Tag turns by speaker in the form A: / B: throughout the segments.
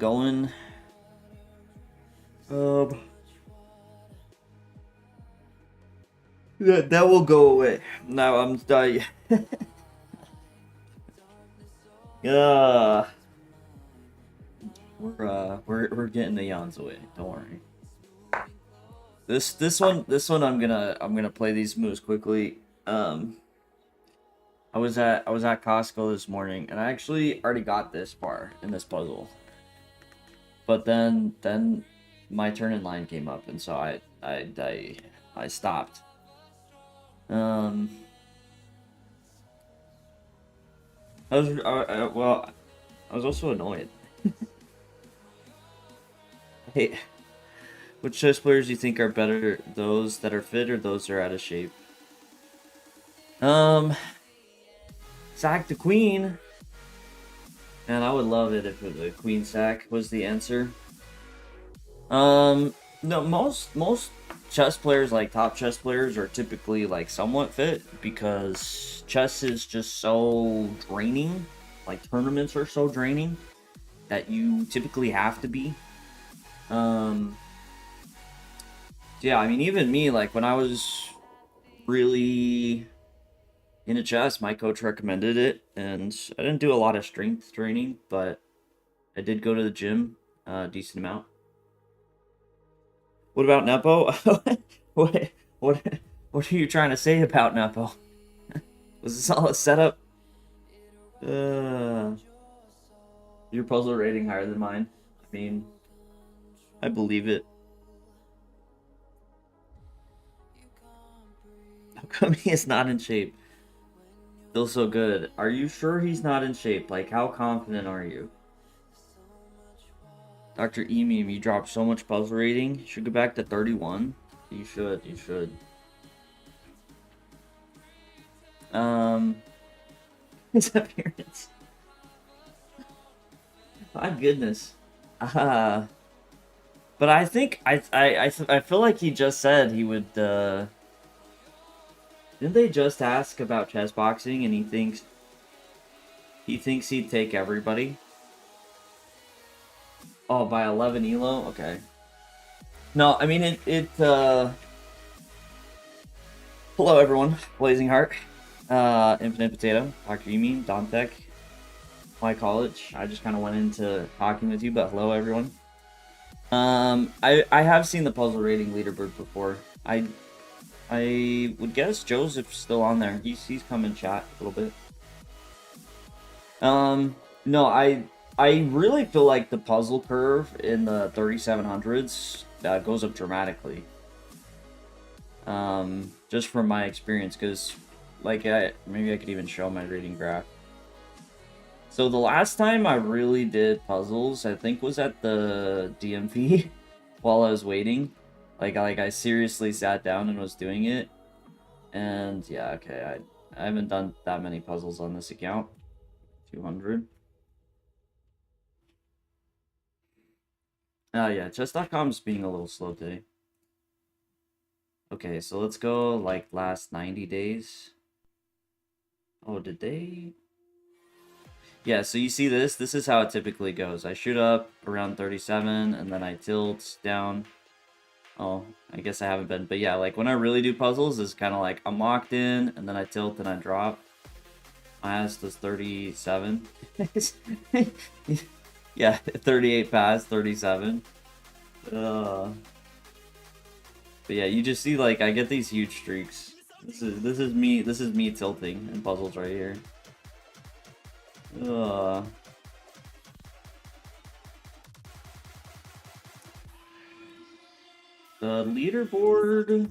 A: going. Um, that will go away. Now I'm dying. uh, we're getting the yawns away. Don't worry. This one I'm gonna play these moves quickly. I was at Costco this morning, and I actually already got this far in this puzzle. But then my turn in line came up, and so I stopped. Um, well, I was also annoyed. Hey, which chess players do you think are better? Those that are fit or those that are out of shape? Sack the queen. And I would love it if the queen sack was the answer. No, most chess players, like top chess players, are typically like somewhat fit because chess is just so draining. Like tournaments are so draining that you typically have to be. Yeah, I mean, even me, like when I was really into chess, my coach recommended it, and I didn't do a lot of strength training, but I did go to the gym a decent amount. What about Nepo? what what what are you trying to say about Nepo? Was this all a setup? Uh, your puzzle rating higher than mine. I mean, I believe it. How come he is not in shape? Feels so good. Are you sure he's not in shape? Like, how confident are you? Dr. Ememe, you dropped so much puzzle rating. You should go back to 31. You should. His appearance. My goodness. But I think I feel like he just said he would. Didn't they just ask about chess boxing, and he thinks he'd take everybody? Oh, by 11 elo. Okay. No, I mean Hello everyone, Blazing Heart, Infinite Potato, Dr. Yumi, Domtech, my college. I just kind of went into talking with you, but hello everyone. I have seen the puzzle rating leaderboard before. I would guess Joseph's still on there. He's come in chat a little bit. No, I really feel like the puzzle curve in the 3700s goes up dramatically. Just from my experience, because like maybe I could even show my rating graph. So the last time I really did puzzles, I think was at the DMV while I was waiting. Like I seriously sat down and was doing it. And yeah, okay, I haven't done that many puzzles on this account. 200. Oh yeah, chess.com's being a little slow today. Okay, so let's go like last 90 days. Oh, did they? Yeah, so you see this? This is how it typically goes. I shoot up around 37, and then I tilt down. Oh, I guess I haven't been. But yeah, like when I really do puzzles, it's kind of like I'm locked in, and then I tilt and I drop. My highest was 37. Yeah, 38 pass, 37. But yeah, you just see like I get these huge streaks. This is me tilting in puzzles right here. The leaderboard.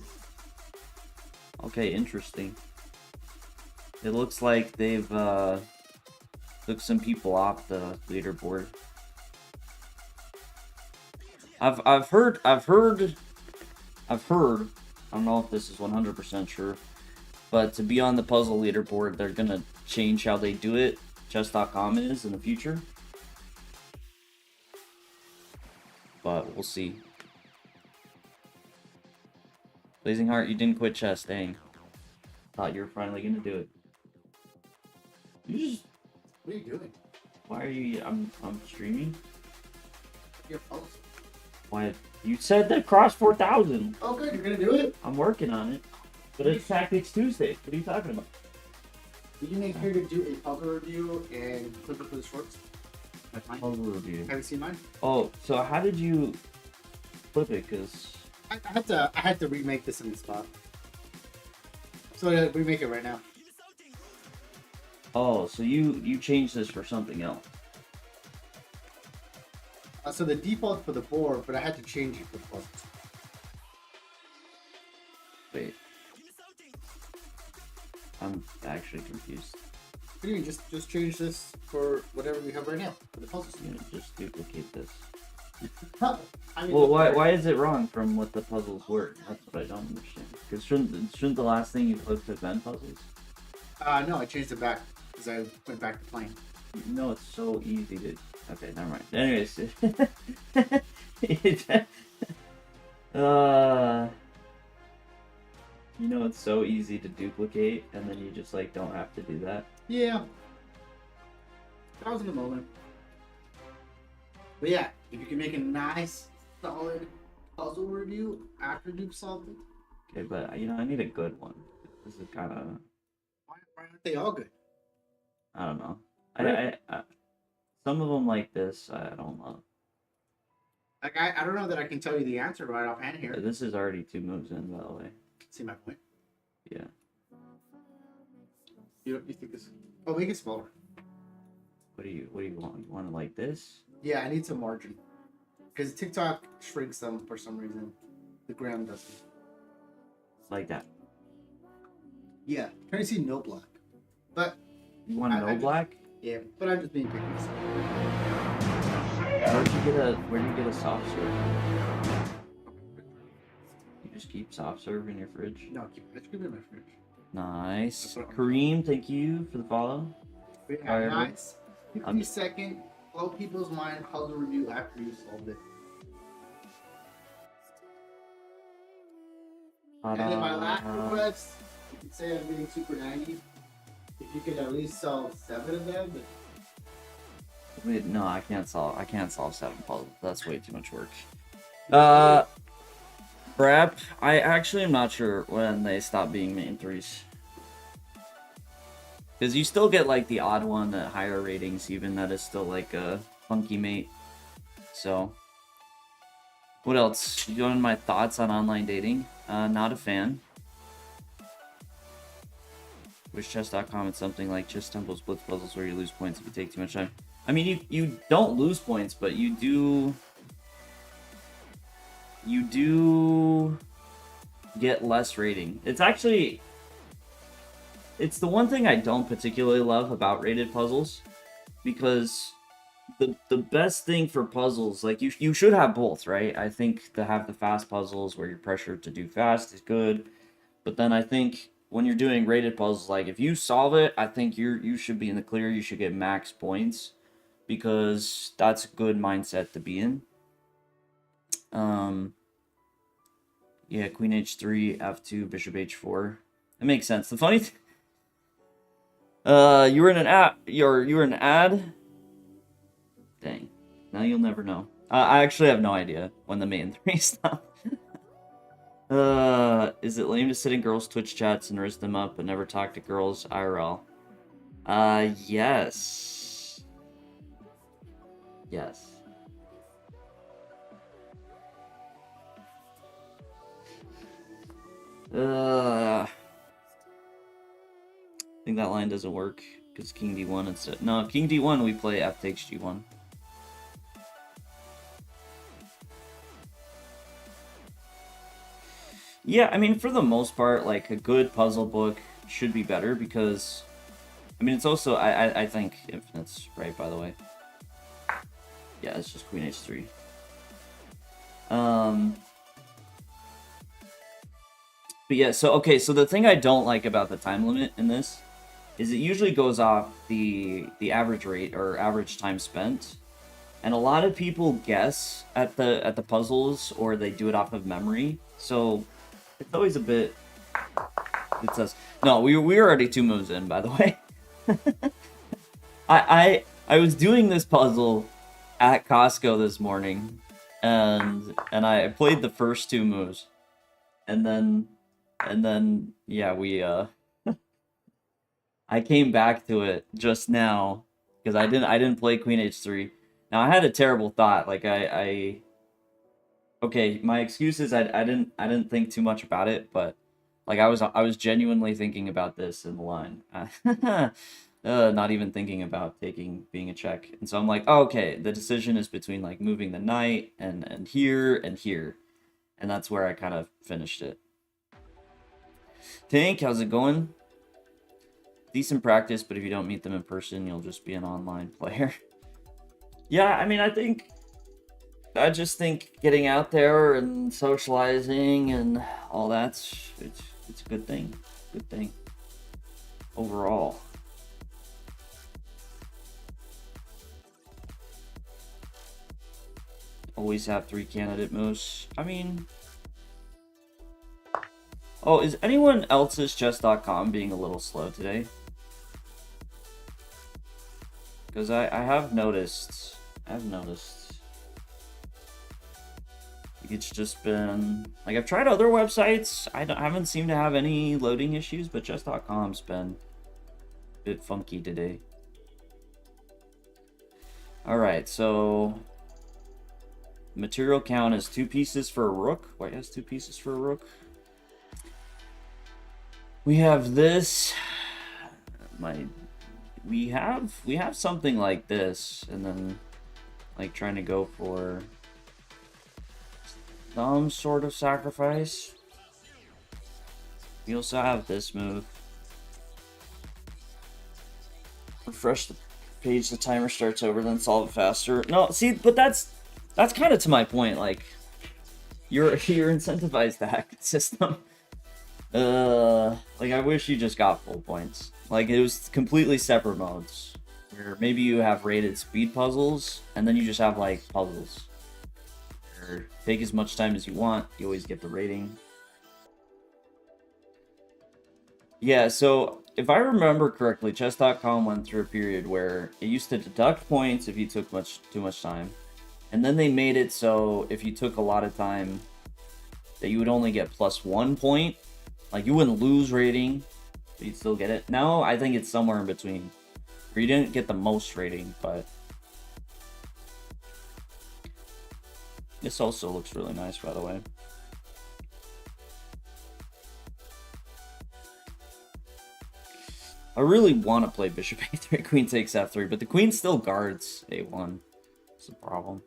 A: Okay, interesting. It looks like they've took some people off the leaderboard. I've heard. I don't know if this is 100% true, but to be on the puzzle leaderboard, they're gonna change how they do it. Chess.com is in the future, but we'll see. Blazing Heart, you didn't quit chess. Dang, thought you were finally gonna do it. You just.
B: What are you doing?
A: Why are you? I'm streaming.
B: Your pulse.
A: Why? You said that cross 4,000.
B: Oh, good. You're gonna do it.
A: I'm working on it. But it's Tactics Tuesday. What are you talking about?
B: Did you make sure to do a puzzle review and clip it for the shorts? Like mine.
A: Puzzle review.
B: Have you seen mine?
A: Oh, so how did you flip it? Cause
B: I had to remake this in the spot. So I remake it right now.
A: oh, so you changed this for something else.
B: So the default for the board, but I had to change it for the puzzles.
A: Wait. I'm actually confused.
B: What do you mean? Just change this for whatever we have right now for the puzzles.
A: You know, just duplicate this.
B: I mean,
A: Well, why is it wrong from what the puzzles were? That's what I don't understand. Because shouldn't the last thing you flipped have been puzzles?
B: No, I changed it back because I went back to playing.
A: You know, it's so easy to. Okay, never mind. Anyways, you know, it's so easy to duplicate, and then you just like don't have to do that.
B: Yeah, that was in the moment. But yeah, if you can make a nice, solid puzzle review after you've solved it.
A: Okay, but you know, I need a good one. This is kind of.
B: Why aren't they all good?
A: I don't know. I some of them like this. I don't know.
B: Like I don't know that I can tell you the answer right offhand here.
A: This is already 2 moves in, by the way.
B: See my point?
A: Yeah.
B: You think this? Oh, make it smaller.
A: What do you want? You want it like this?
B: Yeah, I need some margin. Because TikTok shrinks them for some reason. The gram doesn't.
A: Like that.
B: Yeah, trying to see no black. But
A: You want no black?
B: yeah, but I'm just being picky.
A: Where'd you get a soft serve? You just keep soft serve in your fridge?
B: No, keep it in my fridge.
A: Nice. Kareem, thank you for the follow.
B: Yeah,
A: Alright.
B: nice. 50-second, blow people's mind puzzle review after you solved it. And then my last request, you could say I'm getting super 90. If you could at least solve 7 of them.
A: Wait, no, I can't solve 7 puzzles. That's way too much work. Brap, I actually am not sure when they stop being main 3s. Because you still get like the odd one at higher ratings, even that is still like a funky mate. So, what else? You going my thoughts on online dating? Not a fan. Wishchess.com, it's something like chess tempo splits puzzles where you lose points if you take too much time. I mean, you don't lose points, but you do get less rating. It's the one thing I don't particularly love about rated puzzles, because the best thing for puzzles, like you should have both, right? I think to have the fast puzzles where you're pressured to do fast is good, but then I think when you're doing rated puzzles, like if you solve it, I think you should be in the clear. You should get max points, because that's a good mindset to be in. Yeah, Queen H3, F2, Bishop H4. It makes sense. The funny thing, you were in an ad. You were in an ad. Dang. Now you'll never know. I actually have no idea when the main 3 stop. Is it lame to sit in girls' Twitch chats and risk them up but never talk to girls IRL? Yes. Yes. I think that line doesn't work because King D1 instead. No, King D1 we play F takes G1. Yeah, I mean, for the most part, like, a good puzzle book should be better because, I mean, it's also, I think, Infinite's right, by the way. Yeah, it's just Queen H3. But yeah, so, okay, so the thing I don't like about the time limit in this is it usually goes off the average rate or average time spent. And a lot of people guess at the puzzles, or they do it off of memory. So it's always a bit. It says no. We're already 2 moves in, by the way. I was doing this puzzle at Costco this morning, and I played the first two moves, and then yeah, we I came back to it just now because I didn't play Queen H3. Now I had a terrible thought. Like okay, my excuse is I didn't think too much about it, but like I was genuinely thinking about this in the line. Not even thinking about being a check. And so I'm like, oh, okay, the decision is between like moving the knight and here and here. And that's where I kind of finished it. Tank, how's it going? Decent practice, but if you don't meet them in person, you'll just be an online player. Yeah, I mean, I just think getting out there and socializing and all that's it's a good thing. Good thing. Overall. Always have 3 candidate moves. I mean... Oh, is anyone else's chess.com being a little slow today? Because I have noticed. I've noticed. It's just been... Like, I've tried other websites. I haven't seemed to have any loading issues, but chess.com's been a bit funky today. Alright, so... Material count is 2 pieces for a rook. White has 2 pieces for a rook. We have this. We have something like this, and then like trying to go for some sort of sacrifice. We also have this move. Refresh the page, the timer starts over, then solve it faster. No, see, but that's kind of to my point. Like, you're incentivized to hack the system. Like, I wish you just got full points. Like, it was completely separate modes. Where maybe you have rated speed puzzles, and then you just have, like, puzzles. Where take as much time as you want, you always get the rating. Yeah, so, if I remember correctly, chess.com went through a period where it used to deduct points if you took too much time. And then they made it so if you took a lot of time, that you would only get +1 point. Like, you wouldn't lose rating, but you'd still get it. Now, I think it's somewhere in between. Where you didn't get the most rating, but... This also looks really nice, by the way. I really want to play Bishop A3, Queen takes F3, but the Queen still guards A1. It's a problem.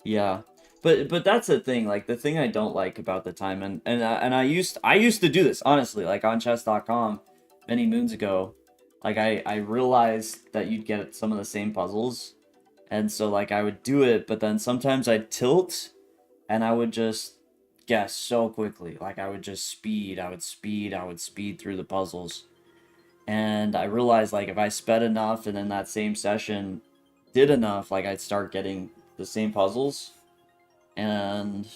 A: Yeah. But that's the thing, like, the thing I don't like about the time, and I used to do this, honestly, like, on chess.com many moons ago. Like, I realized that you'd get some of the same puzzles, and so, like, I would do it, but then sometimes I'd tilt, and I would just guess so quickly. Like, I would just speed through the puzzles. And I realized, like, if I sped enough, and in that same session did enough, like, I'd start getting the same puzzles. And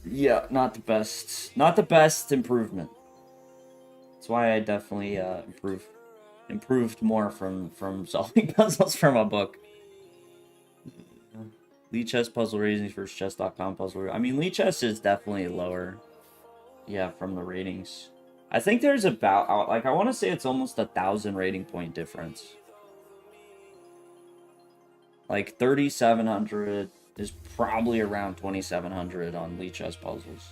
A: yeah, not the best improvement. That's why I definitely improved more from solving puzzles from a book. Lee Chess puzzle ratings versus chess.com puzzle. I mean, Lee Chess is definitely lower. Yeah, from the ratings. I think there's about, like, I want to say it's almost 1,000 rating point difference. Like, 3,700 is probably around 2,700 on Lee Chess puzzles.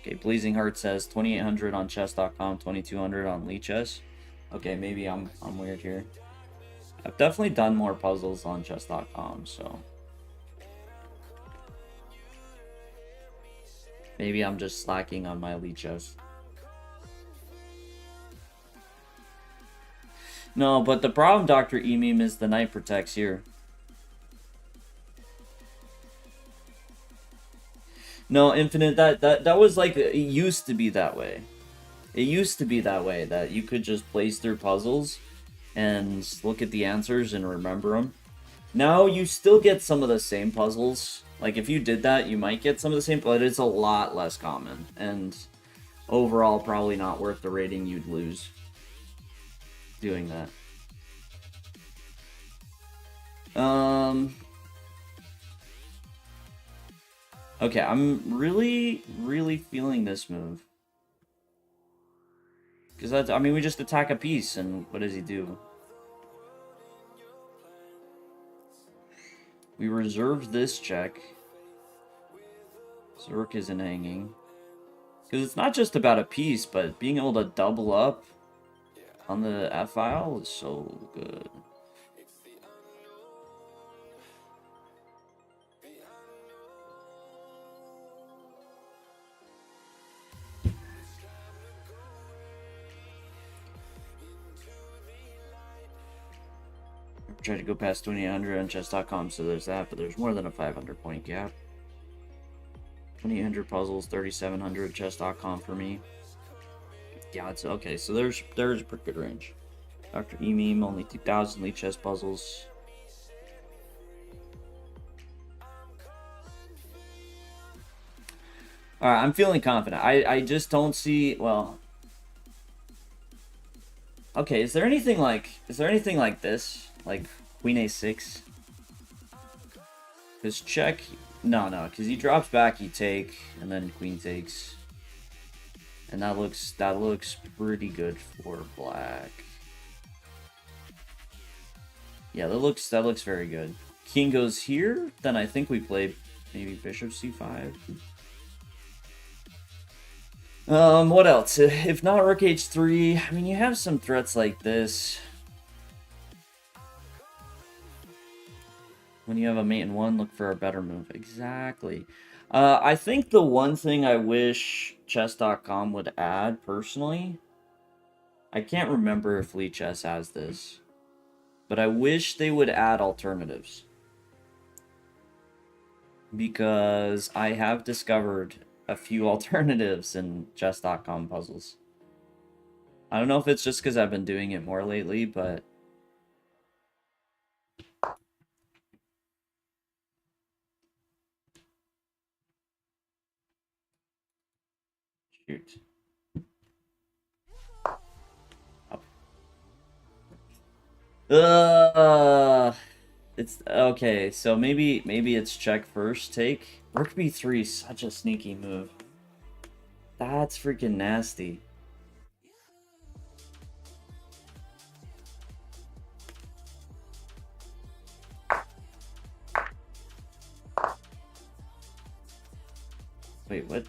A: Okay, Blazing Heart says 2,800 on chess.com, 2,200 on Lee Chess. Okay, maybe I'm weird here. I've definitely done more puzzles on chess.com, so... Maybe I'm just slacking on my Lee Chess. No, but the problem, Dr. Ememe, is the knight protects here. No, Infinite, that was like, it used to be that way. It used to be that way, that you could just blaze through puzzles and look at the answers and remember them. Now, you still get some of the same puzzles, Like, if you did that, you might get some of the same, but it's a lot less common. And overall, probably not worth the rating you'd lose doing that. Okay, I'm really, really feeling this move. Because that's, I mean, we just attack a piece, and what does he do? We reserve this check. So Rook isn't hanging. Because it's not just about a piece, but being able to double up on the F-file is so good. Try to go past 2800 on chess.com, so there's that, but there's more than a 500 point gap. 2800 puzzles, 3700 chess.com for me. Yeah, it's okay, so there's a pretty good range. Dr. E-meme, only 2000 lead chess puzzles. Alright, I'm feeling confident. I just don't see, well... Okay, is there anything like this? Like Queen A6? Because check... No, because he drops back, you take, and then Queen takes. And that looks pretty good for black. Yeah, that looks very good. King goes here, then I think we play maybe Bishop C5. What else? If not Rook H3, I mean, you have some threats like this. When you have a mate in one, look for a better move. Exactly. I think the one thing I wish chess.com would add, personally, I can't remember if Lee Chess has this, but I wish they would add alternatives. Because I have discovered a few alternatives in chess.com puzzles. I don't know if it's just because I've been doing it more lately, but... Shoot. It's okay, so maybe it's check first take. Rook B3 is such a sneaky move. That's freaking nasty. Wait, what?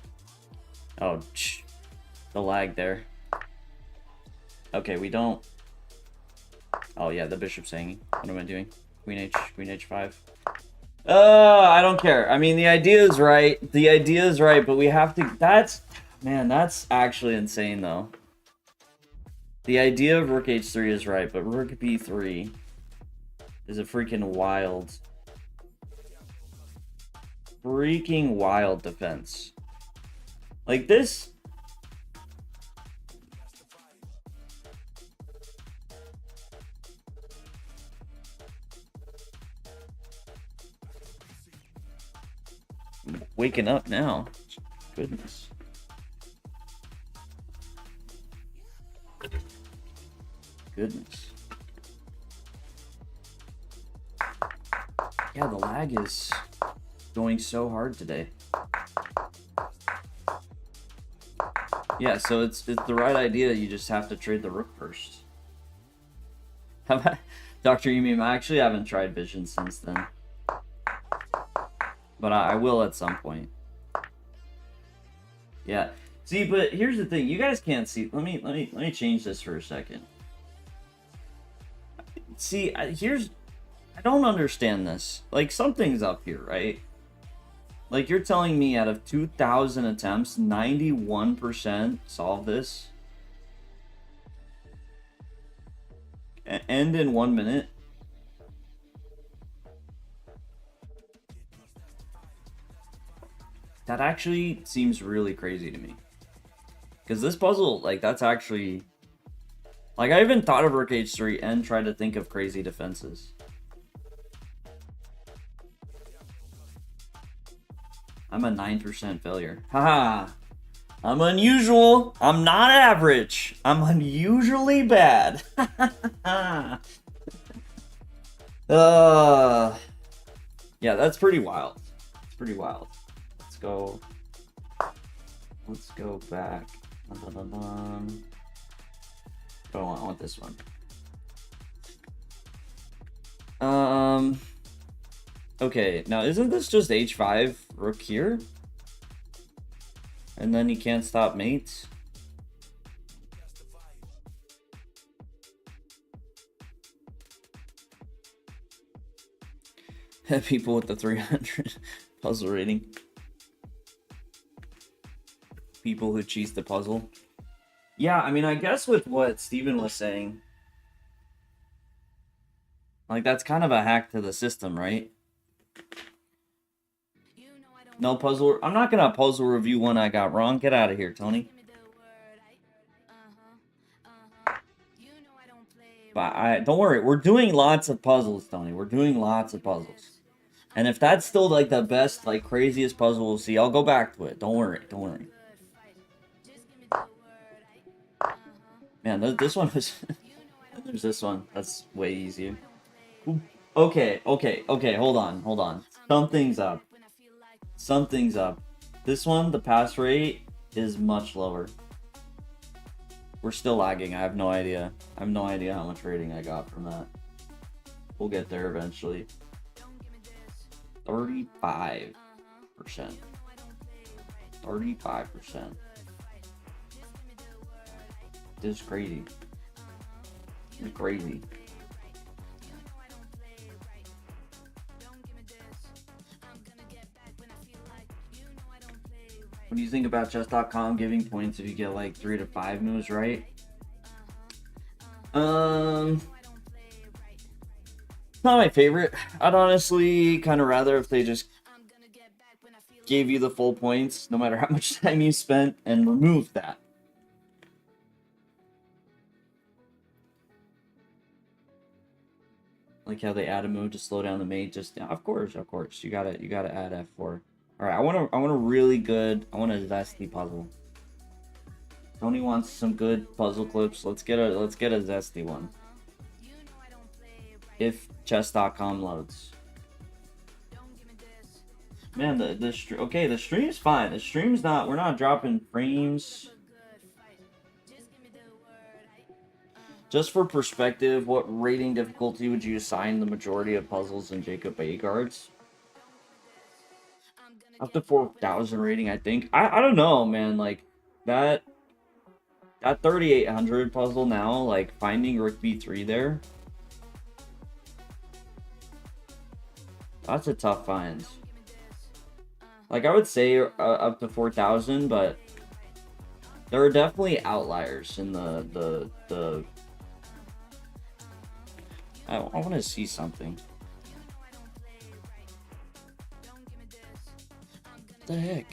A: Oh, the lag there. Okay, we don't... Oh yeah, the bishop's hanging. What am I doing? Queen H5. I don't care. I mean, the idea is right. The idea is right, but we have to... That's... Man, that's actually insane, though. The idea of Rook H3 is right, but Rook B3 is a freaking wild... Freaking wild defense. Like, this... Waking up now. Goodness. Goodness. Yeah, the lag is going so hard today. Yeah, so it's the right idea. You just have to trade the rook first. How about Dr. Yumi? I actually haven't tried Vision since then. But I will at some point. Yeah. See, but here's the thing. You guys can't see. Let me change this for a second. See, I don't understand this. Like, something's up here, right? Like, you're telling me out of 2,000 attempts, 91% solve this? End in 1 minute? That actually seems really crazy to me. Because this puzzle, like, that's actually... Like, I even thought of Rook H3 and tried to think of crazy defenses. I'm a 9% failure. Haha. I'm unusual. I'm not average. I'm unusually bad. Yeah, that's pretty wild. It's pretty wild. Let's go. Let's go back. Dun, dun, dun, dun. Oh, I want this one. Okay, now isn't this just H5 rook here? And then he can't stop mates? People with the 300 puzzle rating. People who cheese the puzzle. Yeah, I mean, I guess with what Steven was saying, like, that's kind of a hack to the system, right? No puzzle. I'm not gonna puzzle review one I got wrong. Get out of here, Tony. But don't worry. We're doing lots of puzzles, Tony. We're doing lots of puzzles. And if that's still like the best, like craziest puzzle we'll see, I'll go back to it. Don't worry. Don't worry. Man, this one was. There's this one. That's way easier. Okay. Hold on. Something's up. Something's up. This one, the pass rate is much lower. We're still lagging. I have no idea. I have no idea how much rating I got from that. We'll get there eventually. 35%. 35%. This is crazy. It's crazy. What do you think about chess.com giving points if you get like 3 to 5 moves right? Not my favorite. I'd honestly kind of rather if they just gave you the full points no matter how much time you spent and removed that. Like how they add a move to slow down the mate. Just of course, you gotta add F4. All right, I want a really good. I want a zesty puzzle. Tony wants some good puzzle clips. Let's get a zesty one. If chess.com loads. Man, the stream's fine. The stream's not. We're not dropping frames. Just for perspective, what rating difficulty would you assign the majority of puzzles in Jacob A guards? Up to 4,000 rating, I think. I don't know, man. Like that 3,800 puzzle now, like finding Rook B3 there. That's a tough find. Like I would say up to 4,000, but there are definitely outliers in the. I want to see something. What the heck?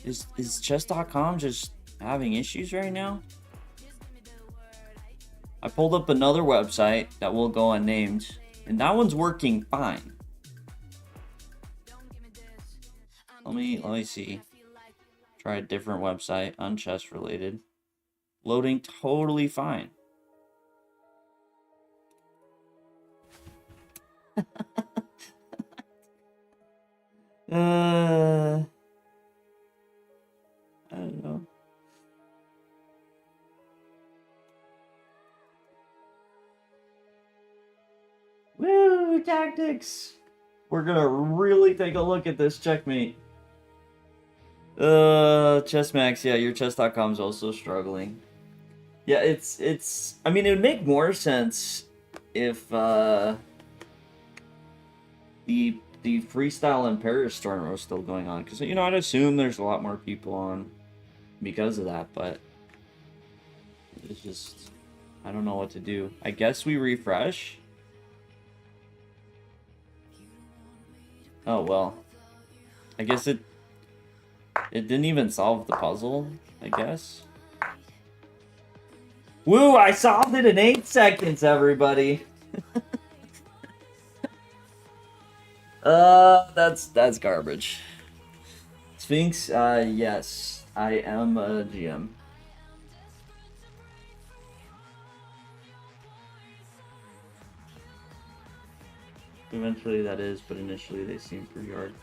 A: Is chess.com just having issues right now? I pulled up another website that will go unnamed, and that one's working fine. Let me see. Try a different website, unchess related. Loading totally fine. I don't know. Woo, tactics. We're gonna really take a look at this checkmate. Chessmax, yeah, your chess.com is also struggling. Yeah, it's I mean, it would make more sense if the freestyle in Paris tournament was still going on, because I'd assume there's a lot more people on because of that, but it's just I don't know what to do. I guess we refresh. Oh well, I guess it didn't even solve the puzzle, I guess. Woo, I solved it in 8 seconds, everybody. That's garbage. Sphinx, yes, I am a GM. Eventually that is, but initially they seem pretty hard.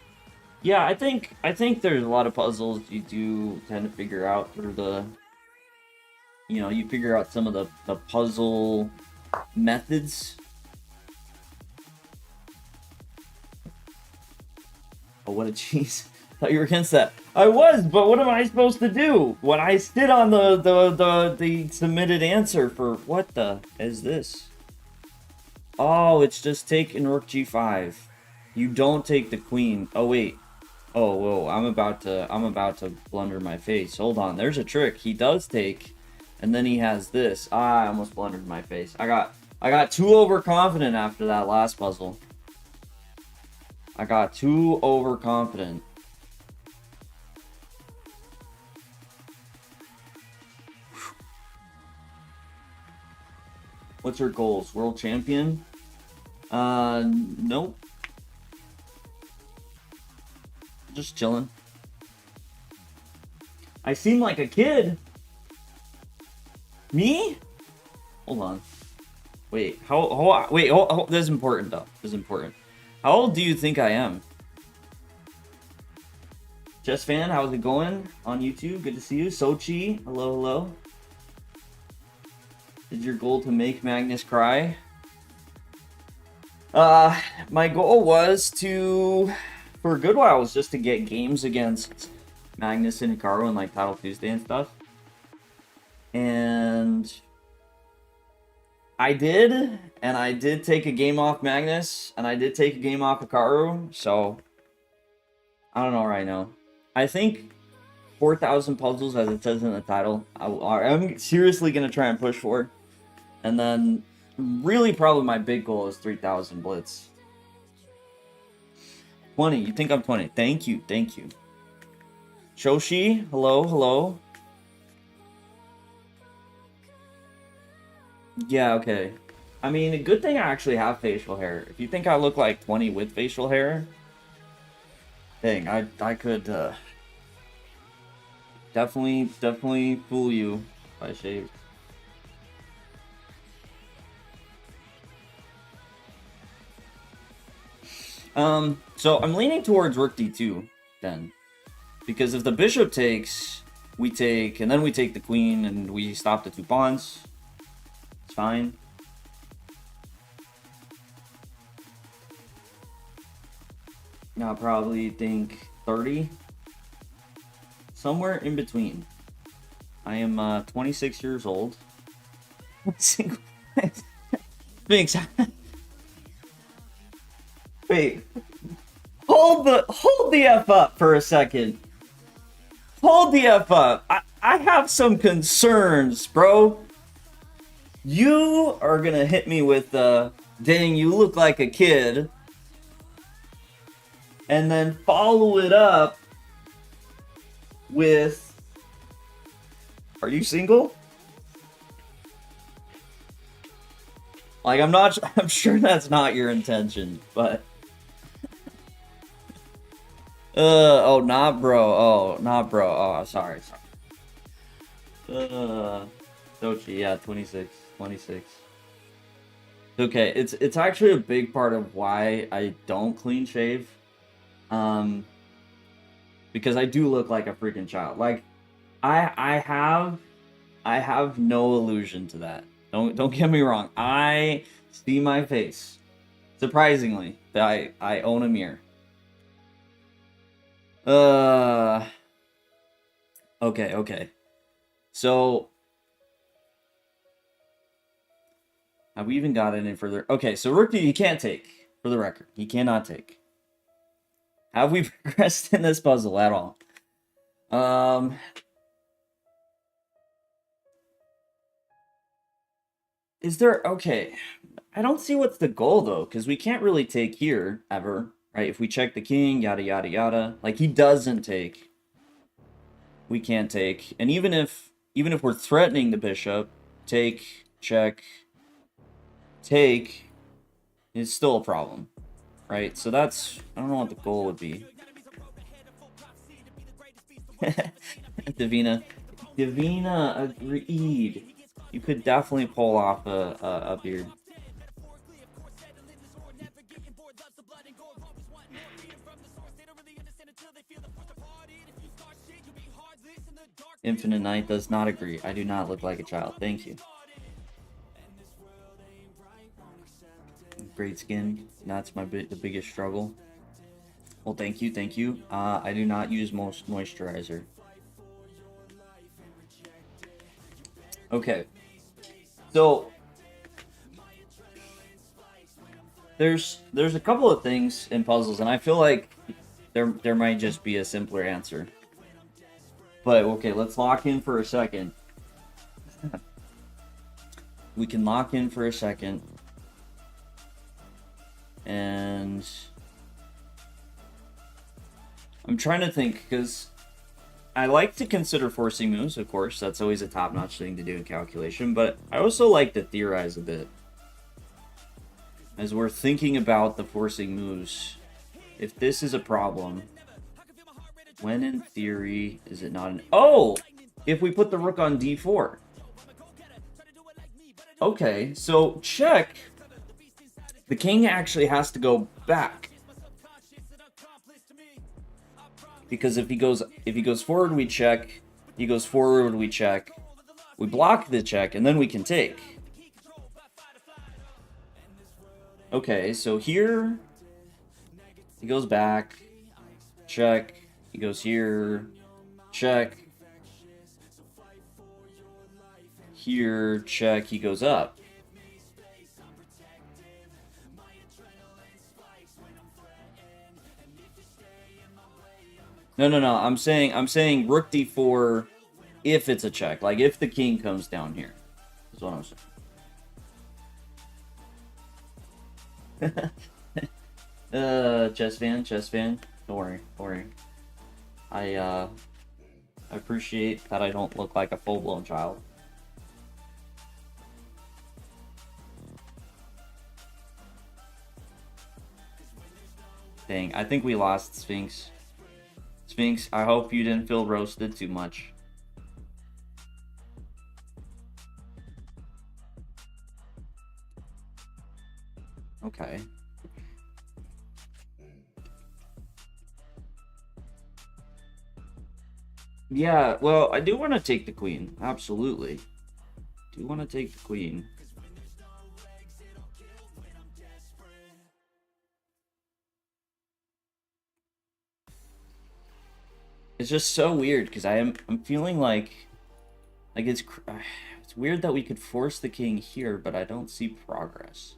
A: Yeah, I think there's a lot of puzzles you do tend to figure out through the, you know, you figure out some of the puzzle methods. Oh, what a cheese. Thought you were against that. I was, but what am I supposed to do? When I sit on the submitted answer for what the is this? Oh, it's just take and rook g5. You don't take the queen. Oh wait. Oh whoa, I'm about to blunder my face. Hold on, there's a trick. He does take, and then he has this. Ah, I almost blundered my face. I got too overconfident after that last puzzle. I got too overconfident. What's her goals? World champion? Nope. Just chilling. I seem like a kid. Me? Hold on. Wait, wait, this is important though. This is important. How old do you think I am? Jess Fan, how's it going on YouTube? Good to see you. Sochi, hello, hello. Is your goal to make Magnus cry? My goal was to, for a good while, was just to get games against Magnus and Hikaru and like Title Tuesday and stuff. And I did take a game off Magnus, and I did take a game off Hikaru, so I don't know right now. I think 4,000 puzzles, as it says in the title, I'm seriously going to try and push for. And then, really probably my big goal is 3,000 Blitz. 20, you think I'm 20. Thank you, thank you. Shoshi, hello, hello. Yeah, okay. I mean, a good thing I actually have facial hair. If you think I look like 20 with facial hair, dang, I could definitely fool you if I shaved. So I'm leaning towards rook d2 then, because if the bishop takes, we take, and then we take the queen, and we stop the 2 pawns. It's fine. I'll probably think 30. Somewhere in between. I am 26 years old. Thanks. Wait. Hold the F up for a second. Hold the F up. I have some concerns, bro. You are gonna hit me with the dang, you look like a kid. And then follow it up with, are you single? Like, I'm sure that's not your intention, but oh, not bro. Oh, not bro. Oh, sorry. Sochi, yeah, 26. Okay, it's actually a big part of why I don't clean shave. Because I do look like a freaking child. Like, I have no illusion to that. Don't get me wrong. I see my face. Surprisingly, that I own a mirror. Okay. So, have we even got any further? Okay, so Rookie, he can't take, for the record. He cannot take. Have we progressed in this puzzle at all? Is there... Okay. I don't see what's the goal, though, because we can't really take here, ever. Right? If we check the king, yada, yada, yada. Like, he doesn't take. We can't take. And even if we're threatening the bishop, take, check, take, is still a problem. Right? So that's... I don't know what the goal would be. Davina. Davina agreed. You could definitely pull off a beard. Infinite Knight does not agree. I do not look like a child. Thank you. Great skin. That's the biggest struggle. Well, thank you, thank you. I do not use most moisturizer. Okay. So there's a couple of things in puzzles, and I feel like there might just be a simpler answer. But okay, let's lock in for a second. We can lock in for a second. And I'm trying to think, because I like to consider forcing moves, of course. That's always a top-notch thing to do in calculation. But I also like to theorize a bit. As we're thinking about the forcing moves, if this is a problem, when in theory is it not an... Oh! If we put the rook on d4. Okay, so check. The king actually has to go back. Because if he goes forward, we check. He goes forward, we check. We block the check, and then we can take. Okay, so here he goes back. Check. He goes here. Check. Here, check. He goes up. No. I'm saying rook d4 if it's a check. Like if the king comes down here. That's what I'm saying. Chess fan. Don't worry. I appreciate that I don't look like a full-blown child. Dang, I think we lost Sphinx. Sphinx, I hope you didn't feel roasted too much. Okay. Yeah, well, I do want to take the queen. Absolutely. Do want to take the queen. It's just so weird because I'm feeling like it's weird that we could force the king here, but I don't see progress.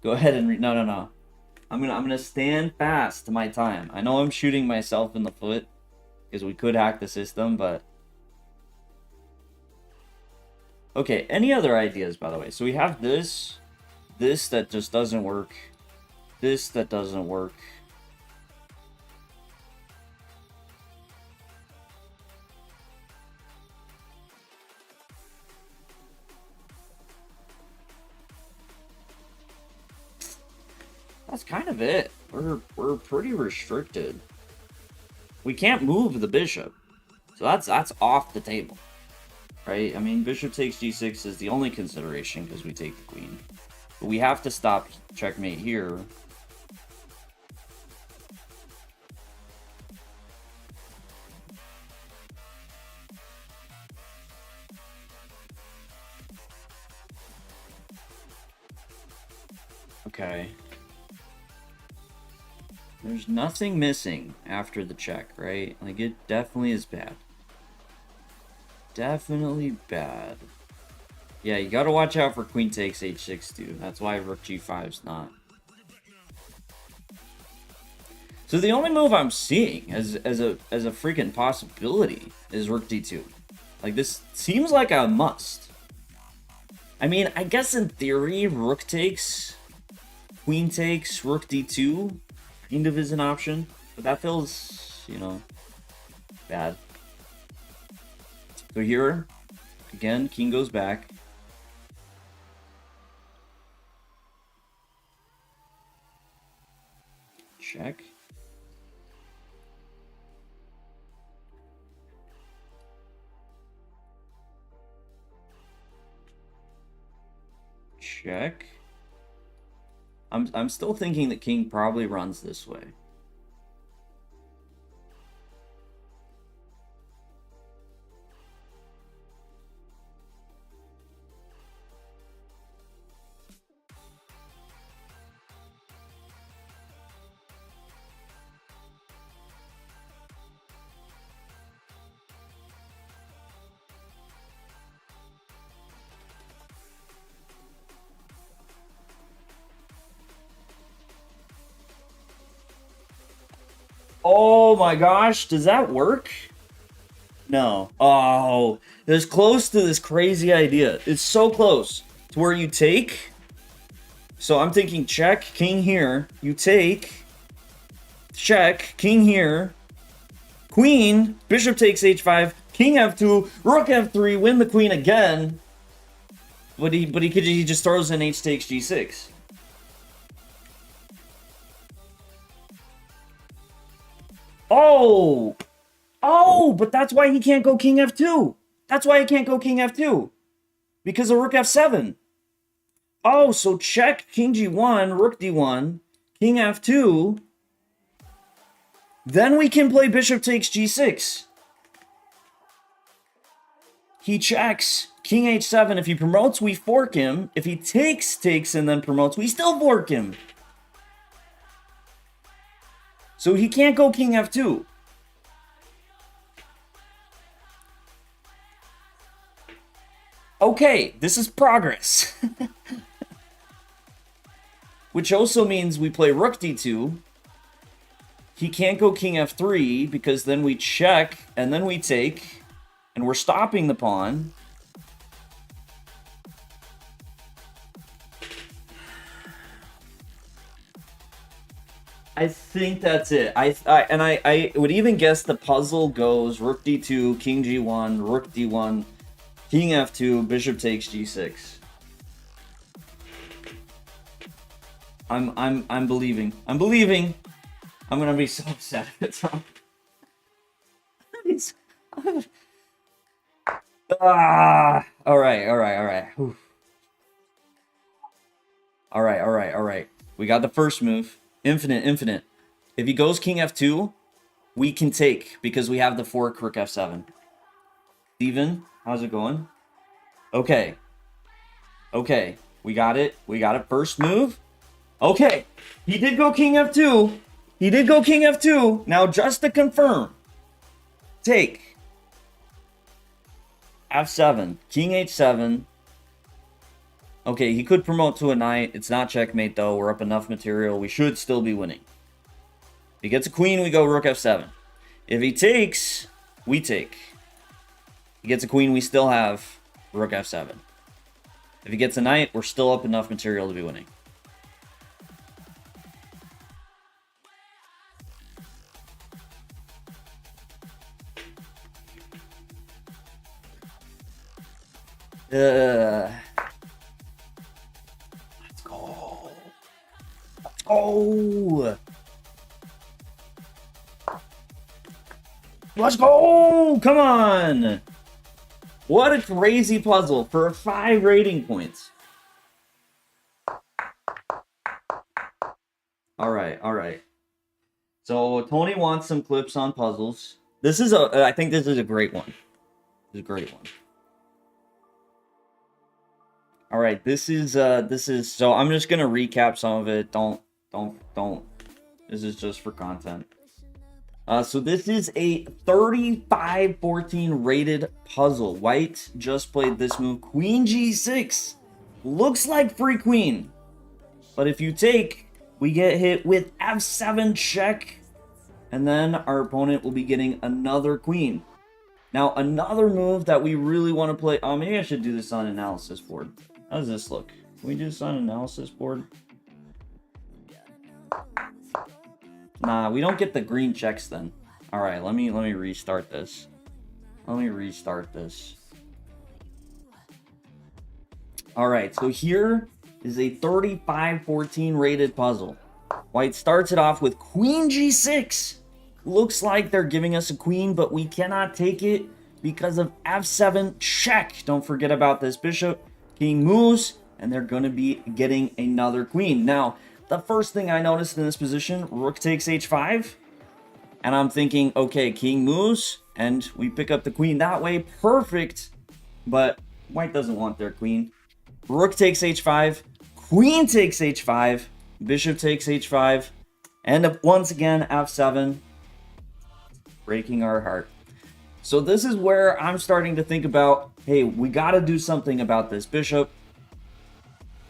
A: Go ahead and no. I'm gonna stand fast to my time. I know I'm shooting myself in the foot because we could hack the system, but okay. Any other ideas, by the way? So we have this that just doesn't work, this that doesn't work. That's kind of it. We're pretty restricted. We can't move the bishop, so that's off the table, right? I mean, bishop takes g6 is the only consideration because we take the queen, but we have to stop checkmate here. Okay. There's nothing missing after the check, right? Like, it definitely is bad. Definitely bad. Yeah, you gotta watch out for queen takes h6 too. That's why rook g5's not. So the only move I'm seeing as a freaking possibility is rook d2. Like, this seems like a must. I mean, I guess in theory, rook takes, queen takes, rook d2 kind of is an option, but that feels, you know, bad. So here, again, king goes back. Check. check. I'm still thinking that king probably runs this way. Oh my gosh, does that work? No. Oh, it's close to this crazy idea. It's so close to where you take. So I'm thinking check, king here. You take. Check, king here. Queen, bishop takes h5, king f2, rook f3, win the queen again. But he just throws in h takes g6. Oh! Oh, but that's why he can't go king f2. That's why he can't go king f2. Because of rook f7. Oh, so check, king g1, rook d1, king f2. Then we can play bishop takes g6. He checks, king h7. If he promotes, we fork him. If he takes, and then promotes, we still fork him. So he can't go king f2. Okay, this is progress. Which also means we play rook d2. He can't go king f3 because then we check and then we take. And we're stopping the pawn. I think that's it. I would even guess the puzzle goes rook d2, king g1, rook d1, king f2, bishop takes g6. I'm believing. I'm believing. I'm gonna be so upset if it's wrong. All right. Whew. All right. We got the first move. Infinite. If he goes king f2, we can take because we have the fork rook f7. Steven, how's it going? Okay. We got it. First move. Okay. He did go king f2. Now, just to confirm. Take. f7. King h7. Okay, he could promote to a knight. It's not checkmate, though. We're up enough material. We should still be winning. If he gets a queen, we go rook f7. If he takes, we take. He gets a queen, we still have rook f7. If he gets a knight, we're still up enough material to be winning. Let's go. Let's go! Come on! What a crazy puzzle for 5 rating points. All right. So Tony wants some clips on puzzles. I think this is a great one. All right, this is so I'm just gonna recap some of it. Don't. This is just for content. So this is a 35-14 rated puzzle. White just played this move, queen g6. Looks like free queen, but if you take, we get hit with f7 check, and then our opponent will be getting another queen. Now, another move that we really want to play. Oh, maybe I should do this on analysis board. How does this look? Can we do this on analysis board? Nah, we don't get the green checks then. All right, let me restart this. All right, so here is a 35-14 rated puzzle. White starts it off with queen g6. Looks like they're giving us a queen, but we cannot take it because of f7 check. Don't forget about this bishop. King moves, and they're going to be getting another queen. Now, the first thing I noticed in this position, rook takes h5, and I'm thinking, okay, king moves, and we pick up the queen that way. Perfect, but white doesn't want their queen. Rook takes h5, queen takes h5, bishop takes h5, and once again, f7, breaking our heart. So this is where I'm starting to think about, hey, we got to do something about this bishop.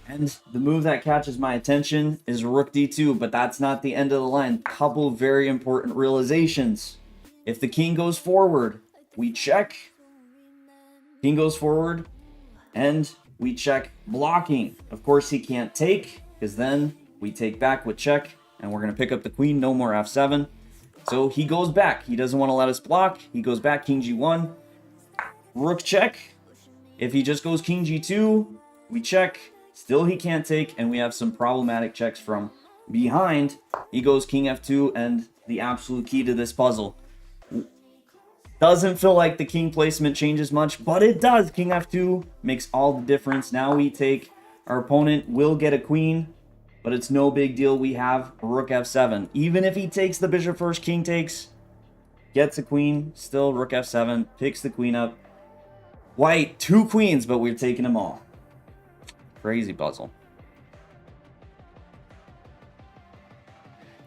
A: And the move that catches my attention is rook d2, but that's not the end of the line. Couple very important realizations. If the king goes forward, we check. King goes forward, and we check blocking. Of course, he can't take, because then we take back with check, and we're going to pick up the queen. No more f7. So he goes back. He doesn't want to let us block. He goes back, king g1. Rook check. If he just goes king g2, we check. Still he can't take, and we have some problematic checks from behind. He goes king f2, and the absolute key to this puzzle. Doesn't feel like the king placement changes much, but it does. King f2 makes all the difference. Now we take, our opponent will get a queen, but it's no big deal. We have rook f7. Even if he takes the bishop first, king takes, gets a queen, still rook f7, picks the queen up. White, 2 queens, but we're taking them all. Crazy puzzle.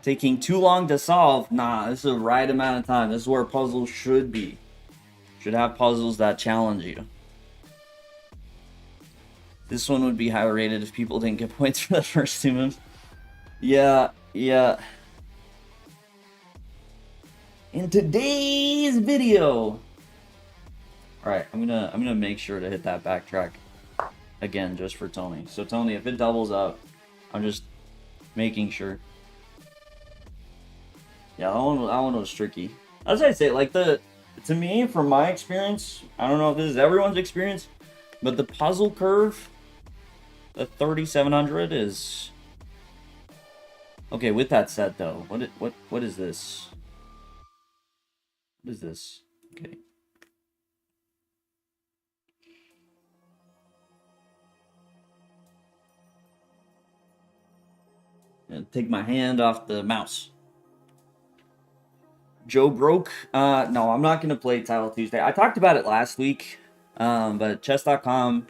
A: Taking too long to solve. Nah, this is the right amount of time. This is where puzzles should be. Should have puzzles that challenge you. This one would be high rated if people didn't get points for the first 2 moves. Yeah. In today's video. Alright, I'm gonna make sure to hit that backtrack again just for Tony. So Tony, if it doubles up, I'm just making sure. Yeah, that one was tricky. As I say, like to me, from my experience, I don't know if this is everyone's experience, but the puzzle curve, the 3700 is okay. With that said, though, what is this? What is this? Okay. Take my hand off the mouse. Joe broke. No, I'm not going to play Title Tuesday. I talked about it last week, but chess.com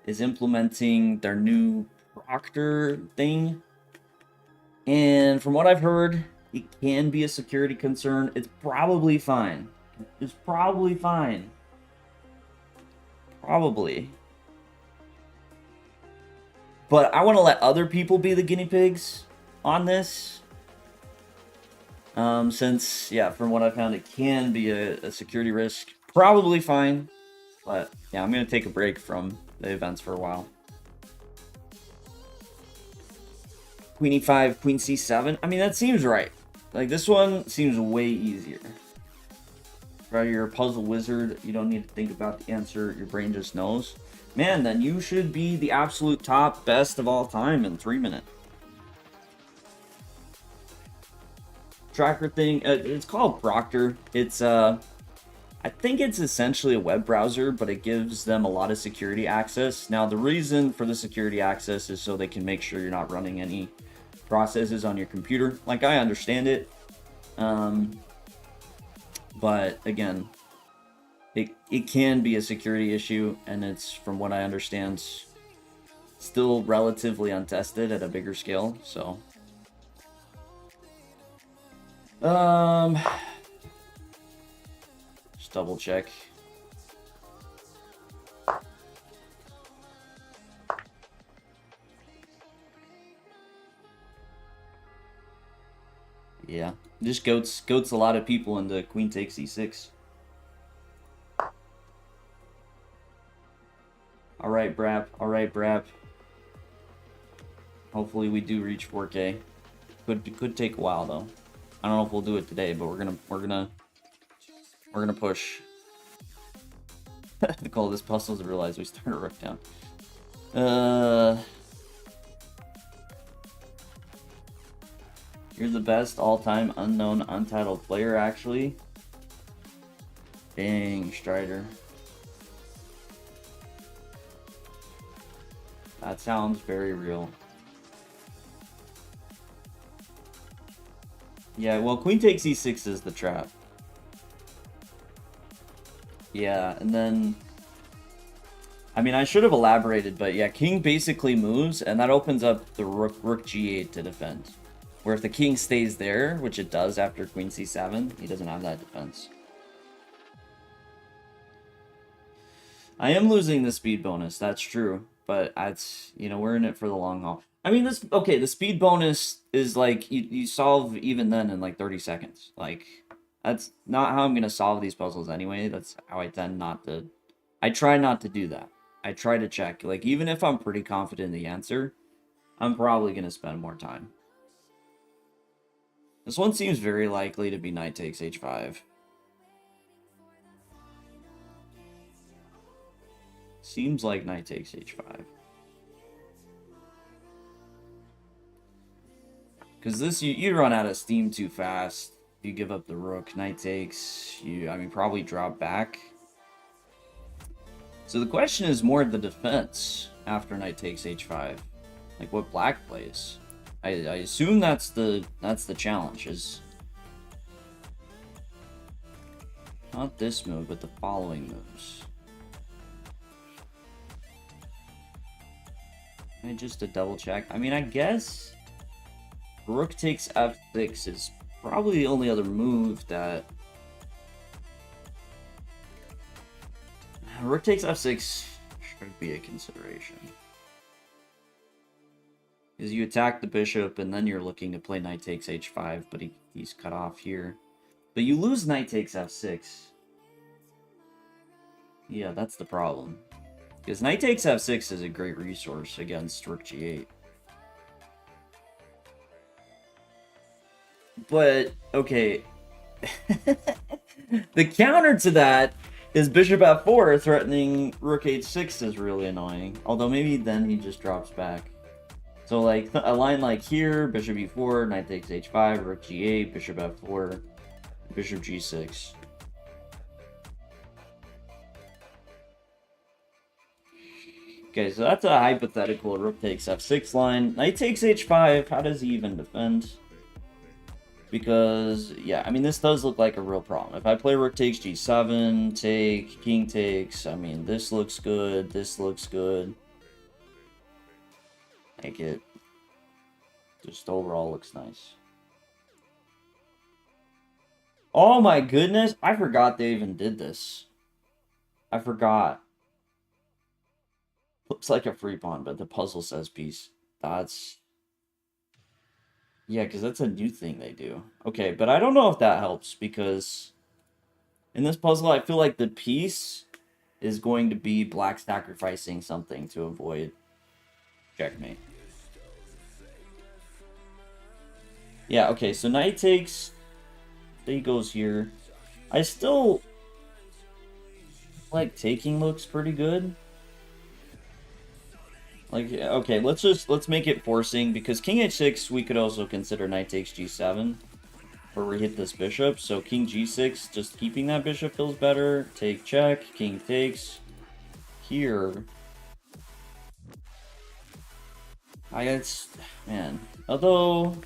A: is implementing their new proctor thing. And from what I've heard, it can be a security concern. It's probably fine. It's probably fine. Probably. But I want to let other people be the guinea pigs on this. Since, yeah, from what I found, it can be a security risk. Probably fine. But, yeah, I'm going to take a break from the events for a while. Queen e5, queen c7. I mean, that seems right. Like, this one seems way easier. Right, you're a puzzle wizard. You don't need to think about the answer. Your brain just knows. Man, then you should be the absolute top best of all time in 3 minutes. Tracker thing, it's called Proctor. It's I think it's essentially a web browser, but it gives them a lot of security access. Now, the reason for the security access is so they can make sure you're not running any processes on your computer. Like, I understand it, but again, it can be a security issue, and it's, from what I understand, still relatively untested at a bigger scale. So just double check. Yeah, just goats a lot of people into queen takes e6. All right, Brap. All right, Brap. Hopefully we do reach 4K. Could take a while though. I don't know if we'll do it today, but we're gonna push. The goal of this puzzle is to realize we started a rook down. You're the best all-time unknown untitled player, actually. Dang, Strider. That sounds very real. Yeah, well, queen takes e6 is the trap. Yeah, and then... I mean, I should have elaborated, but yeah, king basically moves, and that opens up the rook g8 to defend. Where if the king stays there, which it does after queen c7, he doesn't have that defense. I am losing the speed bonus, that's true. But that's, you know, we're in it for the long haul. I mean, this, okay, the speed bonus is like, you solve even then in like 30 seconds. Like, that's not how I'm going to solve these puzzles anyway. That's how I tend not to, I try not to do that. I try to check. Like, even if I'm pretty confident in the answer, I'm probably going to spend more time. This one seems very likely to be knight takes h5. Seems like knight takes h5. Because this, you run out of steam too fast. You give up the rook, knight takes, I mean, probably drop back. So the question is more the defense after knight takes h5. Like what black plays. I assume that's the challenge, is not this move, but the following moves. And just to double check. I mean, I guess rook takes f6 is probably the only other move that... Rook takes f6 should be a consideration. Because you attack the bishop, and then you're looking to play knight takes h5, but he's cut off here. But you lose knight takes f6. Yeah, that's the problem. Because knight takes f6 is a great resource against rook g8. But, okay. The counter to that is bishop f4 threatening rook h6 is really annoying. Although maybe then he just drops back. So like a line like here, bishop e4, knight takes h5, rook g8, bishop f4, bishop g6. Okay, so that's a hypothetical rook takes f6 line. Knight takes h5, how does he even defend? Because, yeah, I mean, this does look like a real problem. If I play rook takes g7, take, king takes, I mean, this looks good, this looks good. Like it just overall looks nice. Oh my goodness, I forgot they even did this. I forgot. Looks like a free pawn, but the puzzle says piece. That's... Yeah, because that's a new thing they do. Okay, but I don't know if that helps, because in this puzzle, I feel like the piece is going to be black sacrificing something to avoid checkmate. Yeah, okay, so knight takes... He goes here. I still... like, taking looks pretty good. Like, okay, let's make it forcing, because king h6 we could also consider knight takes g7, where we hit this bishop. So king g6, just keeping that bishop feels better. Take check, king takes. Here, man. Although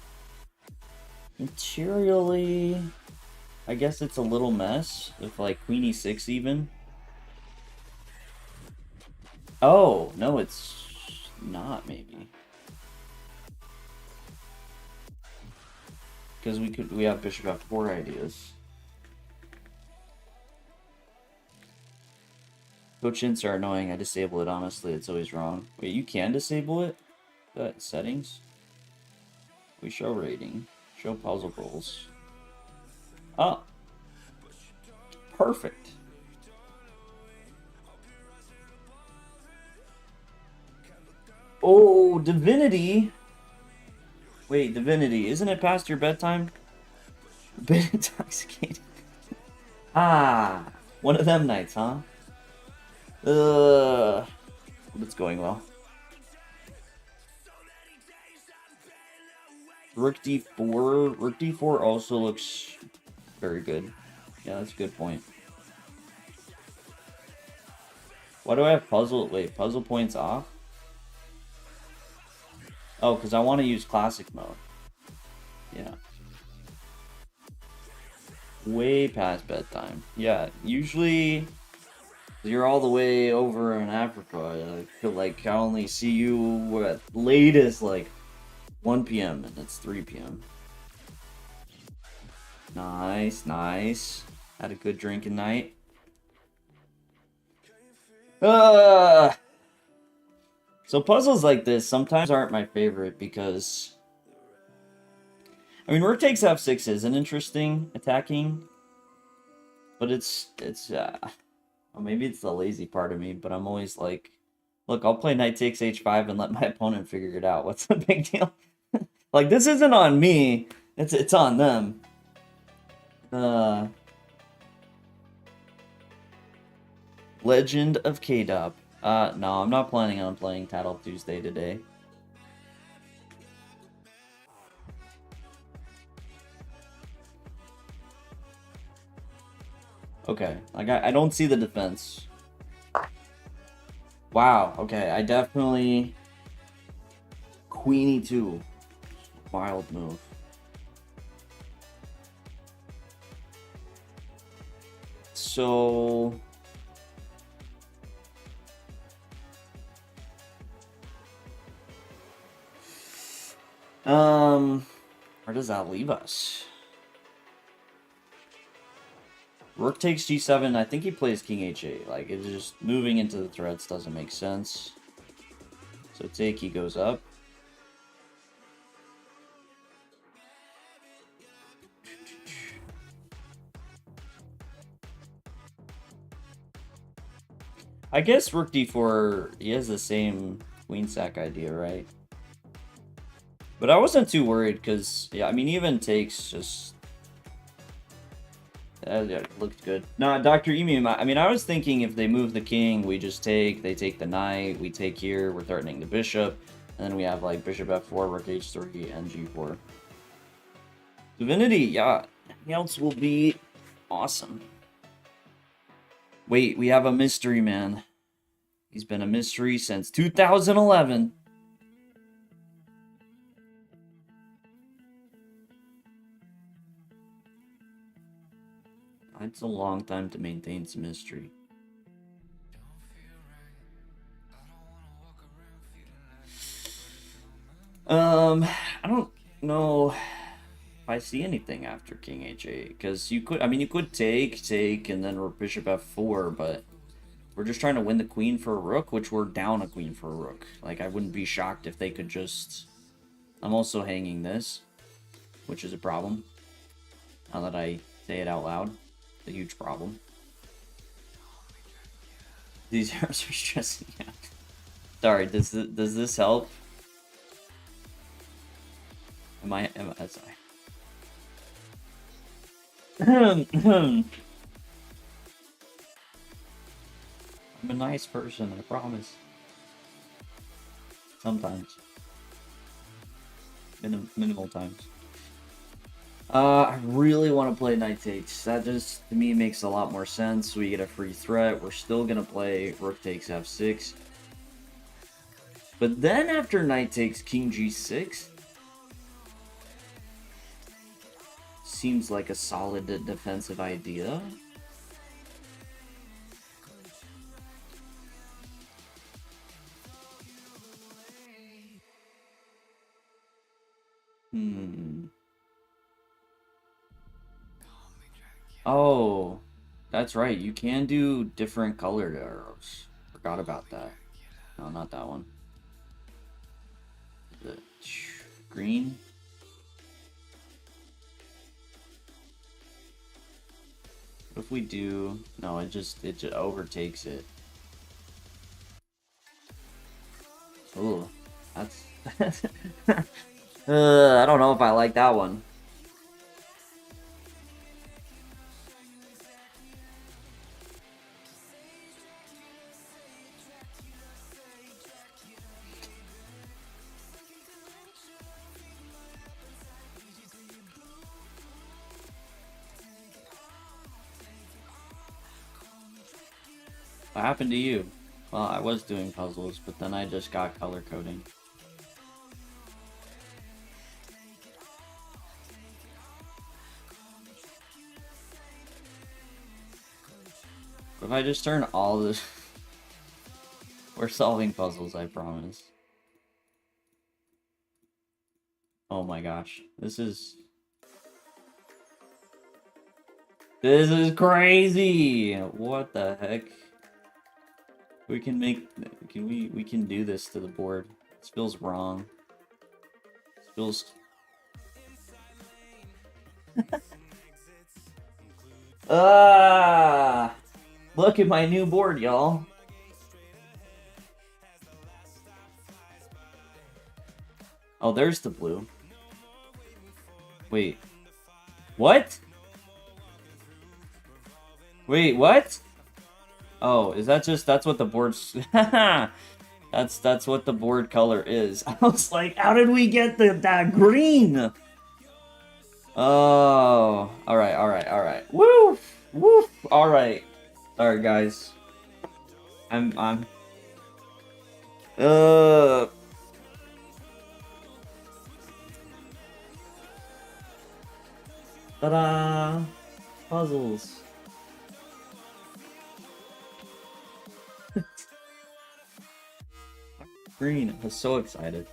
A: materially, I guess it's a little mess with like queen e6 even. Oh no, it's not, maybe, because we have bishop f4 ideas. Coach hints are annoying. I disable it, honestly. It's always wrong. Wait, you can disable it? That settings? We show rating. Show puzzle goals. Oh. Perfect. Oh, Divinity. Wait, Divinity. Isn't it past your bedtime? A bit intoxicated. Ah. One of them nights, huh? It's going well. Rook d4. Rook d4 also looks very good. Yeah, that's a good point. Why do I have puzzle? Wait, puzzle points off? Oh, because I want to use classic mode. Yeah. Way past bedtime. Yeah, usually you're all the way over in Africa. I feel like I only see you at latest like 1 p.m. and it's 3 p.m. Nice, nice. Had a good drinking night. So puzzles like this sometimes aren't my favorite because I mean, rook takes f6 isn't interesting attacking, but it's well, maybe it's the lazy part of me, but I'm always like, look, I'll play knight takes h5 and let my opponent figure it out. What's the big deal? Like, this isn't on me. It's on them. Legend of K-Dop. No, I'm not planning on playing Tattle Tuesday today. Okay, like I don't see the defense. Wow, okay, I definitely... Queen e2. Wild move. So... where does that leave us? Rook takes g7. I think he plays king h8. Like, it's just moving into the threats doesn't make sense. So take, he goes up. I guess rook d4, he has the same queen sack idea, right? But I wasn't too worried because, yeah, I mean, even takes just... yeah, it looked good. No, Dr. Emu, I mean, I was thinking if they move the king, we just take, they take the knight, we take here, we're threatening the bishop, and then we have, like, bishop f4, rook h3, and g4. Divinity, yeah, anything else will be awesome. Wait, we have a mystery man. He's been a mystery since 2011. It's a long time to maintain some mystery. I don't know if I see anything after king h8, because you could, I mean, you could take, and then bishop f4, but we're just trying to win the queen for a rook, which we're down a queen for a rook. Like, I wouldn't be shocked if they could just... I'm also hanging this, which is a problem. Now that I say it out loud. It's a huge problem. These arrows are stressing me out. Sorry, does this help? Am I sorry. I'm a nice person, I promise. Sometimes. Minimal times. I really want to play knight takes. That just, to me, makes a lot more sense. We get a free threat. We're still going to play rook takes f6. But then after knight takes king g6, seems like a solid defensive idea. Oh, that's right. You can do different colored arrows. Forgot about that. No, not that one. The green. What if we do... No, it just overtakes it. Ooh, that's... I don't know if I like that one. What happened to you? Well, I was doing puzzles, but then I just got color coding. If I just turn all this... We're solving puzzles, I promise. Oh my gosh. This is crazy! What the heck? We can make... We can do this to the board. This feels wrong. This feels... Ah! Look at my new board, y'all. Oh, there's the blue. Wait. What? Wait, what? Oh, is that just... That's what the board's... That's what the board color is. I was like, how did we get that green? Oh, alright. Woof! Woof! Alright. Alright, guys. I'm... Ta-da! Puzzles. Green. I was so excited.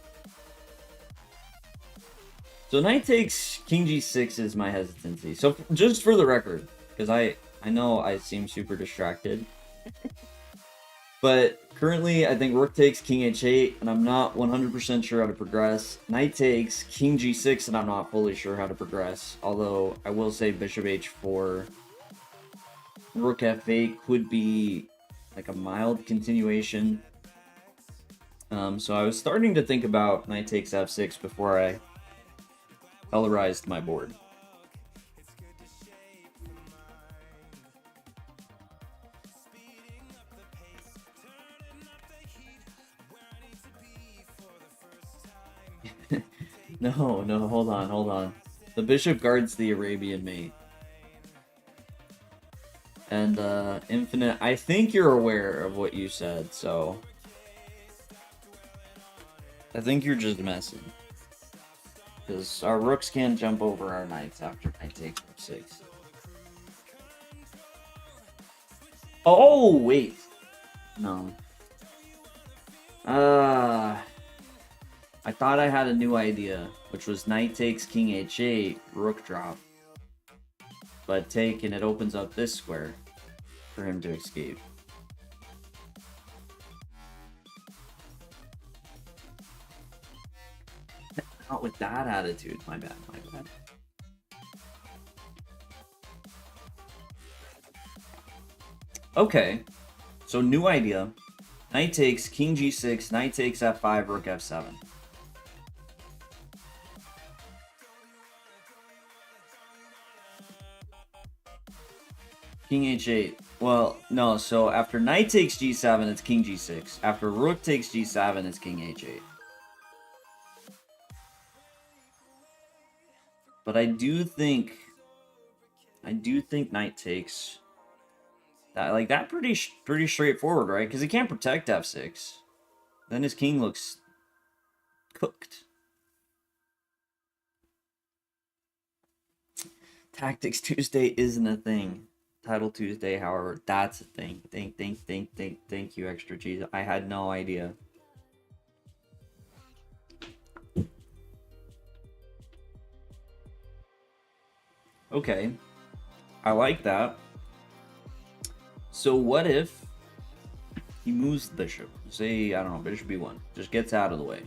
A: So knight takes king g6 is my hesitancy. So just for the record, because I know I seem super distracted. But currently I think rook takes king h8 and I'm not 100% sure how to progress. Knight takes king g6 and I'm not fully sure how to progress. Although I will say bishop h4, rook f8 could be like a mild continuation. So I was starting to think about knight takes f6 before I colorized my board. No, hold on. The bishop guards the Arabian mate. And, Infinite, I think you're aware of what you said, so... I think you're just messing. Because our rooks can't jump over our knights after knight takes f6. Oh, wait! No. I thought I had a new idea, which was knight takes king h8, rook drop. But take, and it opens up this square for him to escape. Not with that attitude. My bad. Okay. So new idea. Knight takes king g6, knight takes f5, rook f7. King h8. Well, no, so after knight takes g7, it's king g6. After rook takes g7, it's king h8. But I do think knight takes that, like, that pretty straightforward, right? Because he can't protect f6. Then his king looks cooked. Tactics Tuesday isn't a thing. Title Tuesday, however, that's a thing. Thank you, Extra Cheese. I had no idea. Okay, I like that. So what if he moves the bishop? Say, I don't know, bishop b1. Just gets out of the way.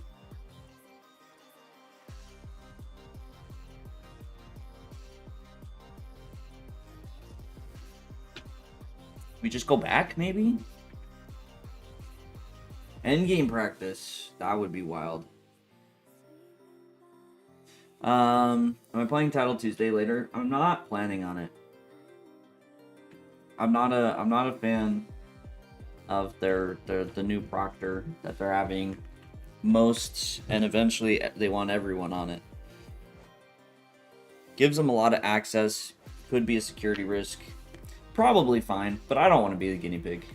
A: We just go back, maybe? Endgame practice. That would be wild. Am I playing Title Tuesday later? I'm not planning on it. I'm not a fan of the new proctor that they're having most, and eventually they want everyone on it. Gives them a lot of access. Could be a security risk. Probably fine, but I don't want to be the guinea pig.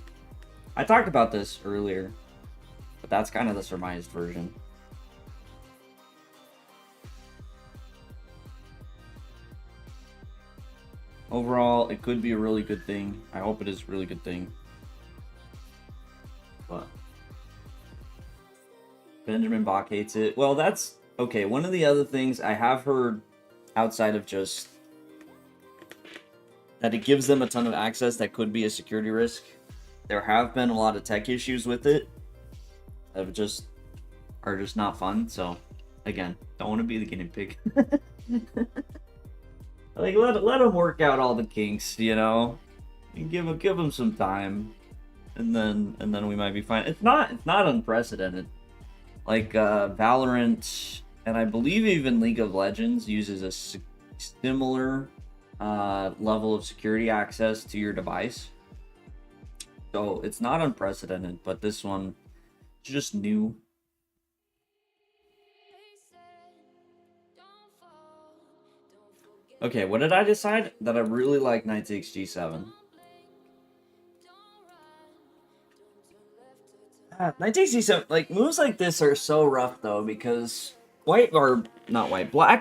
A: I talked about this earlier, but that's kind of the surmised version. Overall, it could be a really good thing. I hope it is a really good thing. But Benjamin Bach hates it. Well, that's okay. One of the other things I have heard outside of just that it gives them a ton of access that could be a security risk. There have been a lot of tech issues with it that are just not fun. So again, don't want to be the guinea pig. Like let them work out all the kinks, you know. And give them some time, and then we might be fine. It's not unprecedented. Like Valorant and I believe even League of Legends uses a similar level of security access to your device. So it's not unprecedented, but this one is just new. Okay, what did I decide? That I really like Knight takes G7. Knight takes G7, like, moves like this are so rough, though, because Black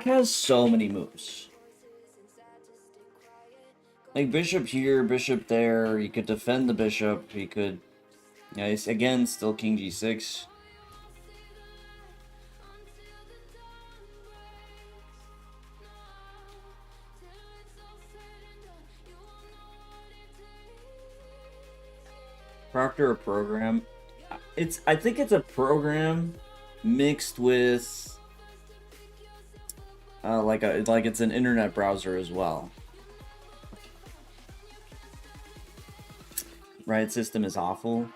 A: has so many moves. Like, bishop here, bishop there, you could defend the bishop, he could... Yeah, it's, again, still king G6. Proctor a program. I think it's a program mixed with like it's an internet browser as well. Riot system is awful.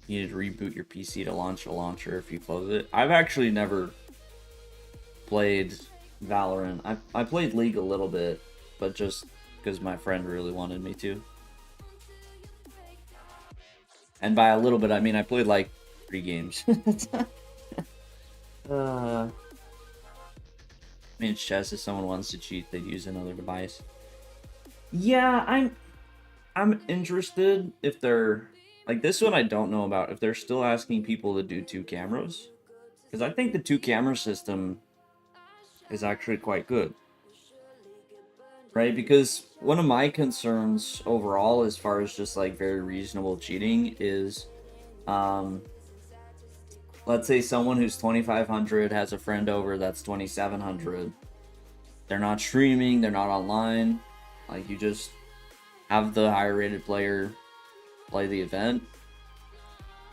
A: You need to reboot your PC to launch a launcher if you close it. I've actually never played Valorant. I played League a little bit, but just because my friend really wanted me to. And by a little bit, I mean I played like 3 games. I mean, chess, if someone wants to cheat, they'd use another device. Yeah, I'm interested if they're... Like, this one I don't know about, if they're still asking people to do 2 cameras. Because I think the 2 camera system is actually quite good. Right, because one of my concerns overall, as far as just like very reasonable cheating, is let's say someone who's 2500 has a friend over that's 2700. They're not streaming, they're not online. Like, you just have the higher rated player play the event.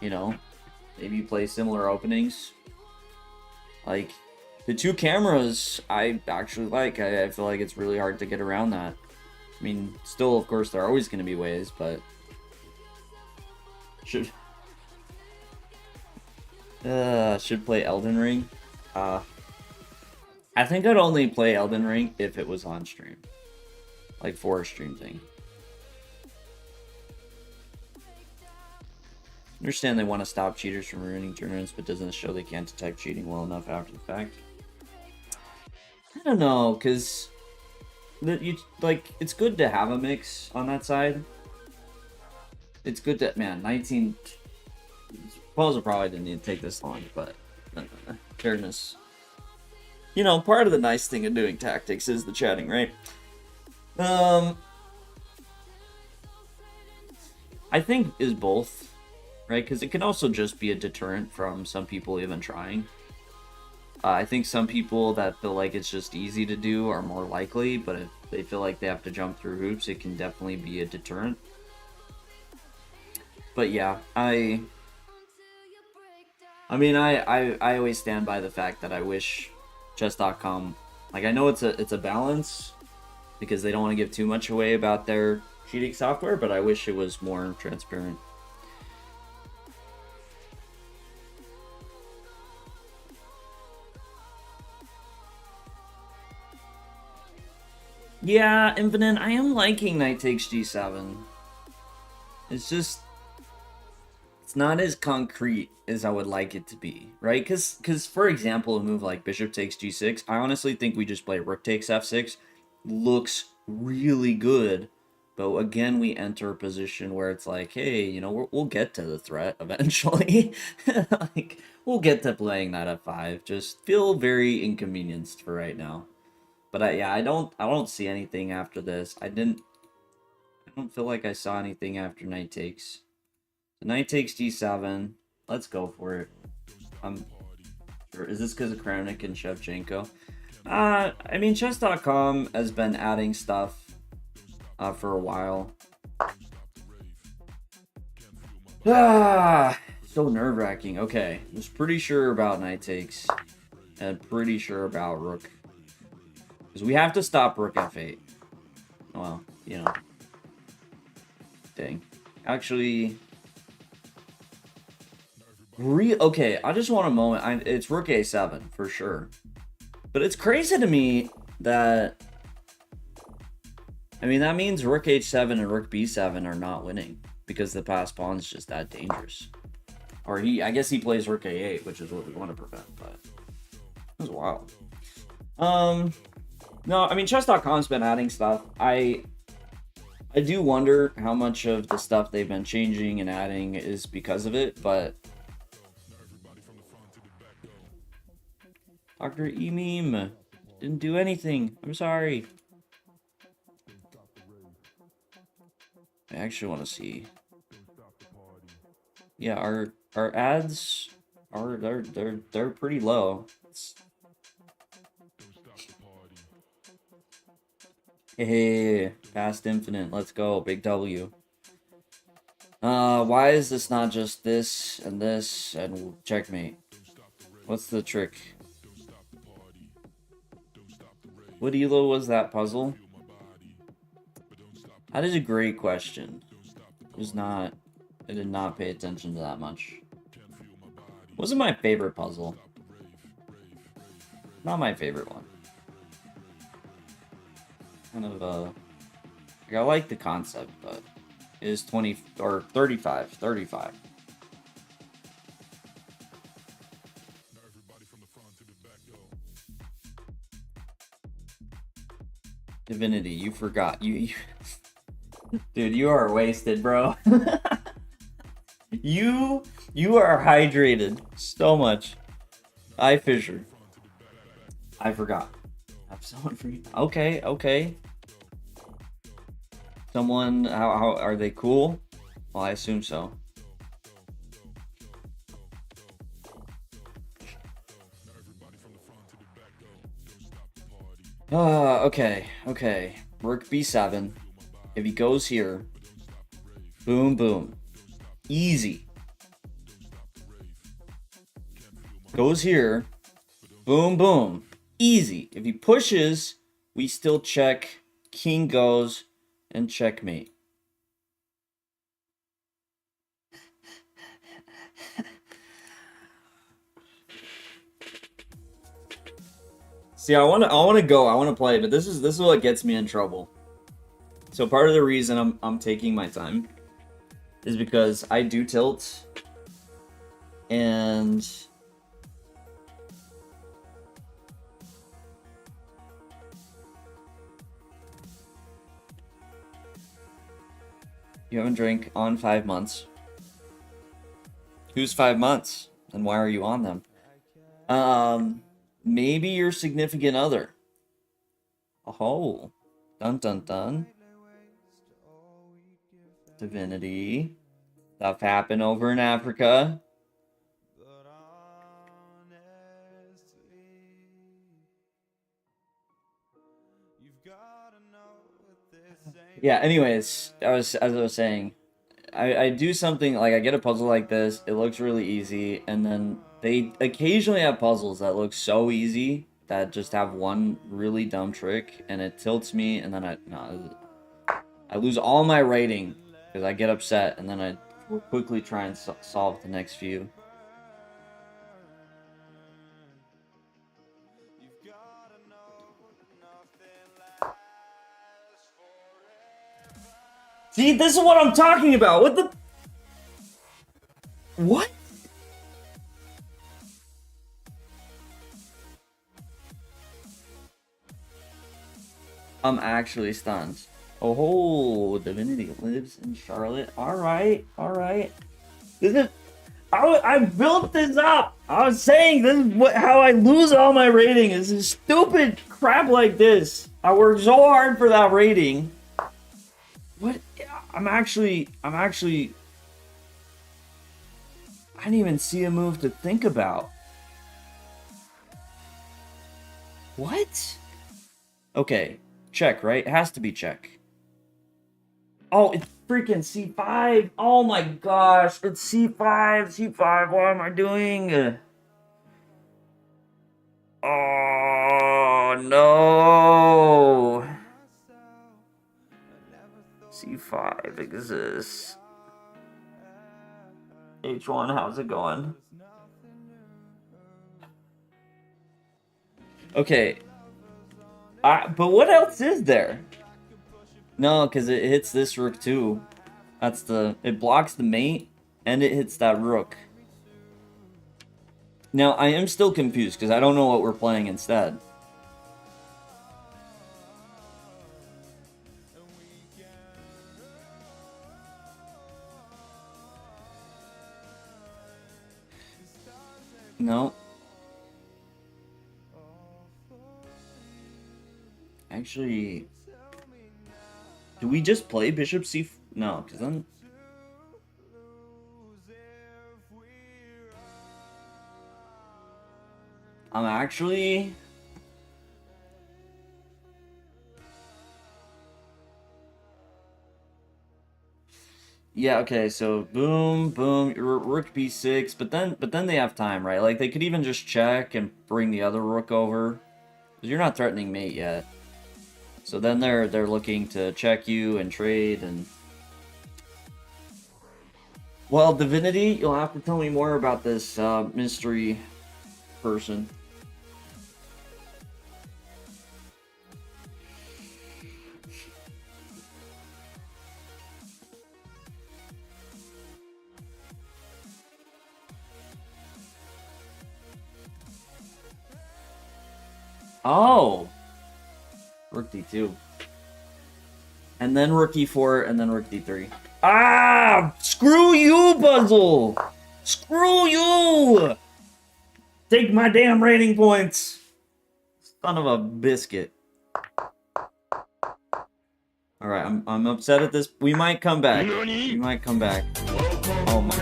A: You know, maybe you play similar openings. Like, the 2 cameras, I actually like. I feel like it's really hard to get around that. I mean, still, of course, there are always going to be ways, but... Should play Elden Ring. I think I'd only play Elden Ring if it was on stream. Like, for a stream thing. Understand they want to stop cheaters from ruining tournaments, but doesn't show they can't detect cheating well enough after the fact. I don't know, because it's good to have a mix on that side. It's good that, man, 19... Proposal probably didn't need to take this long, but fairness. You know, part of the nice thing of doing tactics is the chatting, right? I think is both, right? Because it can also just be a deterrent from some people even trying. I think some people that feel like it's just easy to do are more likely, but if they feel like they have to jump through hoops, it can definitely be a deterrent. But yeah, I mean, I always stand by the fact that I wish chess.com, like, I know it's a balance because they don't want to give too much away about their cheating software, but I wish it was more transparent. Yeah, Infinite, I am liking Knight takes G7. It's just... It's not as concrete as I would like it to be, right? Because for example, a move like Bishop takes G6, I honestly think we just play Rook takes F6. Looks really good, but again, we enter a position where it's like, hey, you know, we'll get to the threat eventually. Like, we'll get to playing that F5. Just feel very inconvenienced for right now. But yeah, I don't see anything after this. I didn't don't feel like I saw anything after knight takes. So knight takes d7. Let's go for it. Sure. Is this because of Kramnik and Shevchenko? I mean, chess.com has been adding stuff for a while. So nerve-wracking. Okay, I was pretty sure about knight takes and pretty sure about rook. Because we have to stop rook f8. Well, you know. Dang. Actually... Okay, I just want a moment. It's rook a7 for sure. But it's crazy to me that... I mean, that means rook h7 and rook b7 are not winning. Because the passed pawn is just that dangerous. Or I guess he plays rook a8, which is what we want to prevent, but... It was wild. No, I mean, chess.com's been adding stuff. I do wonder how much of the stuff they've been changing and adding is because of it, but... Dr. E-Meme didn't do anything. I'm sorry. I actually want to see. Yeah, our ads are they're pretty low. Hey, Fast Infinite, let's go, big W. Why is this not just this and checkmate? What's the trick? What ELO was that puzzle? That is a great question. I did not pay attention to that much. Wasn't my favorite puzzle. Not my favorite one. Kind of, like, I like the concept, but it is 20 or 35. Divinity, you forgot. You Dude, you are wasted, bro. You are hydrated so much. I Fisher. I forgot. Have someone for you. Okay. Someone, how are they cool? Well, I assume so. Okay. Rook b7. If he goes here, boom, boom. Easy. Goes here, boom, boom. Easy. If he pushes, we still check. King goes, and checkmate. See, I want to play, but this is what gets me in trouble. So part of the reason I'm taking my time is because I do tilt, and you haven't drank on 5 months. Who's 5 months? And why are you on them? Maybe your significant other. Oh, dun dun dun. Divinity. Stuff happened over in Africa. Yeah, anyways, as I was saying, I do something like I get a puzzle like this, it looks really easy, and then they occasionally have puzzles that look so easy that just have one really dumb trick, and it tilts me, and then I lose all my rating because I get upset, and then I quickly try and solve the next few. See, this is what I'm talking about. What the? What? I'm actually stunned. Oh, Divinity lives in Charlotte. All right. This is. I built this up. I was saying this is how I lose all my rating. Is this stupid crap like this. I worked so hard for that rating. What? I'm actually, I didn't even see a move to think about. What? Okay, check, right? It has to be check. Oh, it's freaking C5. Oh my gosh, it's C5, C5. What am I doing? Oh no. C5 exists. H1, how's it going? Okay. But what else is there? No, because it hits this rook too. It blocks the mate, and it hits that rook. Now, I am still confused, because I don't know what we're playing instead. No. Actually, do we just play bishop c? No, because then I'm actually yeah. Okay, so boom, boom, rook b6, but then they have time, right? Like they could even just check and bring the other rook over, because you're not threatening mate yet. So then they're looking to check you and trade and. Well, Divinity, you'll have to tell me more about this mystery person. Oh! Rook d2. And then rook e4, and then rook d3. Ah! Screw you, Puzzle! Screw you! Take my damn rating points! Son of a biscuit. Alright, I'm upset at this. We might come back. We might come back. Oh my.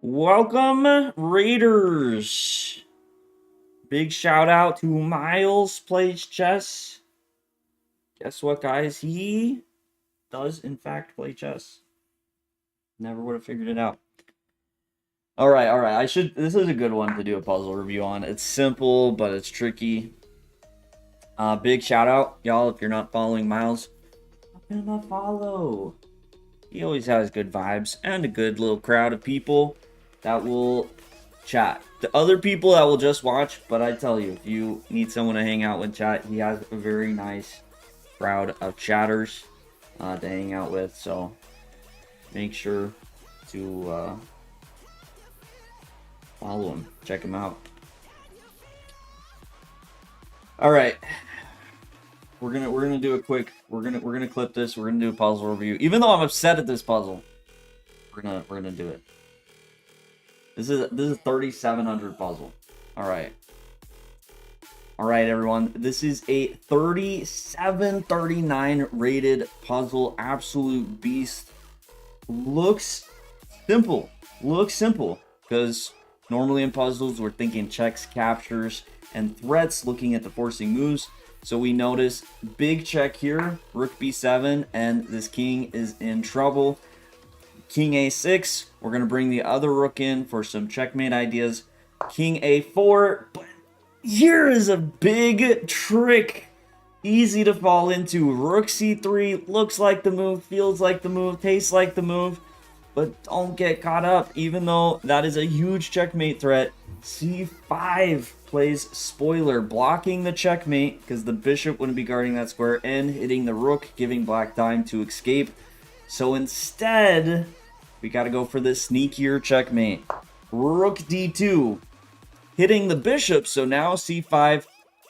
A: Welcome, Raiders! Big shout out to Miles Plays Chess. Guess what, guys? He does, in fact, play chess. Never would have figured it out. Alright. This is a good one to do a puzzle review on. It's simple, but it's tricky. Big shout out, y'all, if you're not following Miles. How can I follow? He always has good vibes and a good little crowd of people that will chat. The other people that will just watch, but I tell you, if you need someone to hang out with chat, he has a very nice crowd of chatters to hang out with, so make sure to follow him, check him out. All right, we're gonna do a quick. We're gonna clip this. We're gonna do a puzzle review. Even though I'm upset at this puzzle, we're gonna do it. This is a 3700 puzzle. All right, everyone. This is a 3739 rated puzzle. Absolute beast. Looks simple. Because normally in puzzles we're thinking checks, captures, and threats, looking at the forcing moves. So we notice big check here, rook b7, and this king is in trouble. King a6, we're going to bring the other rook in for some checkmate ideas. King a4, but here is a big trick. Easy to fall into. Rook c3, looks like the move, feels like the move, tastes like the move, but don't get caught up, even though that is a huge checkmate threat. c5 plays spoiler, blocking the checkmate because the bishop wouldn't be guarding that square, and hitting the rook, giving black time to escape. So instead, we got to go for this sneakier checkmate. Rook d2, hitting the bishop, so now c5,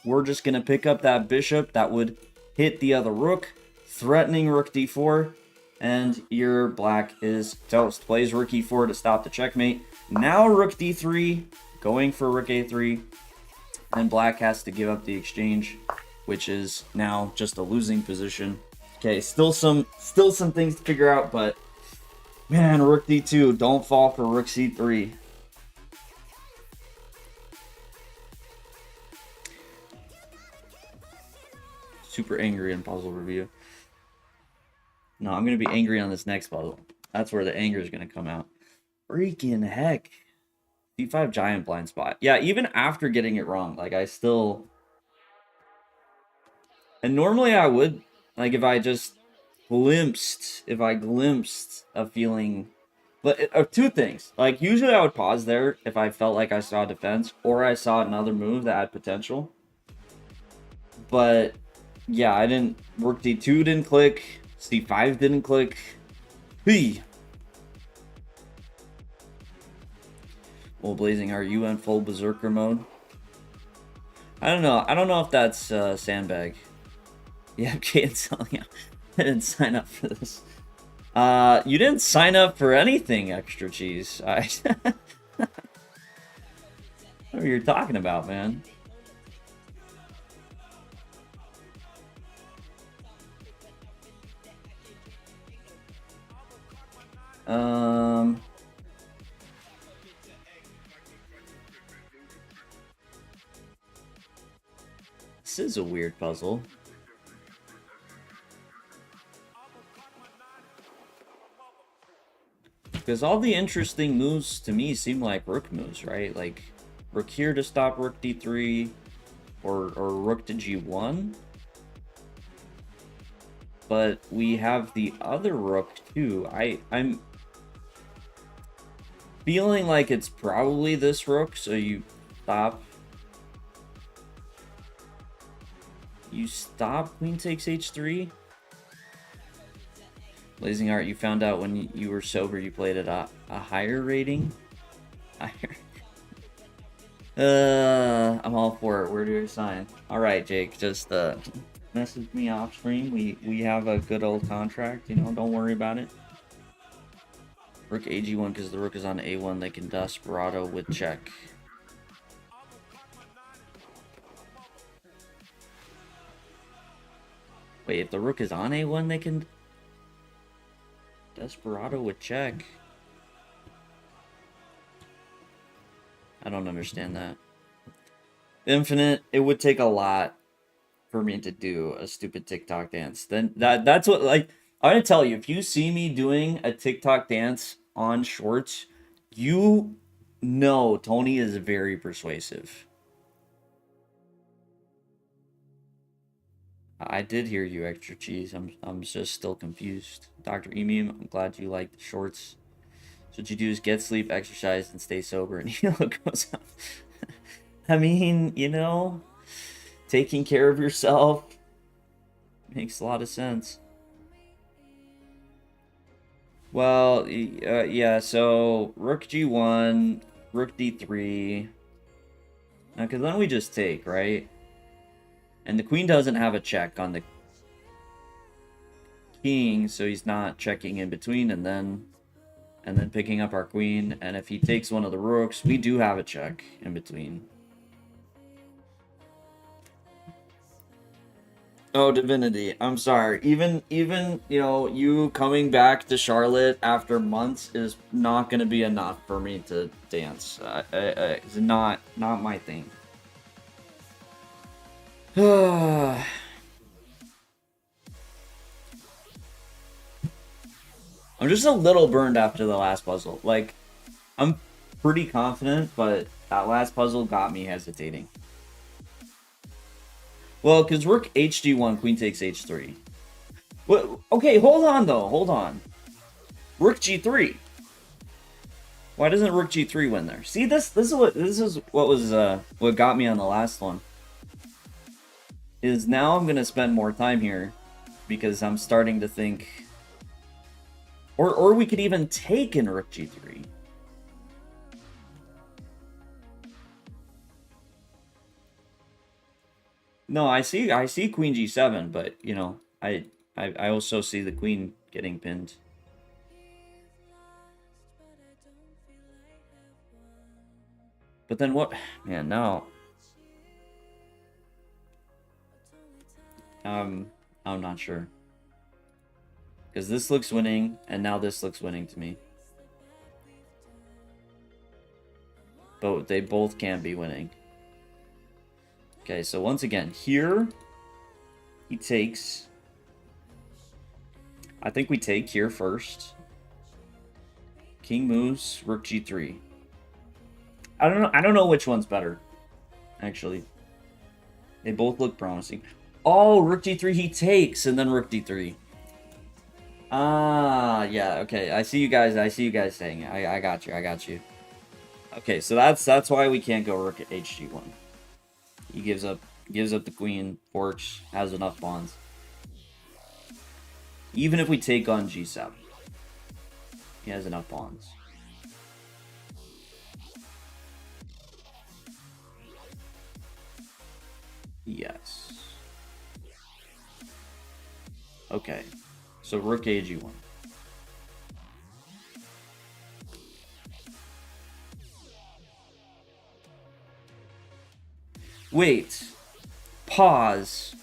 A: we're just going to pick up that bishop that would hit the other rook, threatening rook d4, and your black is toast. Plays rook e4 to stop the checkmate. Now rook d3, going for rook a3. and black has to give up the exchange, which is now just a losing position. Okay, still some things to figure out, but man, rook d2, don't fall for rook c3. Super angry in puzzle review. No, I'm gonna be angry on this next puzzle. That's where the anger is gonna come out. Freaking heck. D5 giant blind spot. Yeah, even after getting it wrong, like I still... And normally I would, like if I glimpsed a feeling... But two things. Like usually I would pause there if I felt like I saw defense or I saw another move that had potential. But yeah, I didn't... Rook d2 didn't click. c5 didn't click. Hey. Well, Blazing, are you in full berserker mode? I don't know. I don't know if that's sandbag. Yeah, okay, selling out. I didn't sign up for this. You didn't sign up for anything, Extra Cheese. What are you talking about, man? This is a weird puzzle. Because all the interesting moves to me seem like rook moves, right? Like rook here to stop rook d3 or rook to g1. But we have the other rook too. I'm feeling like it's probably this rook, so you stop. You stop queen takes h3. Blazing Art, you found out when you were sober you played at a higher rating? I'm all for it. Where do I sign? Alright, Jake, just message me off stream. We have a good old contract, you know, don't worry about it. Rook ag1 because the rook is on a1, they can desperado with check. Wait, if the rook is on a1, they can desperado with check. I don't understand that. Infinite, it would take a lot for me to do a stupid TikTok dance. Then that's what, like, I'm gonna tell you, if you see me doing a TikTok dance on Shorts, you know Tony is very persuasive. I did hear you, Extra Cheese. I'm just still confused. Dr. Emium, I'm glad you like the shorts. So what you do is get sleep, exercise, and stay sober, and elo goes up. I mean, you know, taking care of yourself makes a lot of sense. Well, yeah, so rook g1, rook d3. Now, because then we just take, right? And the queen doesn't have a check on the king, so he's not checking in between and then picking up our queen. And if he takes one of the rooks, we do have a check in between. Oh, Divinity, I'm sorry. Even you know, you coming back to Charlotte after months is not going to be enough for me to dance. It's not my thing. I'm just a little burned after the last puzzle. Like, I'm pretty confident, but that last puzzle got me hesitating. Well, because rook hg1, queen takes h3. Well, okay, hold on, though. Hold on. Rook g3. Why doesn't rook g3 win there? See, this is what got me on the last one. Is now I'm gonna spend more time here because I'm starting to think, or we could even take in rook g3. No, I see queen g7, but you know, I also see the queen getting pinned. But then what? Man, no. I'm not sure. Because this looks winning, and now this looks winning to me. But they both can be winning. Okay, so once again, here, he takes. I think we take here first. King moves, rook g3. I don't know which one's better, actually. They both look promising. Oh, rook d3 he takes, and then rook d3. Ah, yeah, okay. I see you guys saying it. I got you. Okay, so that's why we can't go rook at hg1. He gives up the queen, forks, has enough pawns. Even if we take on g7, he has enough pawns. Yes. Okay. So rook ag1. Wait. Pause.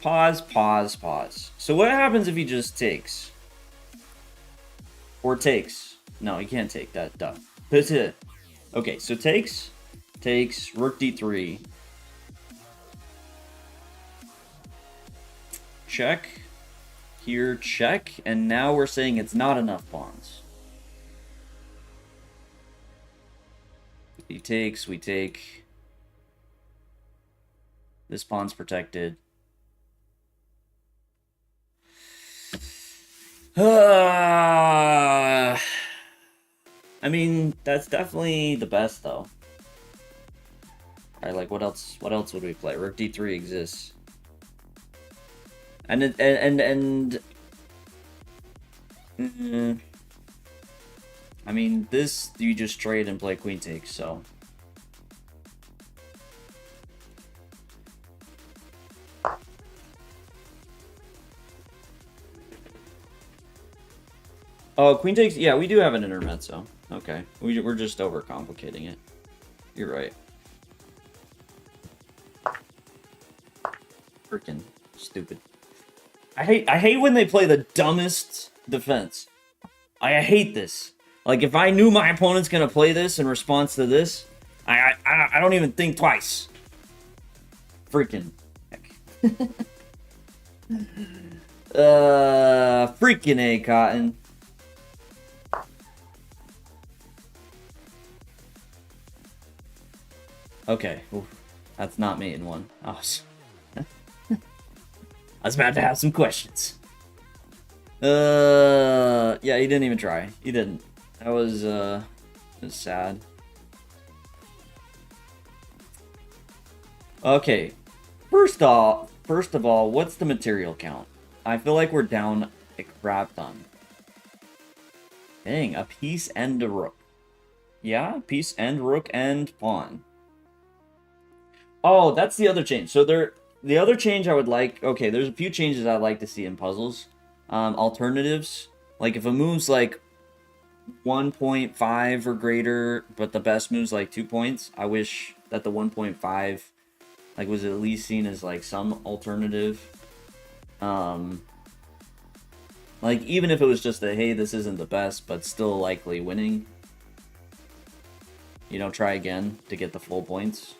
A: Pause. So what happens if he just takes? Or takes? No, he can't take that. Duh. Okay, so takes, rook d3. Check. Here, check. And now we're saying it's not enough pawns. He takes, we take. This pawn's protected. I mean, that's definitely the best, though. Alright, like, what else would we play? Rook d3 exists. And I mean, this, you just trade and play queen takes, so. Oh, queen takes, yeah, we do have an intermezzo. Okay, we're just overcomplicating it. You're right. Freaking stupid. I hate when they play the dumbest defense. I hate this. Like, if I knew my opponent's gonna play this in response to this, I don't even think twice. Freaking heck. Freaking A, Cotton. Okay, oof. That's not me in one. I was about to have some questions. Yeah, he didn't even try. He didn't. That was sad. Okay. First of all, what's the material count? I feel like we're down a crap ton. Dang, a piece and a rook. Yeah, piece and rook and pawn. Oh, that's the other change. So the other change I would like... Okay, there's a few changes I'd like to see in puzzles. Alternatives. Like, if a move's, like, 1.5 or greater, but the best move's, like, 2 points, I wish that the 1.5, like, was at least seen as, like, some alternative. Like, even if it was just a, hey, this isn't the best, but still likely winning. You know, try again to get the full points.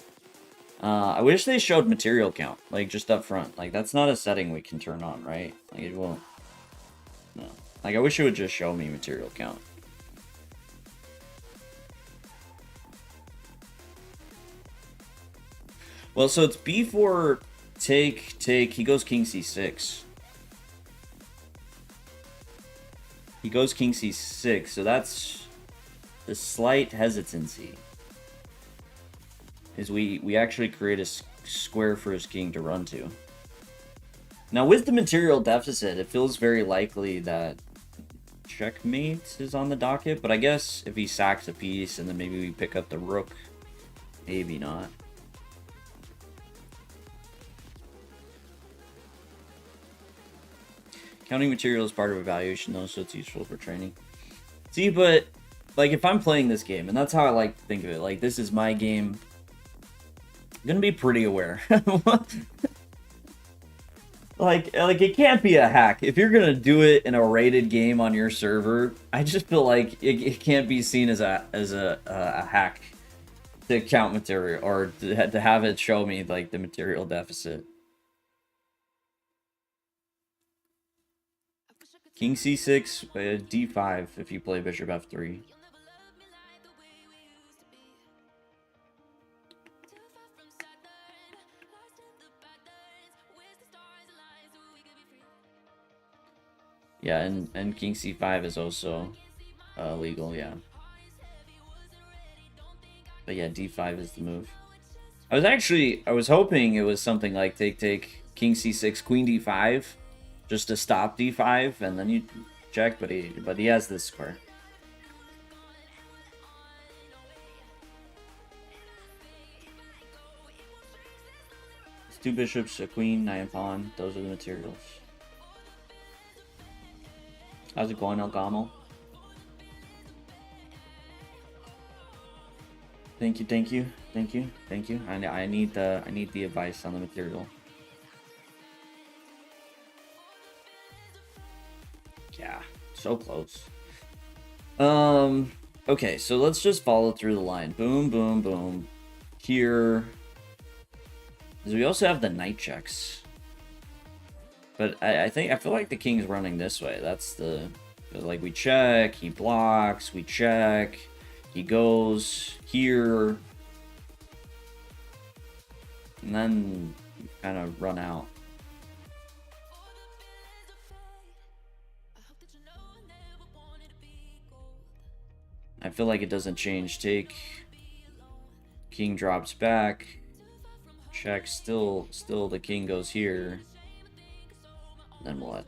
A: I wish they showed material count, like, just up front. Like, that's not a setting we can turn on, right? Like, it won't. No. Like, I wish it would just show me material count. Well, so it's b4, take, he goes king c6. He goes king c6, so that's the slight hesitancy. Is we actually create a square for his king to run to. Now, with the material deficit, it feels very likely that checkmate is on the docket, but I guess if he sacks a piece and then maybe we pick up the rook, maybe not. Counting material is part of evaluation, though, so it's useful for training. See, but, like, if I'm playing this game, and that's how I like to think of it, like, this is my game, gonna be pretty aware. Like it can't be a hack. If you're gonna do it in a rated game on your server, I just feel like it can't be seen as a hack to count material or to have it show me like the material deficit. King c6, d5 if you play bishop f3. Yeah, and king c5 is also legal, yeah. But yeah, d5 is the move. I was hoping it was something like take king c6, queen d5, just to stop d5, and then you check. But he has this square. It's two bishops, a queen, knight, and pawn. Those are the materials. How's it going, El Gamo? Thank you, thank you, thank you, thank you. I need the advice on the material. Yeah, so close. Okay, so let's just follow through the line. Boom, boom, boom. Here. We also have the knight checks. But I feel like the king's running this way. That's the, like, we check, he blocks, we check, he goes here, and then kind of run out. I feel like it doesn't change. Take, king drops back, check, still the king goes here. Then what?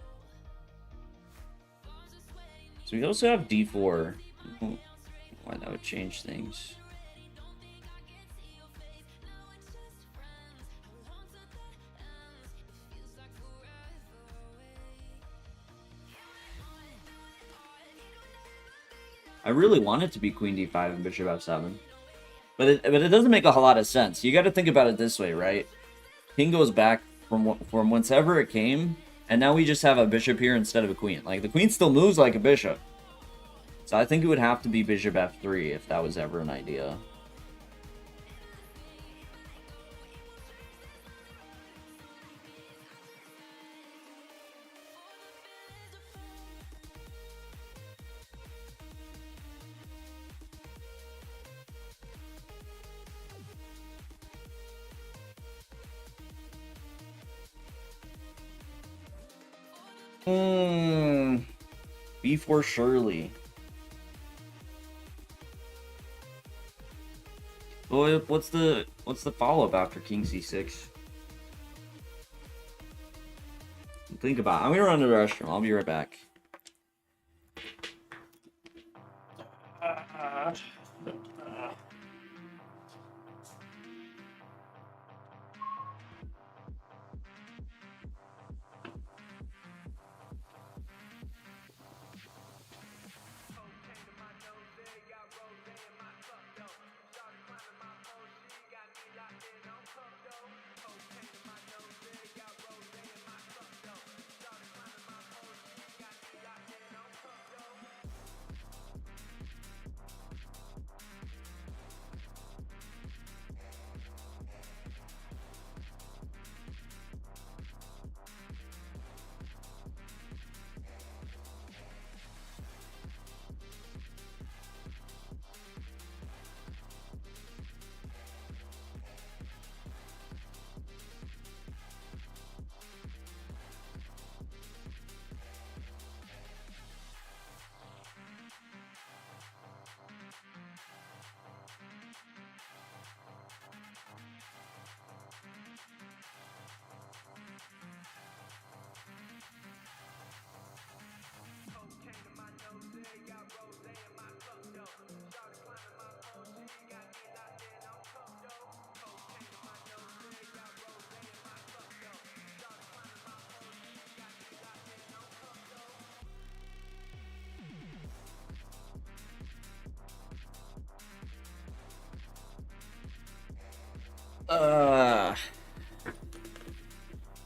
A: So we also have d4. Why that would change things. I really want it to be queen d5 and bishop f7. But it doesn't make a whole lot of sense. You got to think about it this way, right? King goes back from whenever it came. And now we just have a bishop here instead of a queen. Like, the queen still moves like a bishop. So I think it would have to be bishop f3 if that was ever an idea. B4 Shirley. Well, what's the follow-up after king c6? Think about it. I'm gonna run to the restroom. I'll be right back.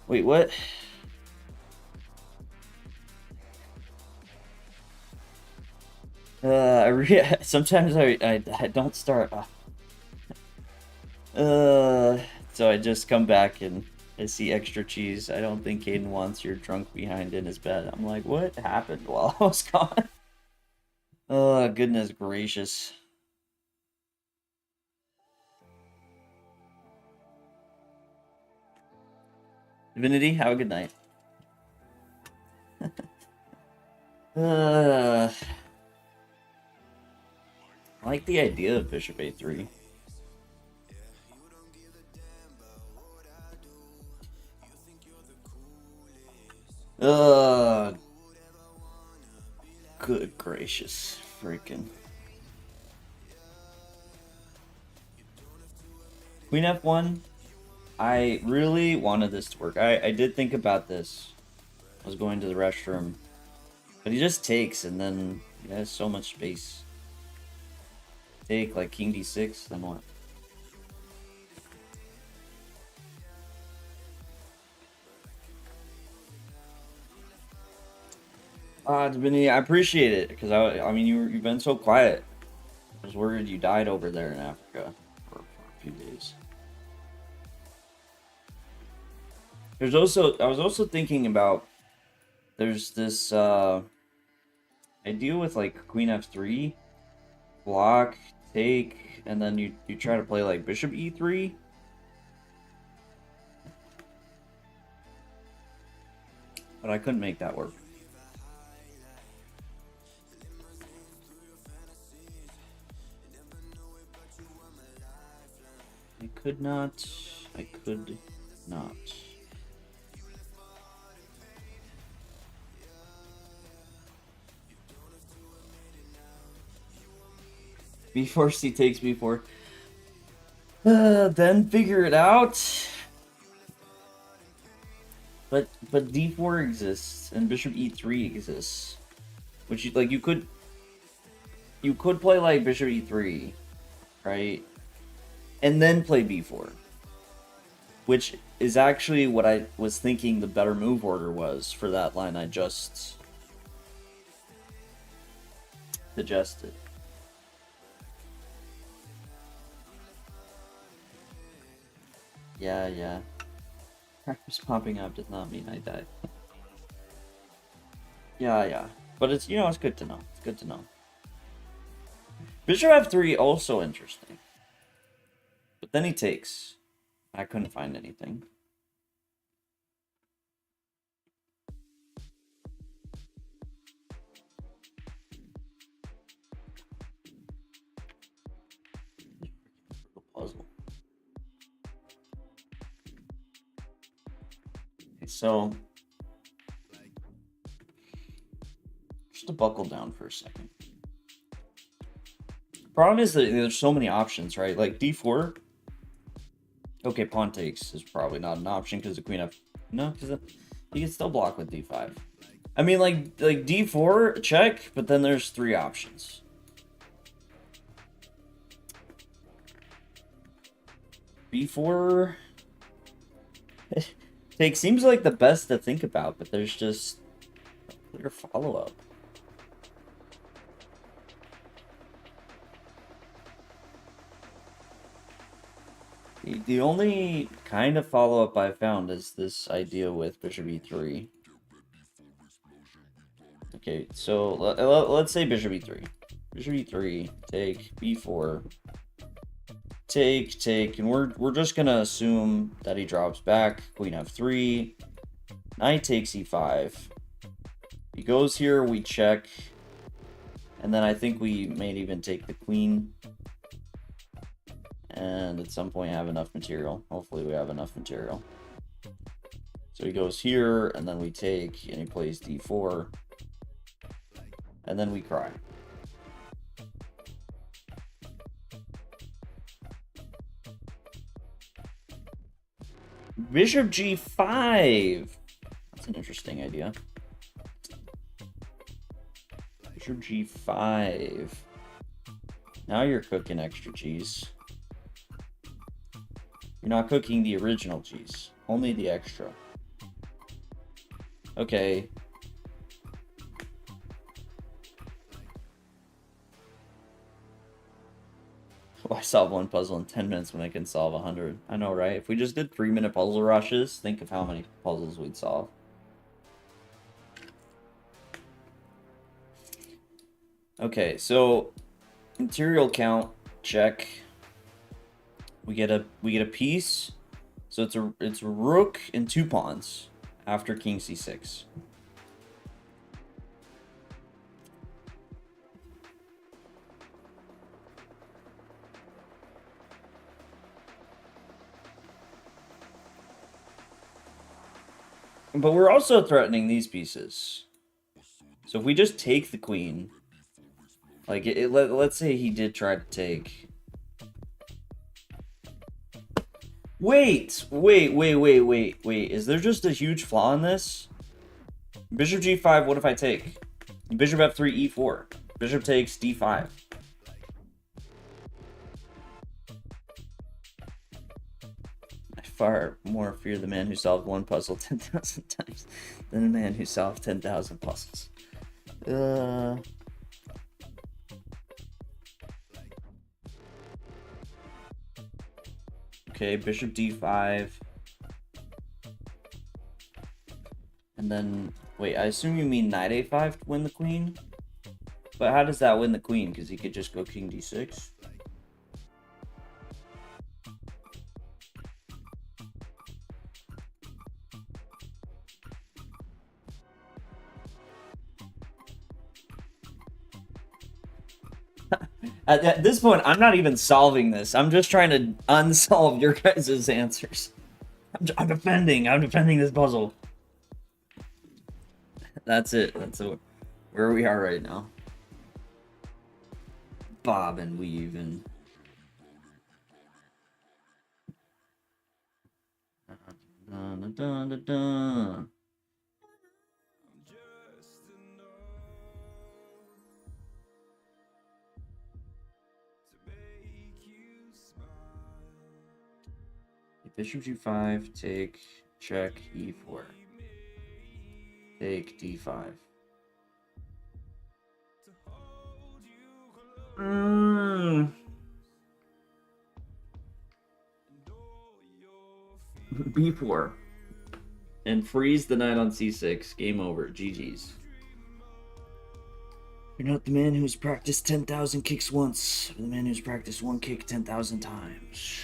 A: Wait, what? Sometimes I don't start. So I just come back and I see extra cheese. I don't think Caden wants your drunk behind in his bed. I'm like, what happened while I was gone? Oh, goodness gracious. Divinity, have a good night. I like the idea of Bishop A3. Good gracious. Freaking. Queen F1. I really wanted this to work. I did think about this. I was going to the restroom. But he just takes, and then he has so much space. Take, like, King D6, then what? Divinity, I appreciate it, because I mean, you've been so quiet. I was worried you died over there in Africa for a few days. I was also thinking about, there's this idea with like Queen F3, block, take, and then you try to play like Bishop E3. But I couldn't make that work. I could not. Before C takes B4. Then figure it out. But D4 exists and Bishop E3 exists. Which you could play like Bishop E3, right? And then play B4. Which is actually what I was thinking the better move order was for that line I just suggested. Yeah. Crackers popping up does not mean I died. Yeah. But it's, it's good to know. It's good to know. Bishop F3 also interesting. But then he takes. I couldn't find anything. Puzzle. Okay, so just to buckle down for a second. Problem is that there's so many options, right? Like D4. Okay, pawn takes is probably not an option because the queen F. No, because he can still block with D5. I mean, like D4 check, but then there's 3 options. B4 take seems like the best to think about, but there's just a clear follow-up. The only kind of follow-up I found is this idea with Bishop E3. Okay, so let's say Bishop E3. Bishop E3, take, B4, take, and we're just gonna assume that he drops back, Queen F3, Knight takes E5. He goes here, we check, and then I think we may even take the Queen. And at some point have enough material. Hopefully we have enough material. So he goes here, and then we take, and he plays D4. And then we cry. Bishop G5! That's an interesting idea. Bishop G5. Now you're cooking extra cheese. You're not cooking the original cheese. Only the extra. Okay. Why solve one puzzle in 10 minutes when I can solve 100? I know, right? If we just did 3-minute puzzle rushes, think of how many puzzles we'd solve. Okay, so material count, check. We get a piece. So it's a rook and 2 pawns after king c6. But we're also threatening these pieces. So if we just take the queen, like let's say he did try to take. Wait. Is there just a huge flaw in this? Bishop g5, what if I take? Bishop f3, e4. Bishop takes d5. I far more fear the man who solved one puzzle 10,000 times than the man who solved 10,000 puzzles. Okay, bishop d5. And then, wait, I assume you mean knight a5 to win the queen? But how does that win the queen? Because he could just go king d6? At this point, I'm not even solving this. I'm just trying to unsolve your guys' answers. I'm defending this puzzle. That's it. That's where we are right now. Bob and weave and... Dun, dun, dun, dun. Bishop g5, take, check, e4. Take, d5. b4. And freeze the knight on c6. Game over. GG's. You're not the man who's practiced 10,000 kicks once. You're the man who's practiced one kick 10,000 times.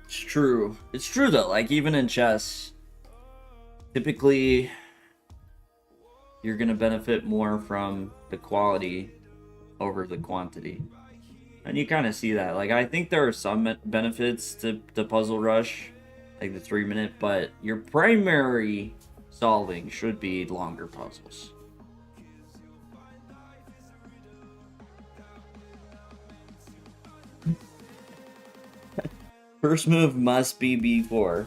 A: It's true. It's true though, like even in chess, typically you're gonna benefit more from the quality over the quantity. And you kind of see that. Like I think there are some benefits to the puzzle rush, like the 3-minute, but your primary solving should be longer puzzles. First move must be b4.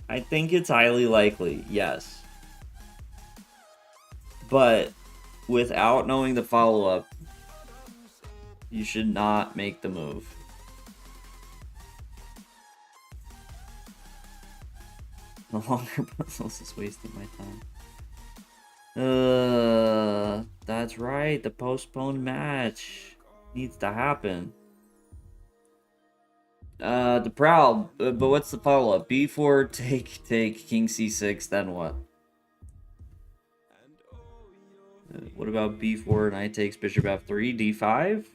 A: I think it's highly likely, yes. But without knowing the follow-up, you should not make the move. The longer puzzles is wasting my time. That's right. The postponed match needs to happen. The prowl, but what's the follow-up? b4, take, king c6, then what? What about b4, knight takes, bishop f3, d5?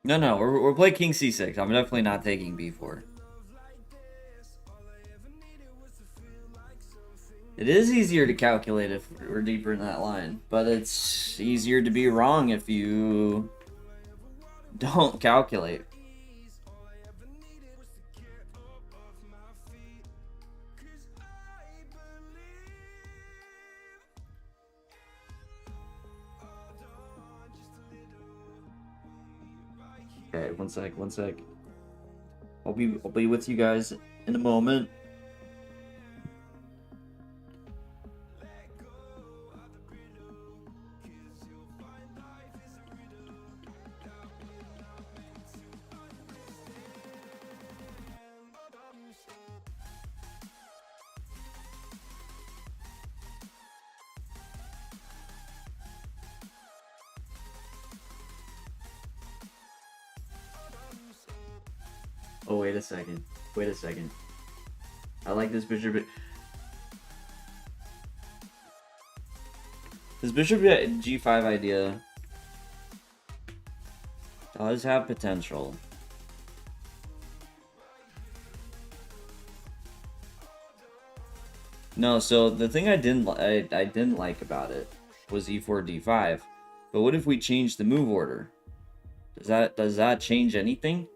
A: No, we're playing king c6. I'm definitely not taking b4. It is easier to calculate if we're deeper in that line, but it's easier to be wrong if you don't calculate. Okay, one sec. I'll be with you guys in a moment. Oh, wait a second. Wait a second. I like this bishop. This bishop at g5 idea does have potential. No, so the thing I didn't like about it was e4 d5. But what if we change the move order? Does that change anything?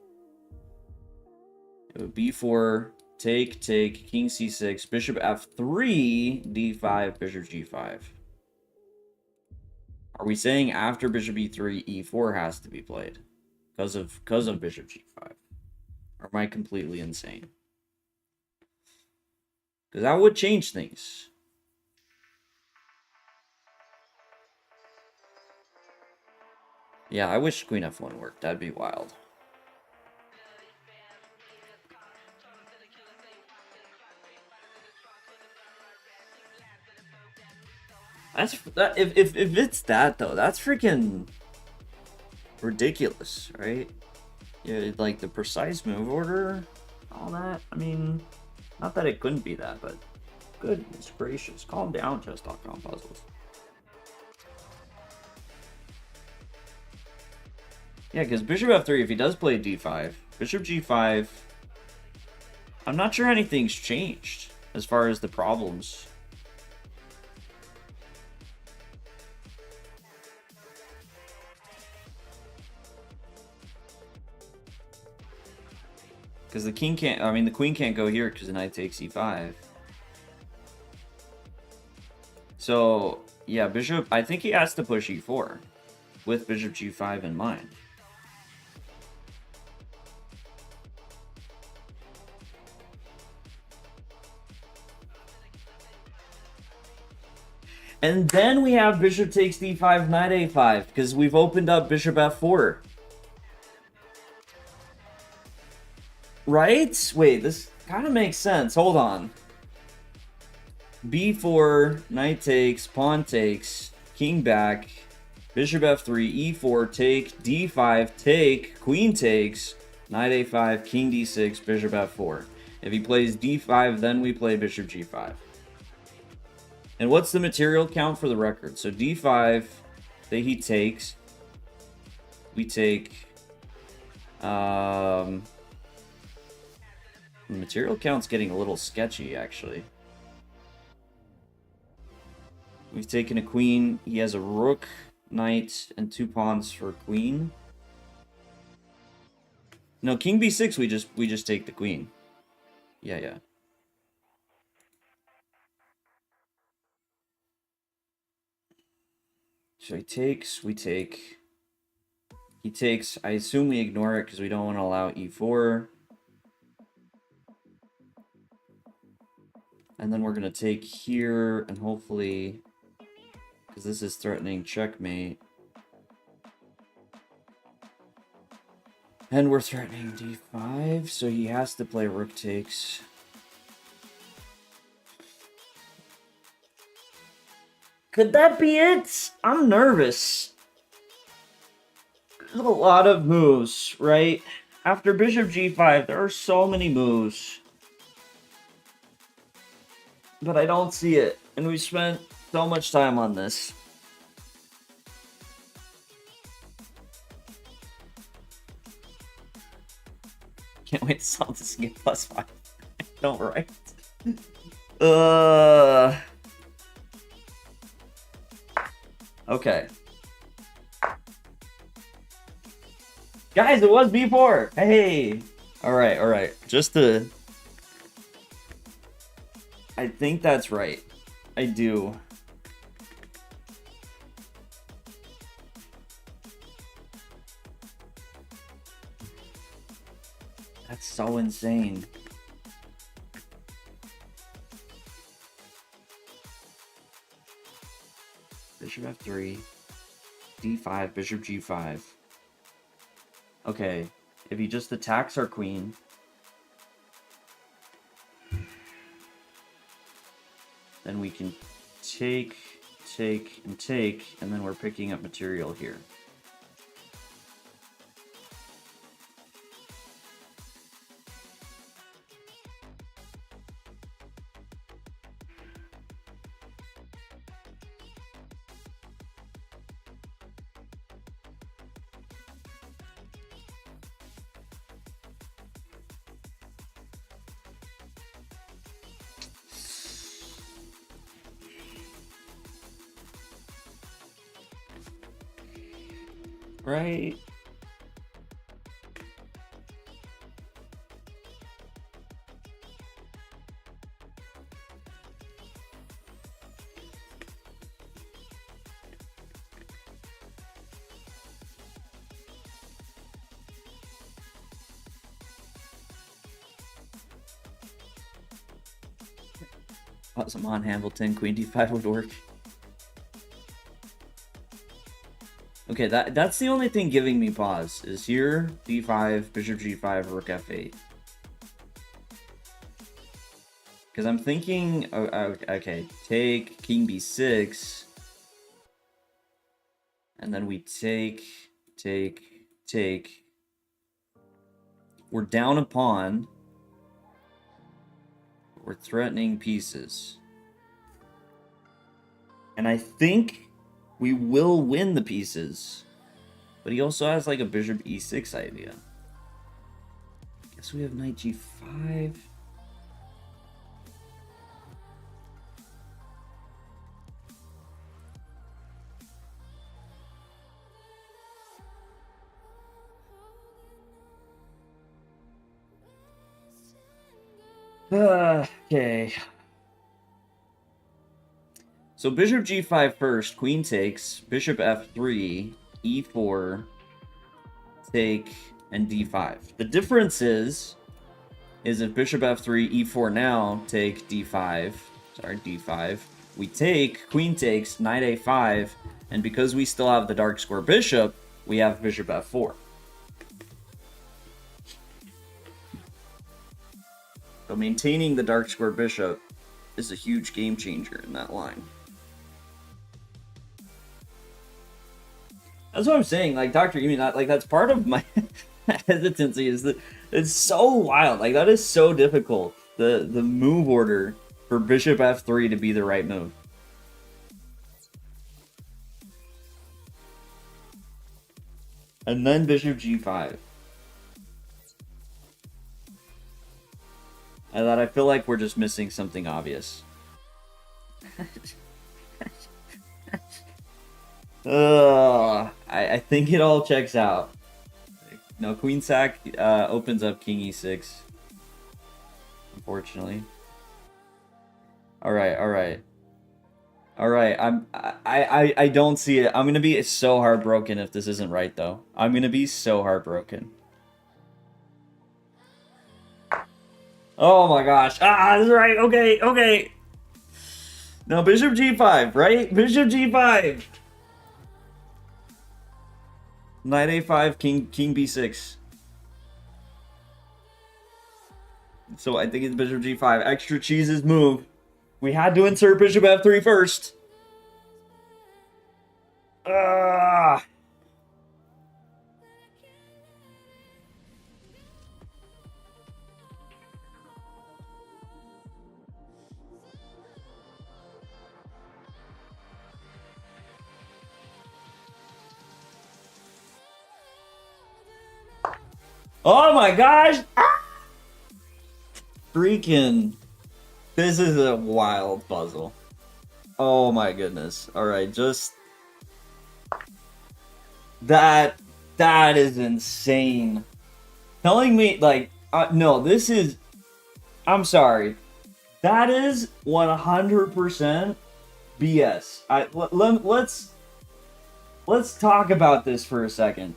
A: It would b4, take, king c6, bishop f3, d5, bishop g5. Are we saying after bishop e3, e4 has to be played because of bishop g5? Or am I completely insane? Because that would change things. Yeah, I wish queen f1 worked. That'd be wild. If it's that though, that's freaking ridiculous, right? Yeah, like the precise move order, all that. I mean, not that it couldn't be that, but goodness gracious, calm down, chess.com puzzles. Yeah, because bishop f3, if he does play d5, bishop g5, I'm not sure anything's changed as far as the problems. Because the king can't, I mean, the queen can't go here because the knight takes e5. So, yeah, bishop, I think he has to push e4 with bishop g5 in mind. And then we have bishop takes d5, knight a5, because we've opened up bishop f4. Right? Wait, this kind of makes sense. Hold on. b4, knight takes, pawn takes, king back, bishop f3, e4, take, d5, take, queen takes, knight a5, king d6, bishop f4. If he plays d5, then we play bishop g5. And what's the material count for the record? So d5, that he takes. We take... the material count's getting a little sketchy, actually. We've taken a queen. He has a rook, knight, and 2 pawns for queen. No, king b6, we just take the queen. Yeah. So he takes, we take. He takes, I assume we ignore it because we don't want to allow e4. And then we're going to take here and hopefully, because this is threatening checkmate. And we're threatening d5, so he has to play rook takes. Could that be it? I'm nervous. There's a lot of moves, right? After bishop g5, there are so many moves. But I don't see it. And we spent so much time on this. Can't wait to solve this and get +5. Don't write. Okay. Guys, it was b4. Hey. All right. Just to... I think that's right. I do. That's so insane. Bishop f3, d5, bishop g5. Okay, if he just attacks our queen, then we can take, and take, and then we're picking up material here. right? Some on Hamilton, Queen D5 would work. Okay, that's the only thing giving me pause, is here, D5, Bishop G5, Rook F8. Because I'm thinking, okay, take King B6, and then we take. We're down a pawn. We're threatening pieces. And I think we will win the pieces. But he also has like a Bishop E6 idea. Guess we have Knight G5. Okay. So Bishop G5 first, Queen takes, Bishop F3, E4, take, and D5. The difference is if Bishop F3, E4 now, take D5, sorry, D5, we take, Queen takes, Knight A5, and because we still have the dark square bishop, we have Bishop F4. So maintaining the dark square bishop is a huge game changer in that line. That's what I'm saying, like, Dr. Emi, like, that's part of my hesitancy, is that it's so wild. Like, that is so difficult. The move order for Bishop F3 to be the right move. And then Bishop G5. And that I feel like we're just missing something obvious. I think it all checks out. No, Queen sack opens up King E6. Unfortunately. Alright. I don't see it. I'm gonna be so heartbroken if this isn't right, though. I'm gonna be so heartbroken. Oh my gosh. This is right. Okay. No, Bishop G5, right? Bishop G5. Knight A5, King B6. So I think it's Bishop G5. Extra cheeses move. We had to insert Bishop F3 first. Oh my gosh! Freaking. This is a wild puzzle. Oh my goodness. Alright, just. That is insane. Telling me, like, no, this is. I'm sorry. That is 100% BS. Let's talk about this for a second.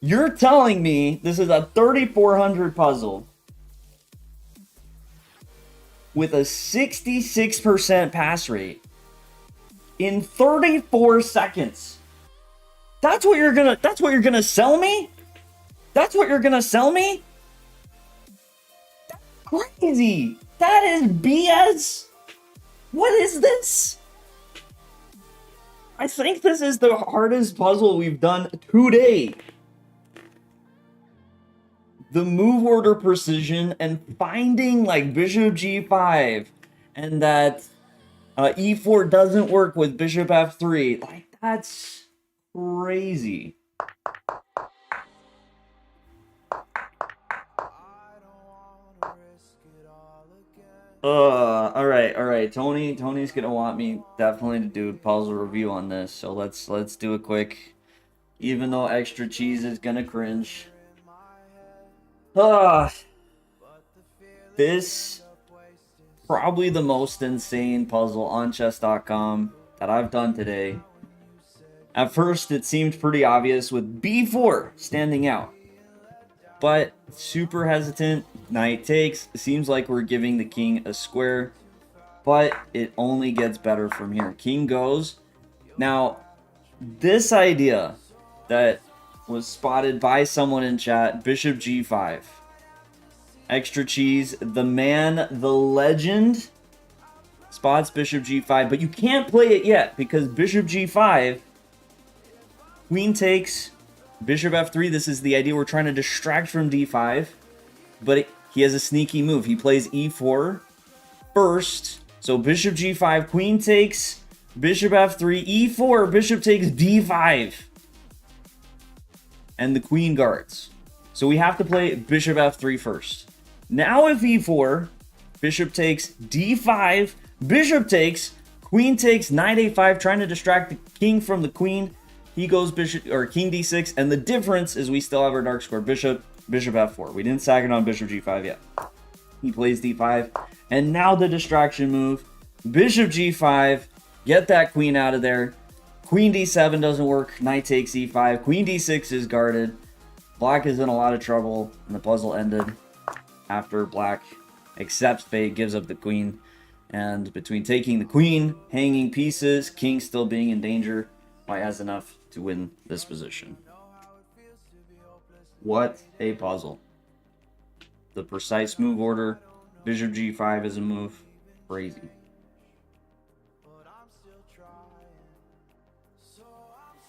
A: You're telling me this is a 3400 puzzle with a 66% pass rate in 34 seconds. That's what you're gonna sell me? That's what you're gonna sell me? That's crazy. That is BS. What is this? I think this is the hardest puzzle we've done today. The move order precision and finding like Bishop G5 and that E4 doesn't work with Bishop F3. Like, that's crazy. All right. Tony's gonna want me definitely to do a puzzle review on this. So let's do a quick Even though extra cheese is gonna cringe. Ah, this probably the most insane puzzle on chess.com that I've done today. At first, it seemed pretty obvious with b4 standing out. But super hesitant, knight takes. Seems like we're giving the king a square. But it only gets better from here. King goes. Now, this idea that was spotted by someone in chat, bishop g5. Extra cheese, the man, the legend, spots bishop g5, but you can't play it yet because bishop g5, queen takes, bishop f3. This is the idea. We're trying to distract from d5, but he has a sneaky move. He plays e4 first, so bishop g5, queen takes, bishop f3, e4, bishop takes d5, and the queen guards. So we have to play bishop f3 first. Now if e4, bishop takes d5, bishop takes, queen takes, knight a5, trying to distract the king from the queen. He goes bishop or king d6, and the difference is we still have our dark square bishop, bishop f4. We didn't sack it on bishop g5 yet. He plays d5, and now the distraction move, bishop g5, get that queen out of there. Queen d7 doesn't work, knight takes e5, queen d6 is guarded. Black is in a lot of trouble, and the puzzle ended after black accepts fate, gives up the queen, and between taking the queen, hanging pieces, king still being in danger, white has enough to win this position. What a puzzle. The precise move order, bishop g5 is a move, crazy.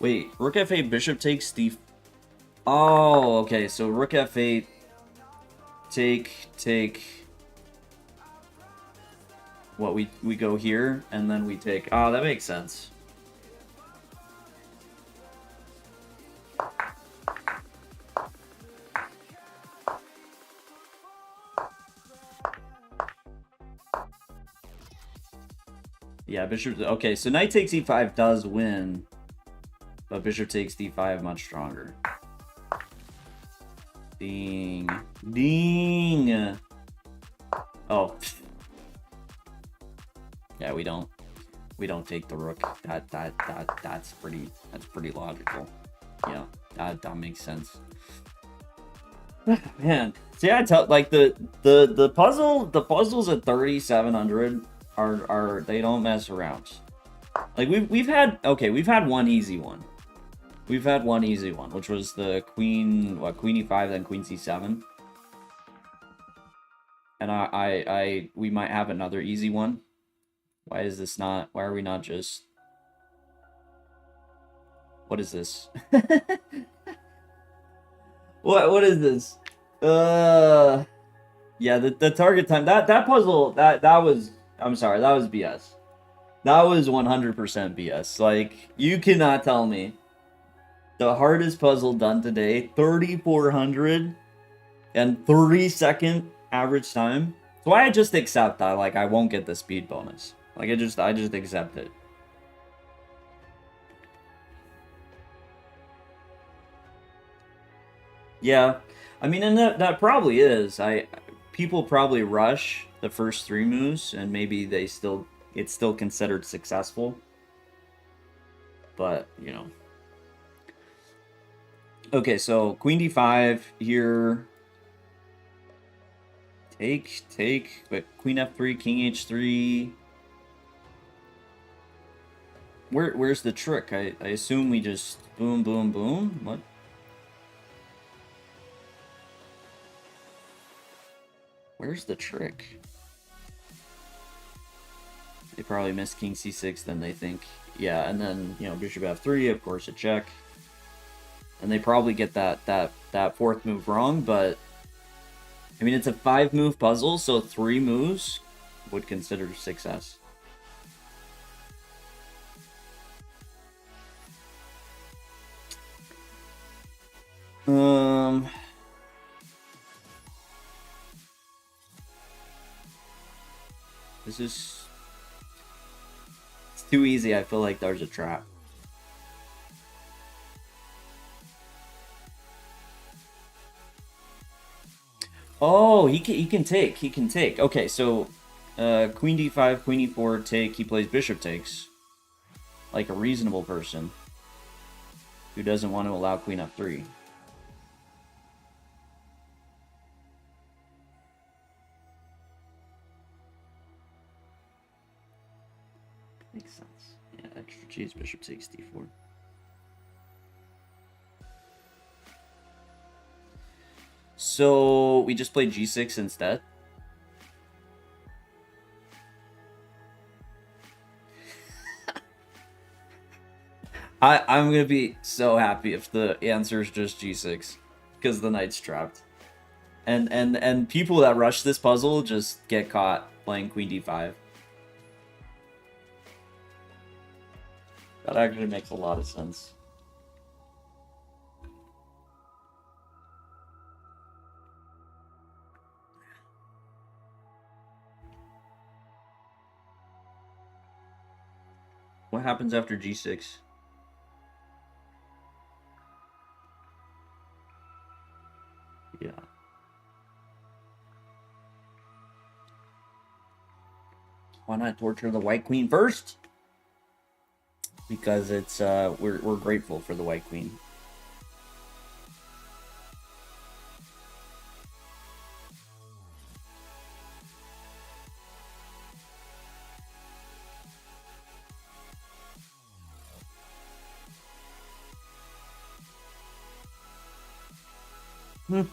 A: Wait, rook f8, bishop takes the... Oh, okay, so rook f8, take... What, we go here, and then we take... Oh, that makes sense. Yeah, bishop... Okay, so knight takes e5 does win, but bishop takes d5 much stronger. Ding. Ding! Oh. Yeah, we don't take the rook. That's pretty logical. Yeah, that makes sense. Man, see, I tell like the puzzles at 3700 are they don't mess around. Like we've had one easy one. We've had one easy one, which was the queen e5, then queen c7. And we might have another easy one. Why are we not just... What is this? What is this? Yeah, the target time, that puzzle, that was, I'm sorry, that was BS. That was 100% BS. Like, you cannot tell me the hardest puzzle done today, 3,400 and 30-second average time. So I just accept that, like, I won't get the speed bonus. Like, I just accept it. Yeah, I mean, and that probably is. People probably rush the first 3 moves, and maybe it's still considered successful. But, you know. Okay, so queen d5 here. Take, but queen f3, king h3. Where's the trick? I assume we just boom, boom, boom. What? Where's the trick? They probably missed king c6, then they think, yeah, and then, you know, bishop f3, of course, a check. And they probably get that fourth move wrong, but I mean, it's a 5-move puzzle, so 3 moves would consider success. This is... It's too easy. I feel like there's a trap. Oh, he can take. He can take. Okay, so queen d5, queen e4 take. He plays bishop takes. Like a reasonable person who doesn't want to allow queen f3. Makes sense. Yeah, extra cheese, bishop takes d4. So we just played g6 instead. I'm gonna be so happy if the answer is just g6, because the knight's trapped, and people that rush this puzzle just get caught playing queen d5. That actually makes a lot of sense. What happens after g6? Yeah. Why not torture the white queen first? Because it's we're grateful for the white queen. I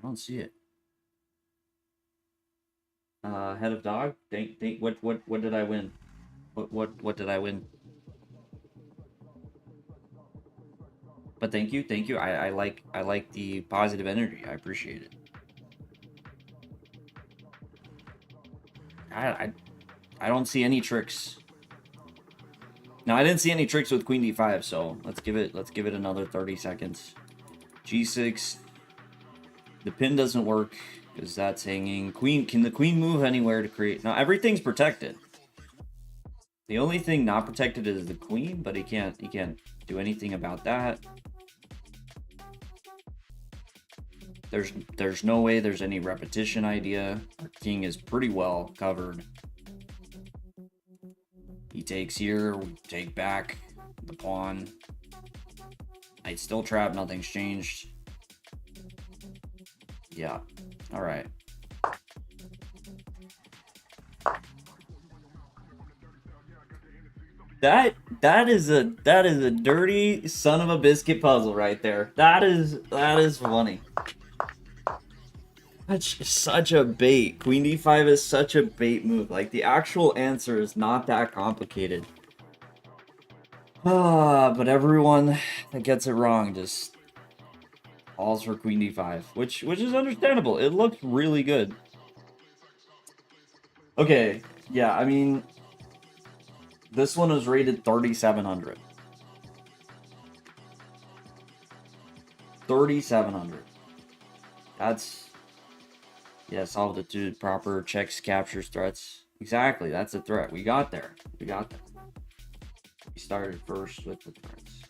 A: don't see it. Head of dog. What did I win? What did I win? But thank you. I like the positive energy. I appreciate it. I don't see any tricks. Now I didn't see any tricks with queen d5, so let's give it another 30 seconds. g6. The pin doesn't work because that's hanging. Queen, can the queen move anywhere to create? Now everything's protected. The only thing not protected is the queen, but he can't do anything about that. There's no way there's any repetition idea. Our king is pretty well covered. He takes here, we take back the pawn. Knight's still trapped, nothing's changed. Yeah, all right. That is a dirty son of a biscuit puzzle right there. That is funny. That's such a bait. Queen d5 is such a bait move. Like, the actual answer is not that complicated. But everyone that gets it wrong just falls for queen d5, which is understandable. It looked really good. Okay, yeah, I mean, this one was rated 3,700. 3,700. That's... Yeah, solved it to proper checks, captures, threats. Exactly, that's a threat. We got there. We started first with the threats.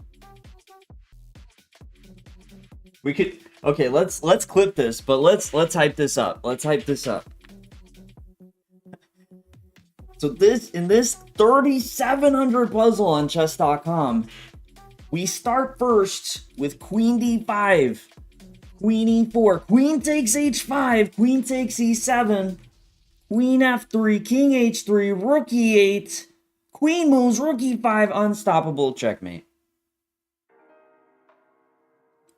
A: We could... Okay, let's clip this, but let's hype this up. Let's hype this up. So in this 3,700 puzzle on chess.com, we start first with queen d5. Queen e4, queen takes h5, queen takes e7, queen f3, king h3, rook e8, queen moves, rook e5, unstoppable, checkmate.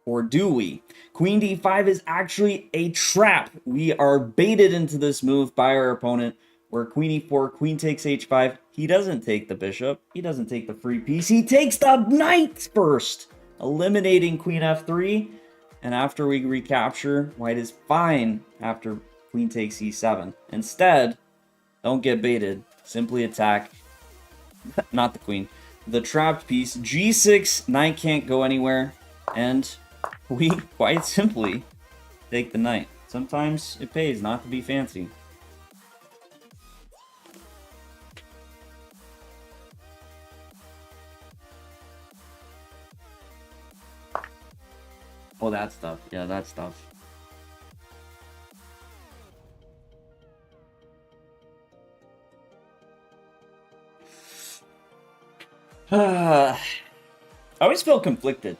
A: Or do we? Queen d5 is actually a trap. We are baited into this move by our opponent, where queen e4, queen takes h5. He doesn't take the bishop. He doesn't take the free piece. He takes the knight first, eliminating queen f3. And after we recapture, white is fine after queen takes e7. Instead, don't get baited. Simply attack, not the queen, the trapped piece. g6, knight can't go anywhere. And we quite simply take the knight. Sometimes it pays not to be fancy. Oh, that's tough. Yeah, that's tough. I always feel conflicted.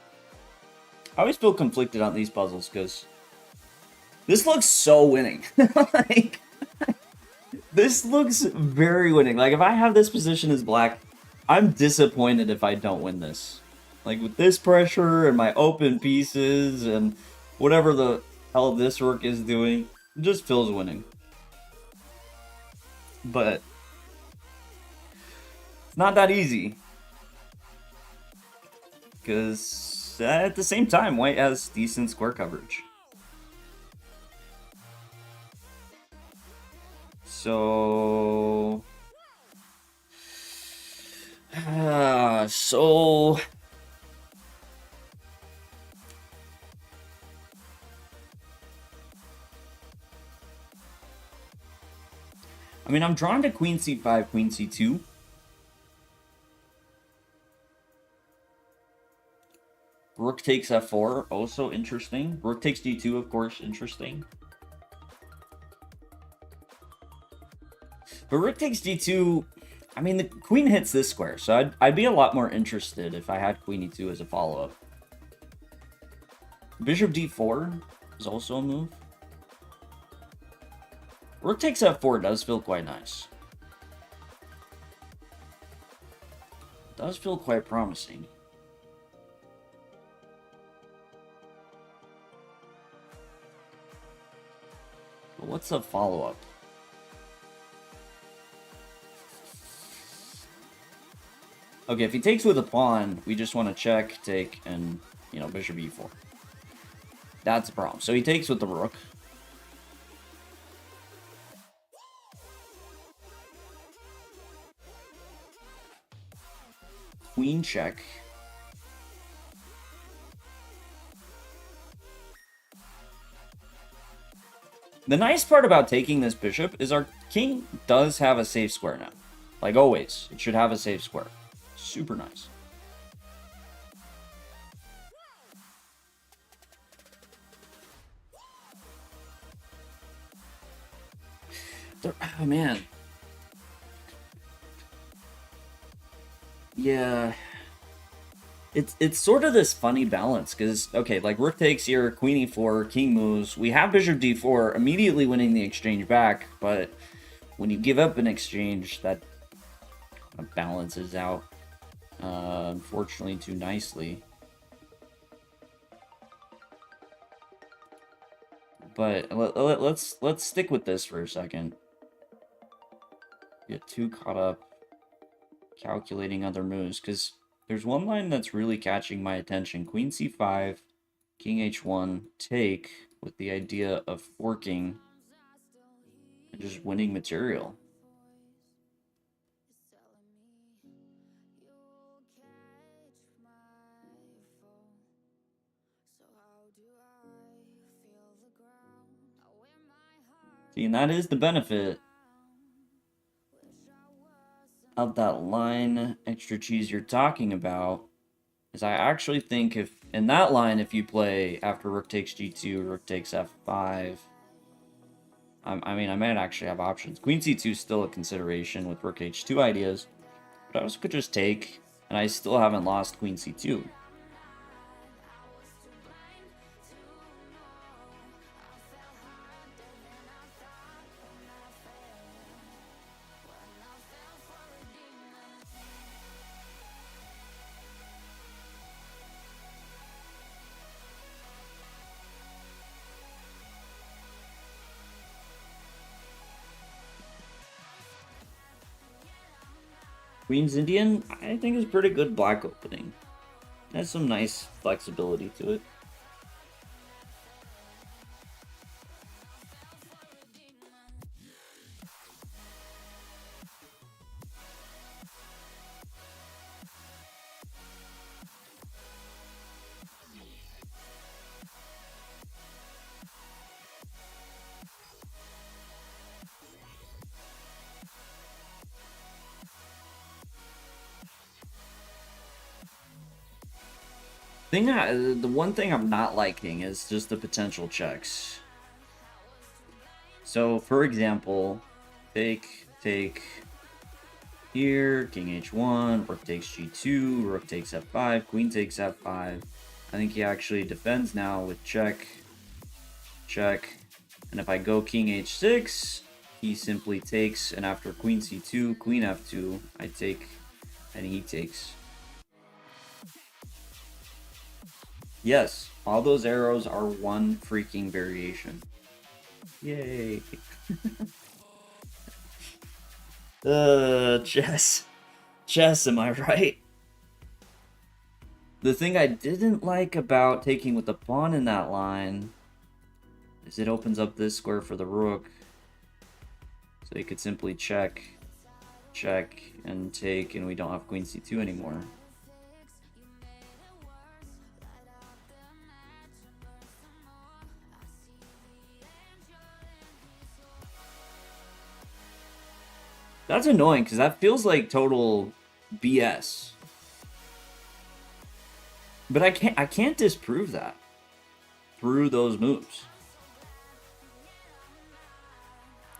A: I always feel conflicted on these puzzles because this looks so winning. Like, this looks very winning. Like, if I have this position as black, I'm disappointed if I don't win this. Like, with this pressure and my open pieces and whatever the hell this rook is doing, it just feels winning. But it's not that easy. Because at the same time, white has decent square coverage. So... so... I mean, I'm drawn to queen c5, queen c2. Rook takes f4, also interesting. Rook takes d2, of course, interesting. But rook takes d2, I mean, the queen hits this square, so I'd be a lot more interested if I had queen e2 as a follow-up. Bishop d4 is also a move. Rook takes f4 does feel quite nice. Does feel quite promising. But what's the follow-up? Okay, if he takes with a pawn, we just want to check, take, and, you know, bishop e4. That's the problem. So he takes with the rook. Queen check. The nice part about taking this bishop is our king does have a safe square now. Like always, it should have a safe square. Super nice. Oh, man. Yeah. It's sort of this funny balance, because, okay, like, rook takes here, queen e4, king moves, we have bishop d4, immediately winning the exchange back, but when you give up an exchange, that kind of balances out, unfortunately, too nicely. But let's stick with this for a second. Get too caught up calculating other moves, because there's one line that's really catching my attention. Queen c5, king h1, take, with the idea of forking and just winning material. See, and that is the benefit of that line extra cheese you're talking about, is I actually think if in that line, if you play after rook takes g2, rook takes f5, I mean, I might actually have options. Queen c2 is still a consideration with rook h2 ideas, but I also could just take, and I still haven't lost queen c2. Queen's Indian, I think, is pretty good black opening. It has some nice flexibility to it. The one thing I'm not liking is just the potential checks. So, for example, take here, king h1, rook takes g2, rook takes f5, queen takes f5. I think he actually defends now with check, check. And if I go king h6, he simply takes, and after queen c2, queen f2, I take, and he takes. Yes, all those arrows are one freaking variation. Yay. Chess. Chess, am I right? The thing I didn't like about taking with the pawn in that line is it opens up this square for the rook. So you could simply check, check, and take, and we don't have queen c2 anymore. That's annoying, because that feels like total BS. But I can't disprove that through those moves.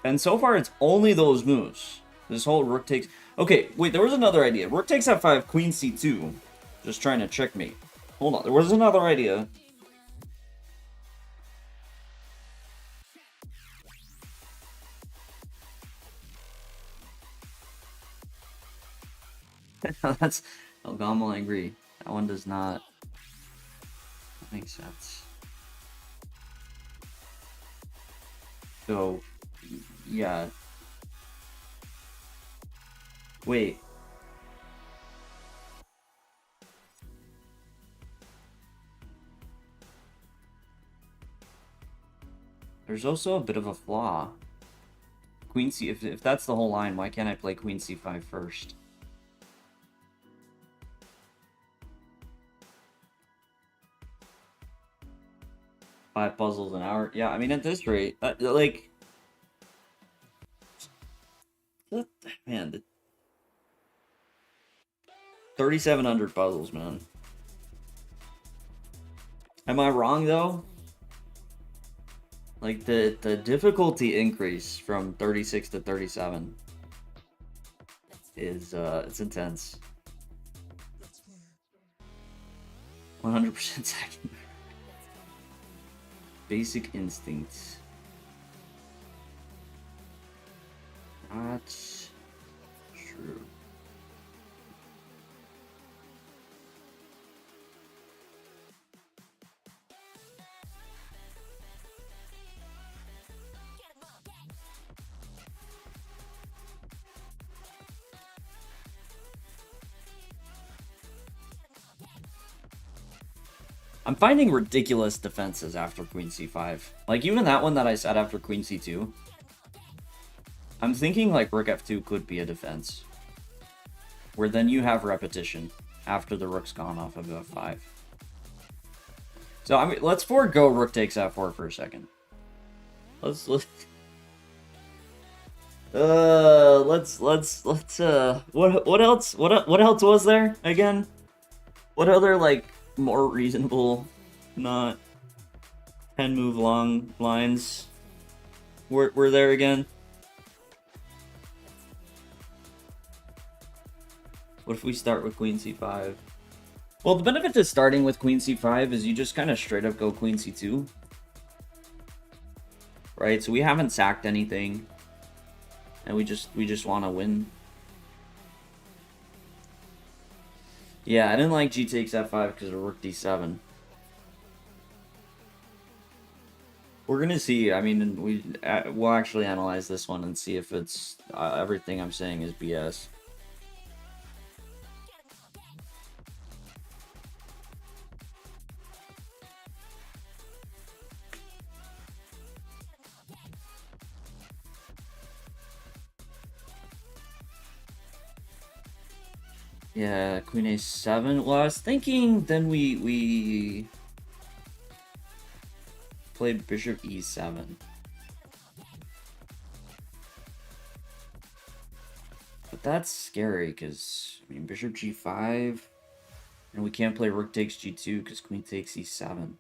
A: And so far, it's only those moves. This whole rook takes... Okay, wait, there was another idea. Rook takes f5, queen c2. Just trying to checkmate. Hold on, there was another idea. That's... Elgamal, I agree. That one does not make sense. So, yeah. Wait. There's also a bit of a flaw. Queen c... If that's the whole line, why can't I play queen c5 first? Five puzzles an hour. Yeah, I mean, at this rate, like... Man, 3,700 puzzles, man. Am I wrong, though? Like, the difficulty increase from 36 to 37 is, it's intense. 100% second. Basic instincts. Not true. I'm finding ridiculous defenses after queen c5. Like, even that one that I said after queen c2. I'm thinking, like, rook f2 could be a defense. Where then you have repetition after the rook's gone off of f5. So, I mean, let's forego rook takes f4 for a second. Let's what else was there again? What other, like, more reasonable, not 10 move long lines were there again? What if we start with queen c5? Well, the benefit to starting with queen c5 is you just kind of straight up go queen c2. Right? So we haven't sacked anything. And we just want to win. Yeah, I didn't like g takes f5 because of rook d7. We're gonna see. I mean, we'll actually analyze this one and see if it's everything I'm saying is BS. Yeah, queen a7. Well, I was thinking then we played bishop e7. But that's scary because, I mean, bishop g5 And we can't play rook takes g2 because queen takes e7.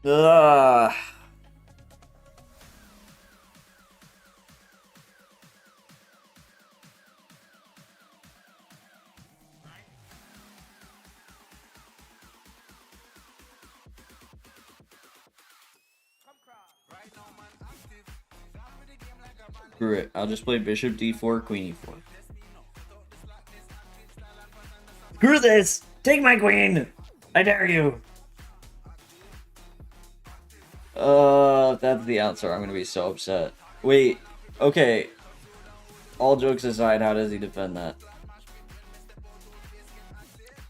A: Ugh. Screw it. I'll just play bishop d4, queen e4. Screw this! Take my queen! I dare you! If that's the answer, I'm gonna be so upset. Wait, okay. All jokes aside, how does he defend that?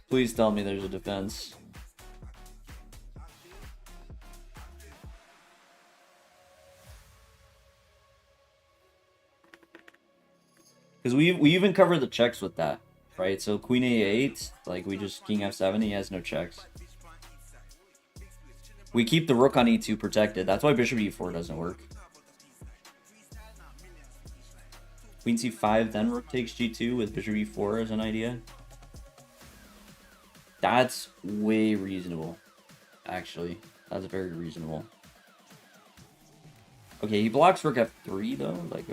A: Please tell me there's a defense. Because we even cover the checks with that, right? So queen a8, like we just king f7, he has no checks. We keep the rook on e2 protected. That's why bishop e4 doesn't work. Queen c5, then rook takes g2 with bishop e4 as an idea. That's way reasonable, actually. That's very reasonable. Okay, he blocks rook f3 though, like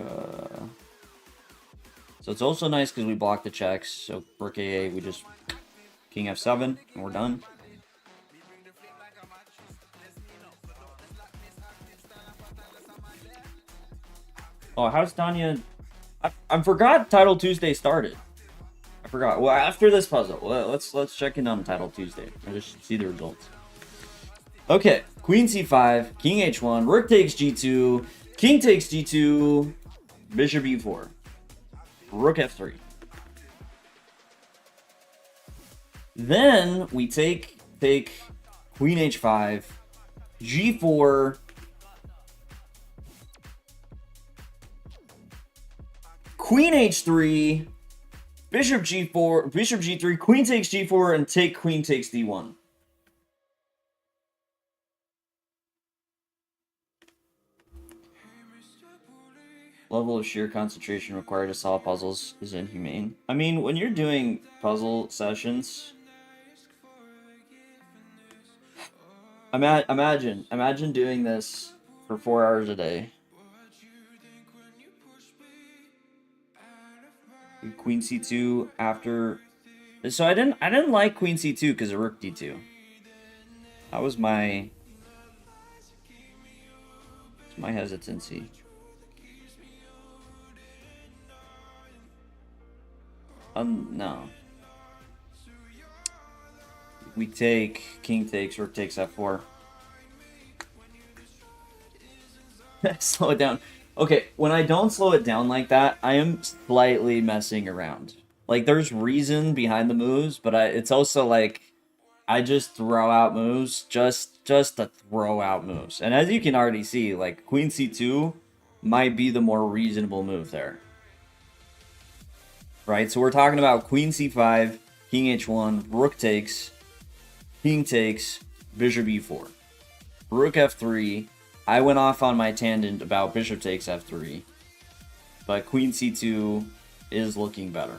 A: so it's also nice because we block the checks. So rook a8, we just king f7 and we're done. Oh, how's Tanya? I forgot Title Tuesday started. I forgot. Well, after this puzzle, let's check in on Title Tuesday. I just see the results. Okay, queen c5, king h1, rook takes g2, king takes g2, bishop e4, rook f3. Then we take queen h5, g4, queen h3, bishop g4, bishop g3, queen takes g4, and take queen takes d1. Level of sheer concentration required to solve puzzles is inhumane. I mean, when you're doing puzzle sessions, imagine doing this for 4 hours a day. Queen c2 after. So I didn't like queen c2 because of rook d2. That was my hesitancy. No. We take king takes, rook takes f4. Slow it down. Okay, when I don't slow it down like that, I am slightly messing around. Like, there's reason behind the moves, but it's also like I just throw out moves just to throw out moves. And as you can already see, like queen c2 might be the more reasonable move there. Right? So we're talking about queen c5, king h1, rook takes, king takes, bishop e4. Rook f3. I went off on my tangent about bishop takes f3. But queen c2 is looking better.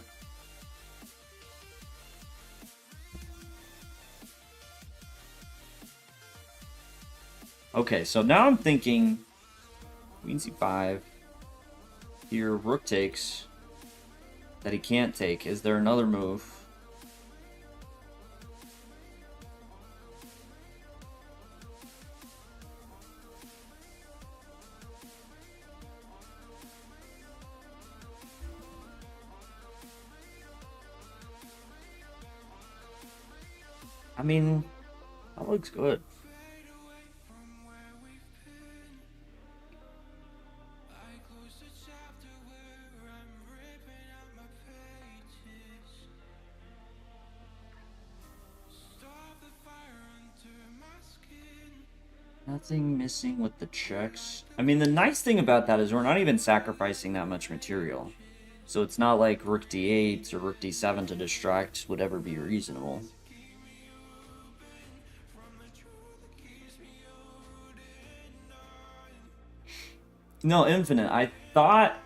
A: Okay, so now I'm thinking queen c5. Here, rook takes. That he can't take. Is there another move? I mean, that looks good. Nothing missing with the checks. I mean, the nice thing about that is we're not even sacrificing that much material. So it's not like rook d8 or rook d7 to distract would ever be reasonable. No, infinite. I thought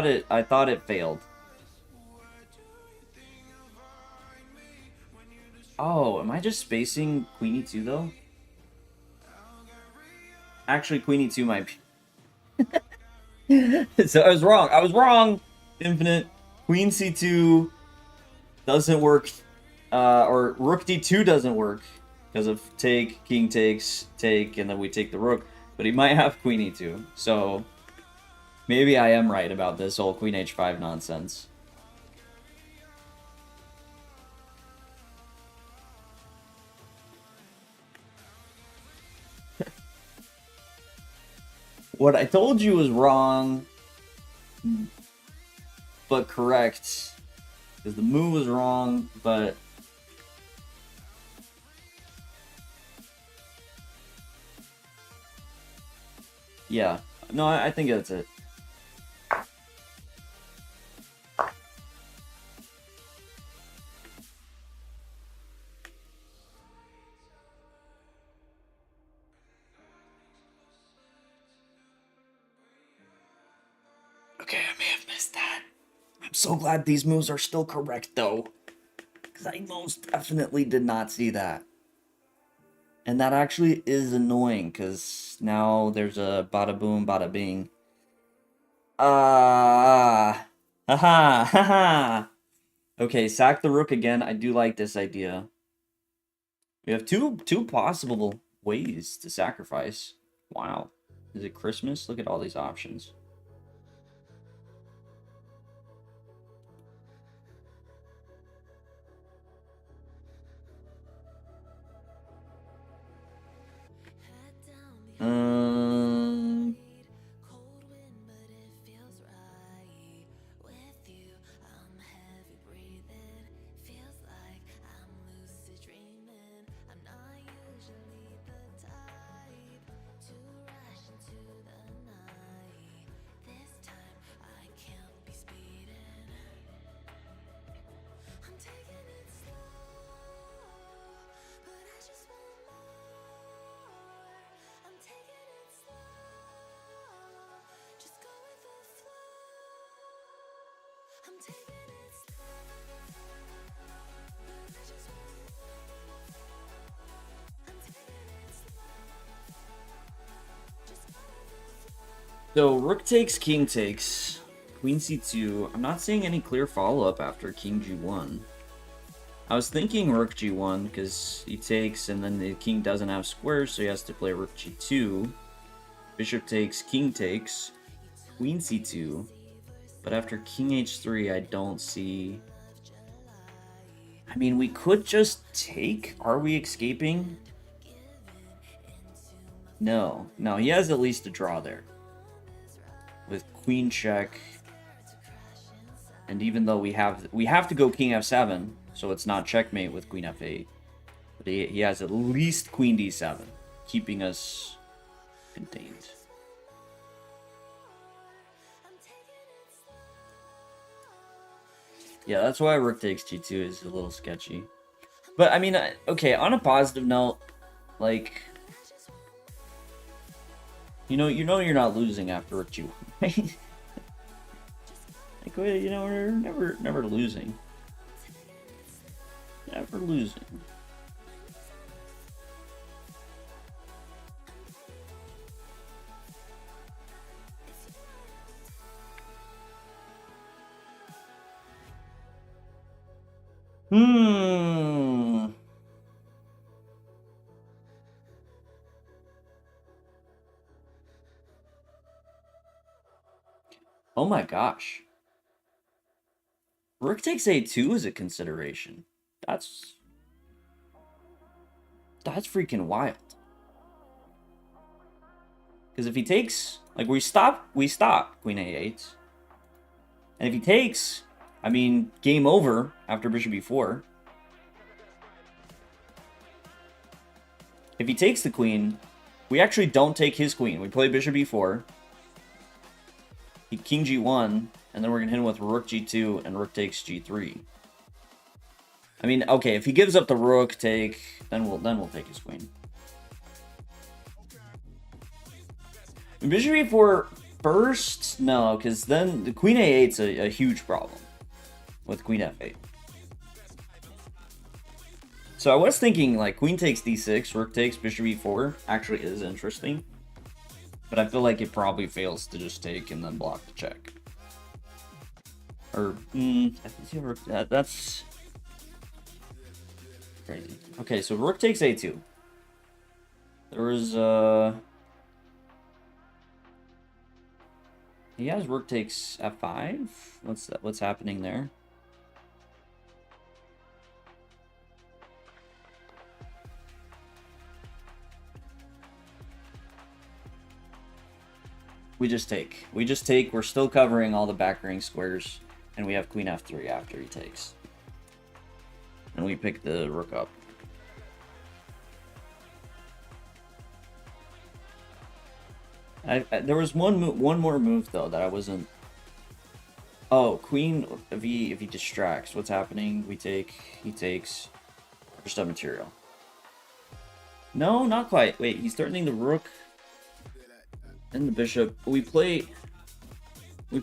A: it failed. Oh, am I just spacing queen e2 though? Actually, queen e2 might be. So I was wrong. I was wrong. Infinite. Queen c2 doesn't work. Or rook d2 doesn't work because of take, king takes, take, and then we take the rook. But he might have queen e2. So maybe I am right about this whole queen h5 nonsense. What I told you was wrong, but correct. Because the move was wrong, but... yeah. No, I think that's it. Okay, I may have missed that. I'm so glad these moves are still correct, though. Because I most definitely did not see that. And that actually is annoying, because now there's a bada boom, bada bing. Haha, haha. Okay, sack the rook again. I do like this idea. We have two possible ways to sacrifice. Wow. Is it Christmas? Look at all these options. So, rook takes, king takes, queen c2. I'm not seeing any clear follow-up after king g1. I was thinking rook g1 because he takes and then the king doesn't have squares, so he has to play rook g2. Bishop takes, king takes, queen c2. But after king h3, I don't see... I mean, we could just take. Are we escaping? No. No, he has at least a draw there. With queen check. And even though we have to go king f7, so it's not checkmate with queen f8. But he has at least queen d7, keeping us contained. Yeah, that's why rook takes g2 is a little sketchy. But, I mean, okay, on a positive note, like... You know you're not losing after rook g1, right? Like, you know, we're never losing. Never losing. Oh my gosh. Rook takes a2 is a consideration. That's freaking wild. Because if he takes, like, we stop queen a8. And if he takes, I mean, game over after bishop e4. If he takes the queen, we actually don't take his queen. We play bishop e4. King g1, And then we're gonna hit him with rook g2 and rook takes g3. I mean, okay, if he gives up the rook take, then we'll take his queen. Bishop e4 first? No, because then the queen a8's a huge problem with queen f8. So I was thinking, like, queen takes d6, rook takes bishop e4 actually is interesting. But I feel like it probably fails to just take and then block the check. Or, that's crazy. Okay, so rook takes a2. There was, he has rook takes f5? What's happening there? We just take. We're still covering all the back ring squares. And we have queen f3 after he takes. And we pick the rook up. There was one more move though that I wasn't. Oh, queen. If he distracts, what's happening? We take. He takes. First up material. No, not quite. Wait, he's threatening the rook and the bishop. We play rook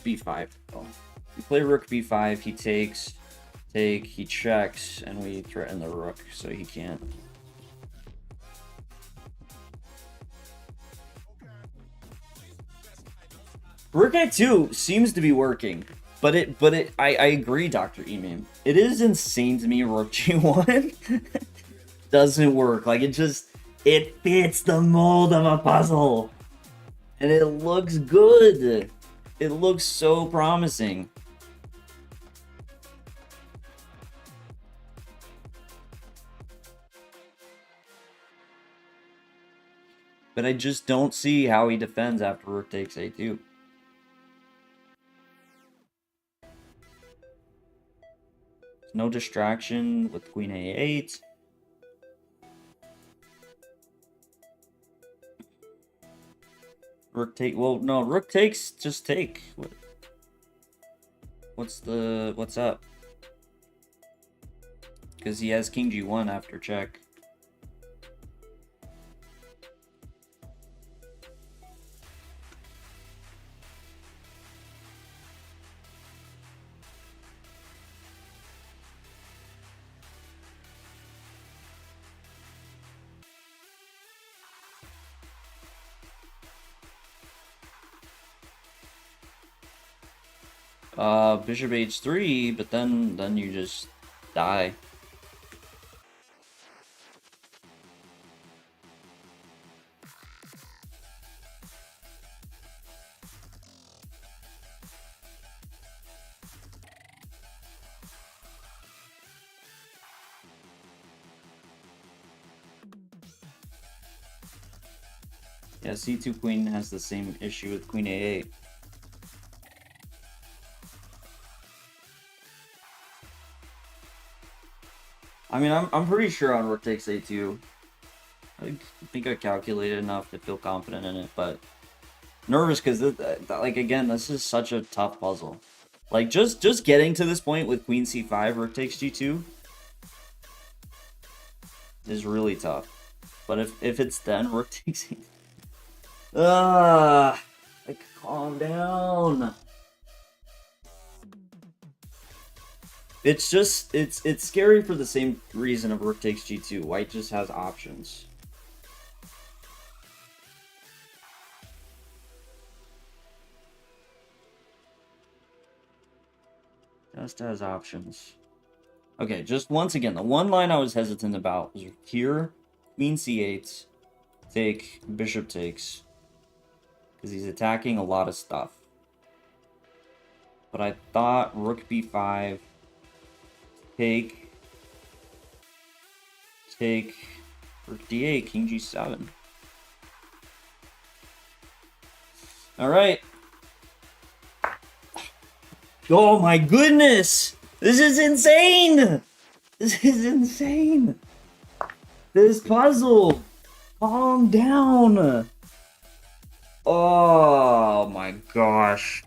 A: b5. Oh. We play rook b5, he takes, he checks, and we threaten the rook, so he can't. Rook a2 seems to be working, but I agree, Dr. Emim. It is insane to me rook g1 doesn't work. Like, it fits the mold of a puzzle. And it looks good. It looks so promising. But I just don't see how he defends after rook takes a2. No distraction with queen a8. Rook take. Well, no, rook takes. Just take. What's up? Because he has king g1 after check. Bishop h3, but then you just die. Yeah, c2 queen has the same issue with queen a8. I mean, I'm pretty sure on rook takes a2. I think I calculated enough to feel confident in it, but nervous because, like, again, this is such a tough puzzle. Like, just getting to this point with queen c5, rook takes g2 is really tough. But if it's then rook takes a2, like, calm down. It's just, it's scary for the same reason of rook takes g2. White just has options. Just has options. Okay, just once again, the one line I was hesitant about was here, queen c8, take, bishop takes. Because he's attacking a lot of stuff. But I thought rook b5... Take, rook d8, king g7. Alright. Oh my goodness! This is insane! This is insane! This puzzle! Calm down! Oh my gosh.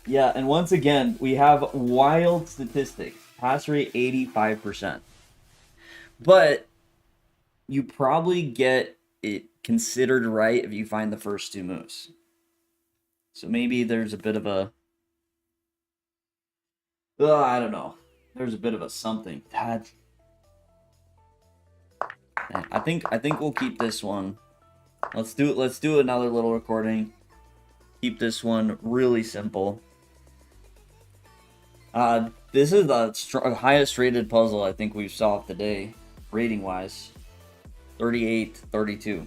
A: Yeah, and once again, we have wild statistics. Pass rate 85%. But you probably get it considered right if you find the first two moves. So maybe there's a bit of a I don't know. There's a bit of a something. That I think we'll keep this one. Let's do another little recording. Keep this one really simple. This is the highest rated puzzle I think we've solved today, rating wise. 38-32.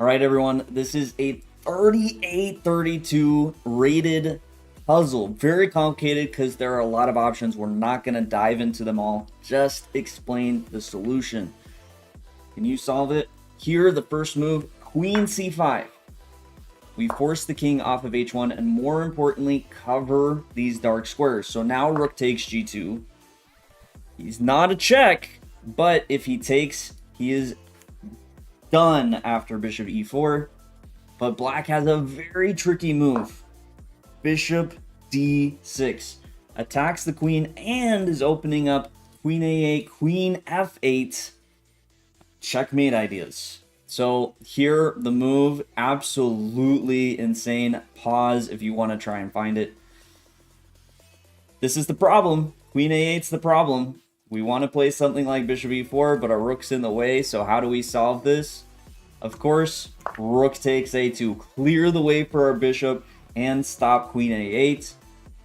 A: All right, everyone. This is a 38-32 rated puzzle. Very complicated because there are a lot of options. We're not going to dive into them all. Just explain the solution. Can you solve it? Here, the first move, Queen C5. We force the king off of H1 and more importantly, cover these dark squares. So now Rook takes G2. He's not a check, but if he takes, he is done after Bishop E4. But Black has a very tricky move. Bishop D6. Attacks the queen and is opening up Queen A8, Queen F8. Checkmate ideas. So here, the move, absolutely insane. Pause if you want to try and find it. This is the problem. Queen A8's the problem. We want to play something like Bishop E4, but our rook's in the way, so how do we solve this? Of course, Rook takes A2. Clear the way for our bishop and stop Queen A8. At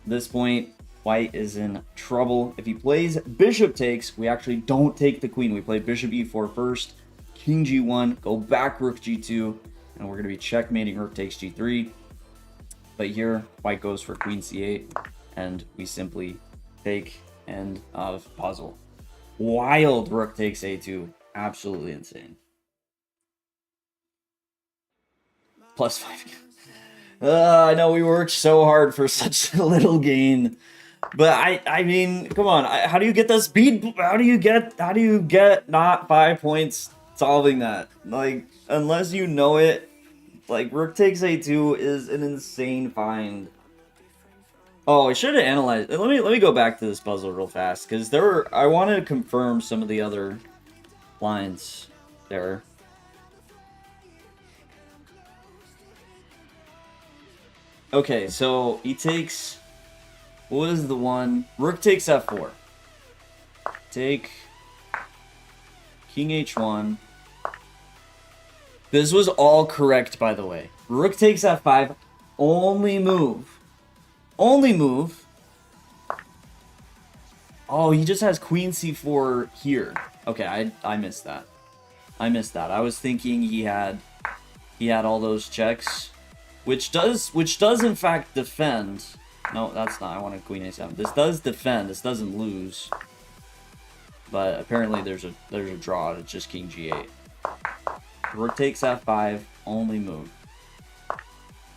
A: this point, White is in trouble. If he plays Bishop takes, we actually don't take the queen. We play Bishop E4 first. King G1, go back Rook G2, and we're going to be checkmating Rook takes G3. But here, White goes for Queen C8, and we simply take end of puzzle. Wild Rook takes A2. Absolutely insane. +5. I know we worked so hard for such a little gain. But I mean, come on. How do you get the speed? How do you get not 5 points solving that? Like, unless you know it, like, Rook takes A2 is an insane find. Oh, I should have analyzed. Let me go back to this puzzle real fast because I wanted to confirm some of the other lines there. Okay, so he takes. What is the one? Rook takes F4. Take King H1. This was all correct, by the way. Rook takes F5. Only move. Only move. Oh, he just has Queen C4 here. Okay, I missed that. I missed that. I was thinking he had all those checks, which does in fact defend. No, that's not. I wanted Queen A7. This does defend. This doesn't lose. But apparently there's a draw. It's just King G8. Rook takes F5. Only move.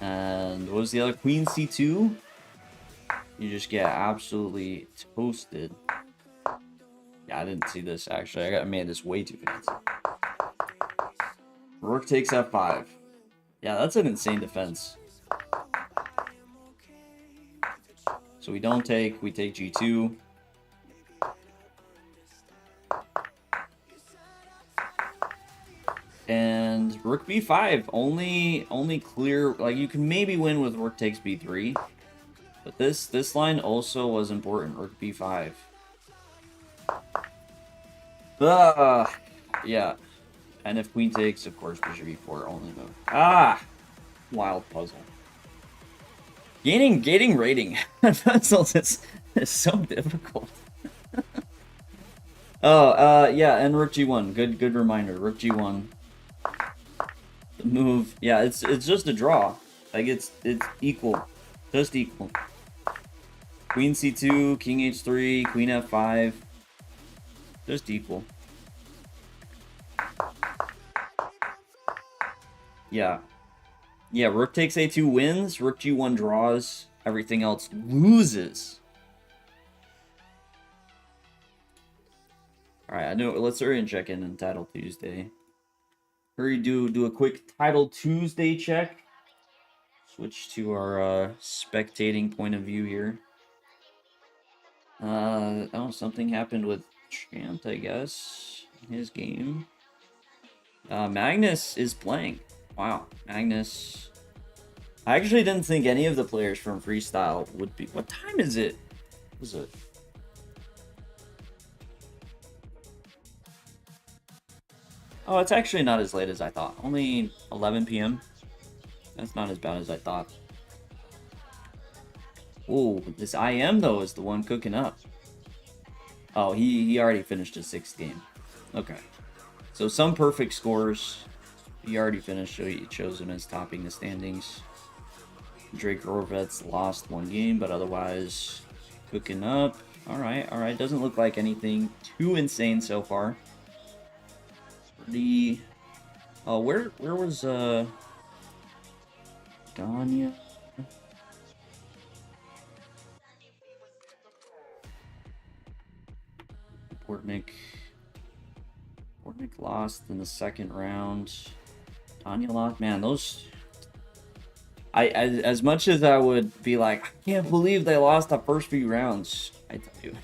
A: And what was the other? Queen C2. You just get absolutely toasted. Yeah, I didn't see this actually. I made this way too fancy. Rook takes F5. Yeah, that's an insane defense. So we don't take, we take G2. And Rook B5, only clear, like you can maybe win with Rook takes B3. But this line also was important, Rook B5. Yeah. And if Queen takes, of course, Bishop E4 only move. Wild puzzle. Gaining rating puzzles is so difficult. Yeah, and Rook G1. Good reminder. Rook G1. The move. Yeah, it's just a draw. Like it's equal. Just equal. Queen C2, King H3, Queen F5. Just equal. Yeah. Yeah, Rook takes A2 wins, Rook G1 draws, everything else loses. Alright, I know. Let's hurry and check in on Title Tuesday. Hurry, do a quick Title Tuesday check. switch to our spectating point of view here. Oh, something happened with Chant, I guess, in his game. Magnus is playing. Wow, Magnus. I actually didn't think any of the players from Freestyle would be. What time is it? What is it? Oh, it's actually not as late as I thought. Only 11 p.m. That's not as bad as I thought. Oh, this IM, though, is the one cooking up. Oh, he already finished his 6th game. Okay. So some perfect scores. He already finished, so he chose him as topping the standings. Drake Rovet's lost 1 game, but otherwise cooking up. Alright, alright. Doesn't look like anything too insane so far. Oh, where was Danya? Portnick lost in the 2nd round. Danya lost. Man, those. As much as I would be like, I can't believe they lost the first few rounds. I tell you,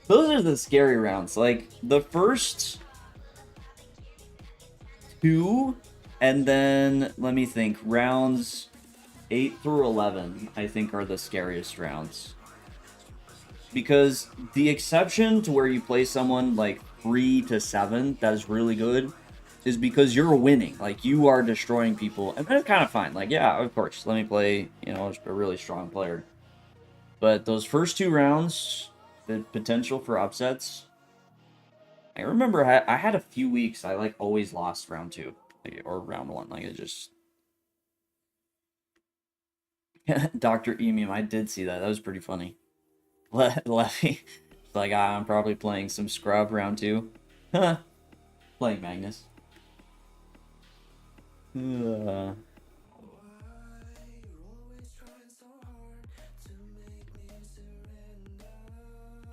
A: those are the scary rounds. Like the first 2, and then let me think. Rounds 8 through 11, I think, are the scariest rounds. Because the exception to where you play someone like 3 to 7 that is really good is because you're winning. Like, you are destroying people. And that's kind of fine. Like, yeah, of course, let me play, you know, a really strong player. But those first 2 rounds, the potential for upsets. I remember I had a few weeks I, like, always lost round 2. Like, or round 1. Like, it just... Dr. Emium, I did see that. That was pretty funny. Leffy, like, I'm probably playing some scrub round 2. Playing Magnus.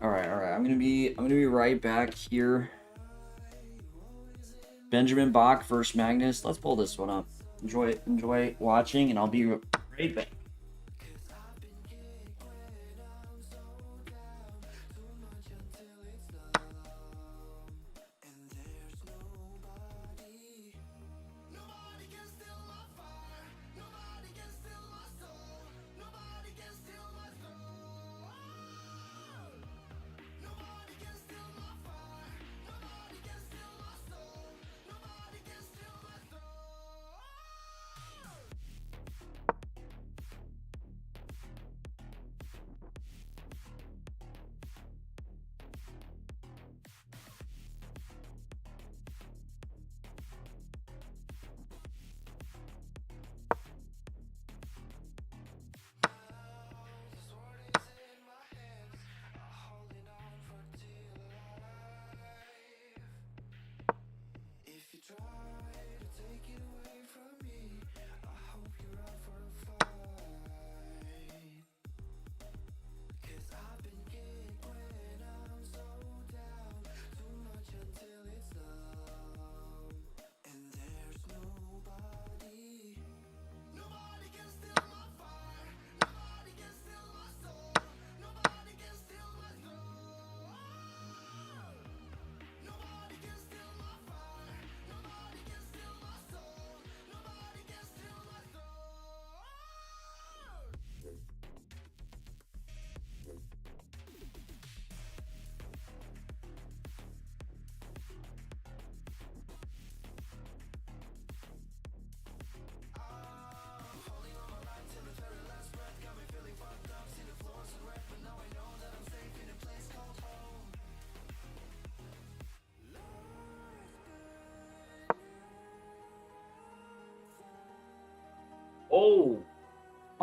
A: Alright. I'm gonna be right back here. Benjamin Bach versus Magnus. Let's pull this one up. Enjoy watching, and I'll be right back.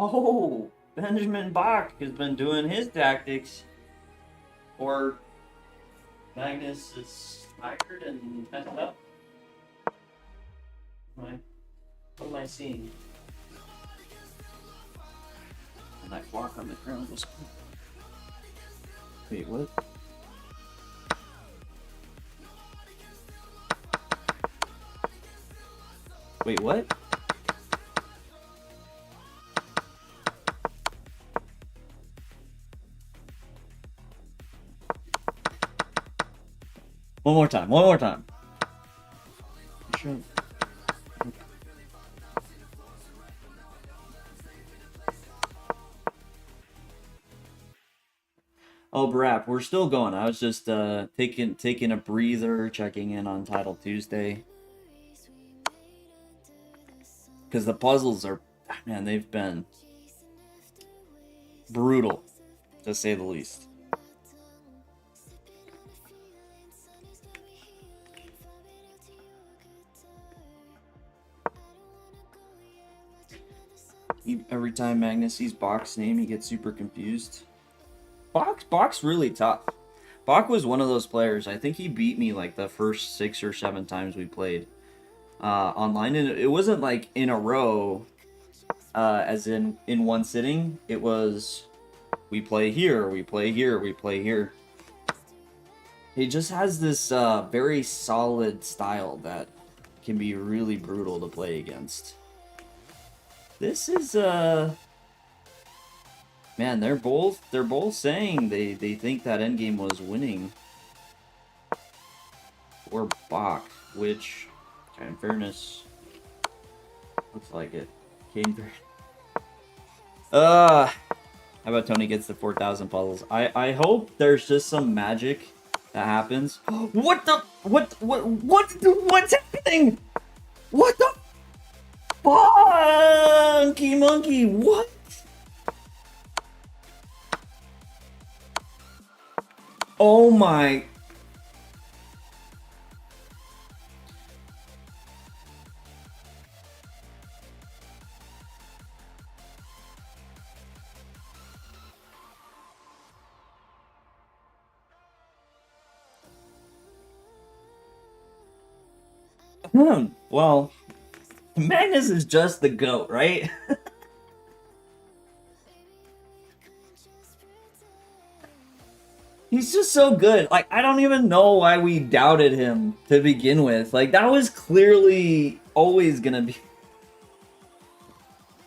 A: Oh, Benjamin Bach has been doing his tactics. Or Magnus is tired and messed up. What am I seeing? And that clock on the ground was... Wait, what? Wait, what? One more time. One more time. Sure. Oh, Brap, we're still going. I was just taking a breather, checking in on Title Tuesday. Because the puzzles are, man, they've been brutal, to say the least. Every time Magnus sees Bach's name, he gets super confused. Bach's really tough. Bach was one of those players. I think he beat me like the first 6 or 7 times we played online, and it wasn't like in a row, as in one sitting. It was we play here, we play here, we play here. He just has this very solid style that can be really brutal to play against. This is man, they're both saying they think that endgame was winning for Bach, which, in fairness, looks like it. How about Tony gets the 4,000 puzzles? I hope there's just some magic that happens. What's happening? What the funky monkey? What? Oh my. Well, Magnus is just the GOAT, right? He's just so good. Like, I don't even know why we doubted him to begin with. Like, that was clearly always gonna be...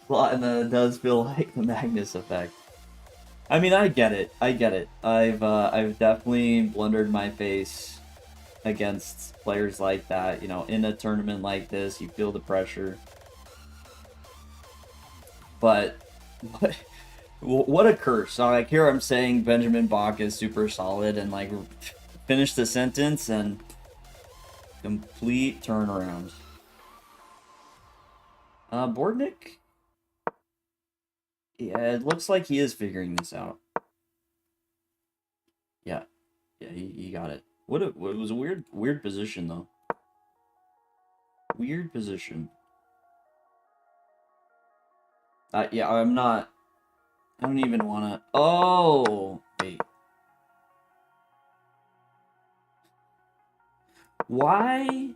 A: And it does feel like the Magnus effect. I mean, I get it. I get it. I've definitely blundered my face against players like that. You know, in a tournament like this, you feel the pressure. But what a curse. So, like, here I'm saying Benjamin Bach is super solid, and like finish the sentence and complete turnaround. Bordnik? Yeah, it looks like he is figuring this out. Yeah. Yeah, he got it. It was a weird position though. Weird position. Yeah, I don't even wanna... Oh! Wait. Why?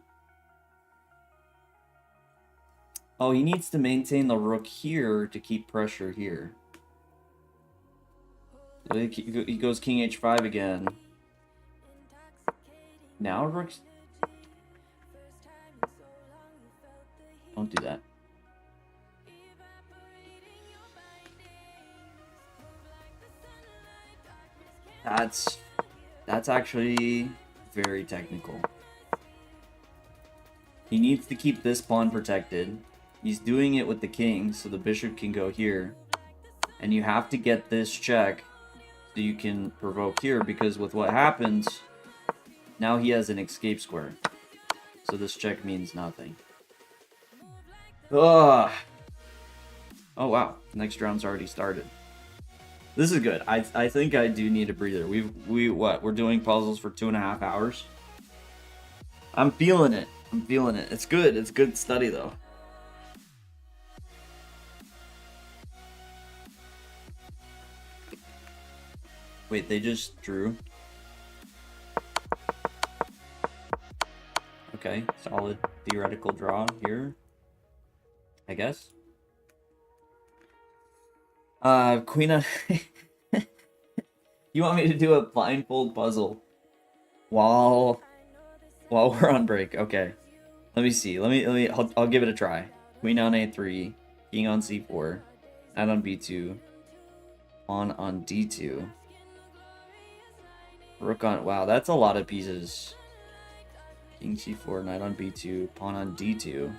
A: Oh, he needs to maintain the rook here to keep pressure here. He goes king h5 again. Now rook's... Don't do that. That's actually very technical. He needs to keep this pawn protected. He's doing it with the king, so the bishop can go here. And you have to get this check so you can provoke here, because with what happens, now he has an escape square. So this check means nothing. Ugh. Oh wow, next round's already started. This is good. I think I do need a breather. We're doing puzzles for 2.5 hours. I'm feeling it. I'm feeling it. It's good. It's good study though. Wait, they just drew. Okay, solid theoretical draw here, I guess. Queen on... You want me to do a blindfold puzzle while we're on break? Okay. Let me see. I'll give it a try. Queen on a3, king on c4, knight on b2, pawn on d2. Rook on... Wow, that's a lot of pieces. King c4, knight on b2, pawn on d2,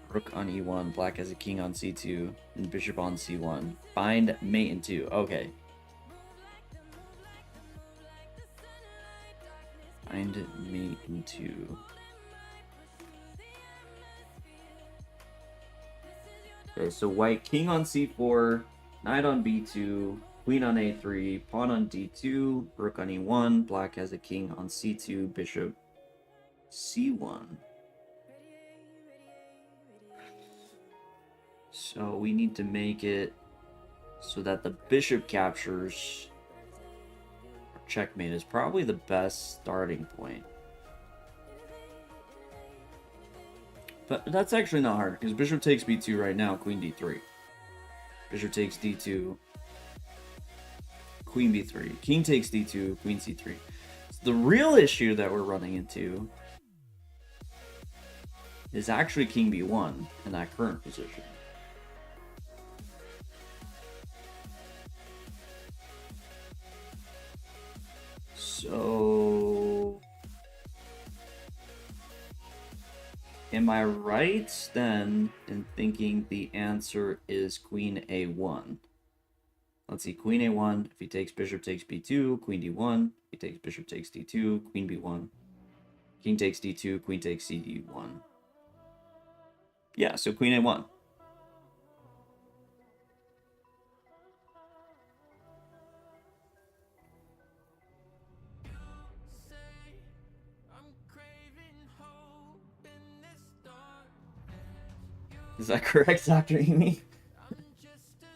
A: rook on e1, black has a king on c2, and bishop on c1. Find mate in 2. Okay. Find mate in 2. Okay, so white king on c4, knight on b2, queen on a3, pawn on d2, rook on e1, black has a king on c2, bishop c1. So we need to make it so that the bishop captures. Checkmate is probably the best starting point. But that's actually not hard, because bishop takes b2 right now, queen d3. Bishop takes d2, queen b3. King takes d2, queen c3. So the real issue that we're running into is actually king b1 in that current position. So, am I right then in thinking the answer is queen a1? Let's see, queen a1, if he takes bishop takes b2, queen d1, if he takes bishop takes d2, queen b1, king takes d2, queen takes cd1. Yeah, so queen a1. Is that correct, Dr. Amy?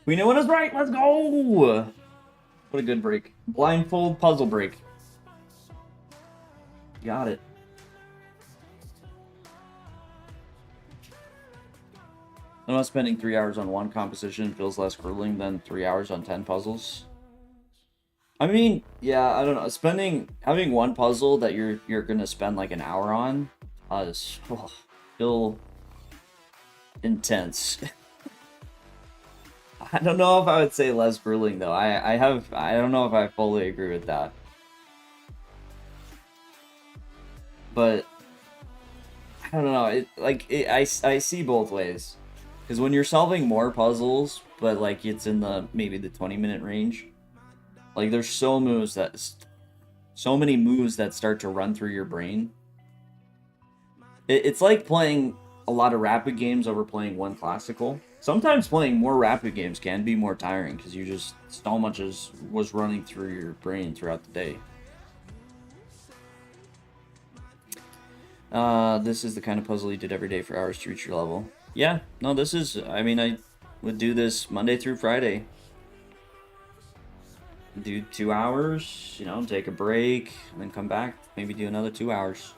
A: Queen a1 is right! Let's go! What a good break. Blindfold puzzle break. Got it. I know spending 3 hours on one composition feels less grueling than 3 hours on 10 puzzles. I mean, yeah, I don't know. Having one puzzle that you're gonna spend like an hour on is still intense. I don't know if I would say less grueling though. I don't know if I fully agree with that. But I don't know. I see both ways. Because when you're solving more puzzles, but like it's in maybe the 20-minute range, like there's so many moves that start to run through your brain. It's like playing a lot of rapid games over playing one classical. Sometimes playing more rapid games can be more tiring because you just so much was running through your brain throughout the day. This is the kind of puzzle you did every day for hours to reach your level. Yeah, no, this is, I mean, I would do this Monday through Friday. Do 2 hours, you know, take a break, and then come back, maybe do another 2 hours.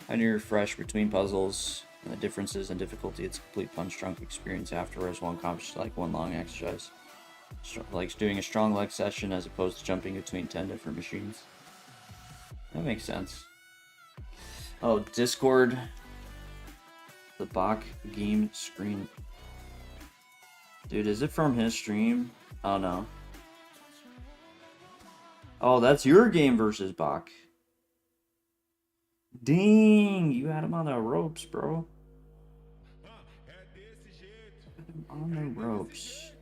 A: How do you refresh between puzzles and the differences in difficulty? It's a complete punch-drunk experience afterwards. One accomplishes like one long exercise. Like doing a strong leg session as opposed to jumping between 10 different machines. That makes sense. Oh, Discord. The Bach game screen. Dude, is it from his stream? Oh, no. Oh, that's your game versus Bach. Dang, you had him on the ropes, bro. On the ropes.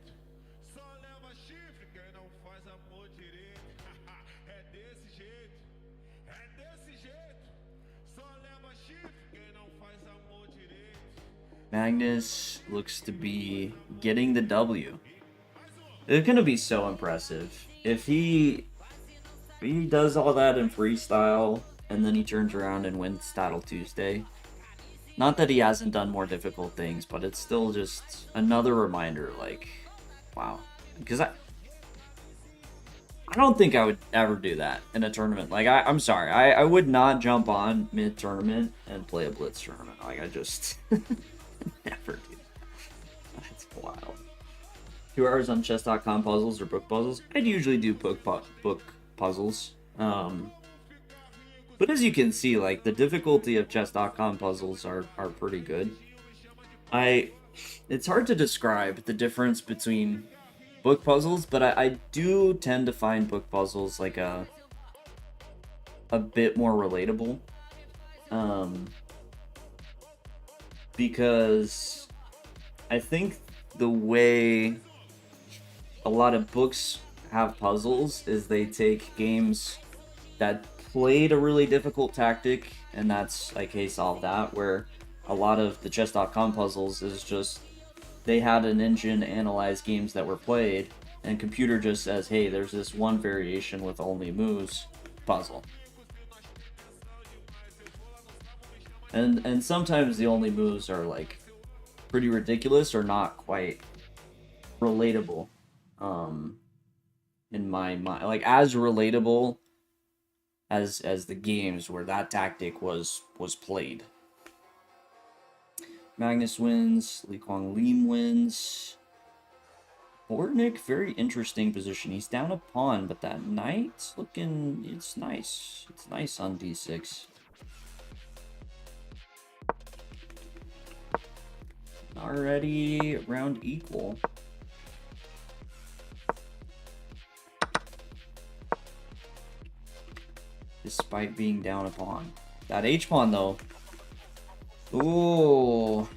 A: Magnus looks to be getting the W. It's gonna be so impressive if he does all that in freestyle and then he turns around and wins Battle Tuesday. Not that he hasn't done more difficult things, but it's still just another reminder. Like, wow, because I don't think I would ever do that in a tournament. Like, I'm sorry, I would not jump on mid tournament and play a blitz tournament. Like, I just. Never do that. That's wild. 2 hours on chess.com puzzles or book puzzles? I'd usually do book puzzles. But as you can see, like, the difficulty of chess.com puzzles are pretty good. It's hard to describe the difference between book puzzles, but I do tend to find book puzzles like a bit more relatable. Because I think the way a lot of books have puzzles is they take games that played a really difficult tactic, and that's like, hey, solve that, where a lot of the chess.com puzzles is just they had an engine analyze games that were played, and computer just says, hey, there's this one variation with only moves puzzle. And sometimes the only moves are like pretty ridiculous or not quite relatable. In my mind, like as relatable as the games where that tactic was played. Magnus wins. Li Kuang-Lin wins. Bortnick, very interesting position. He's down a pawn, but that knight's looking... It's nice. It's nice on d6. Already round equal. Despite being down a pawn. That h-pawn, though. Ooh.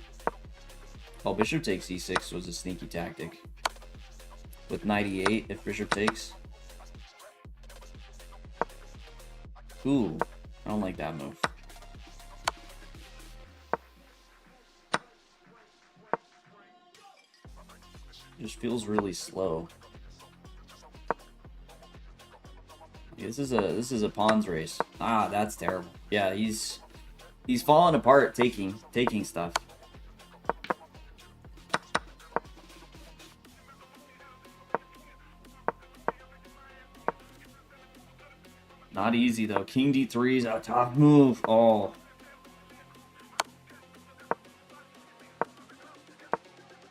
A: Oh, bishop takes e6 was a sneaky tactic. With knight e8 if bishop takes. Ooh. I don't like that move. Just feels really slow. This is a pawns race. Ah, that's terrible. Yeah, he's falling apart taking stuff. Not easy though. King d3 is a tough move. Oh.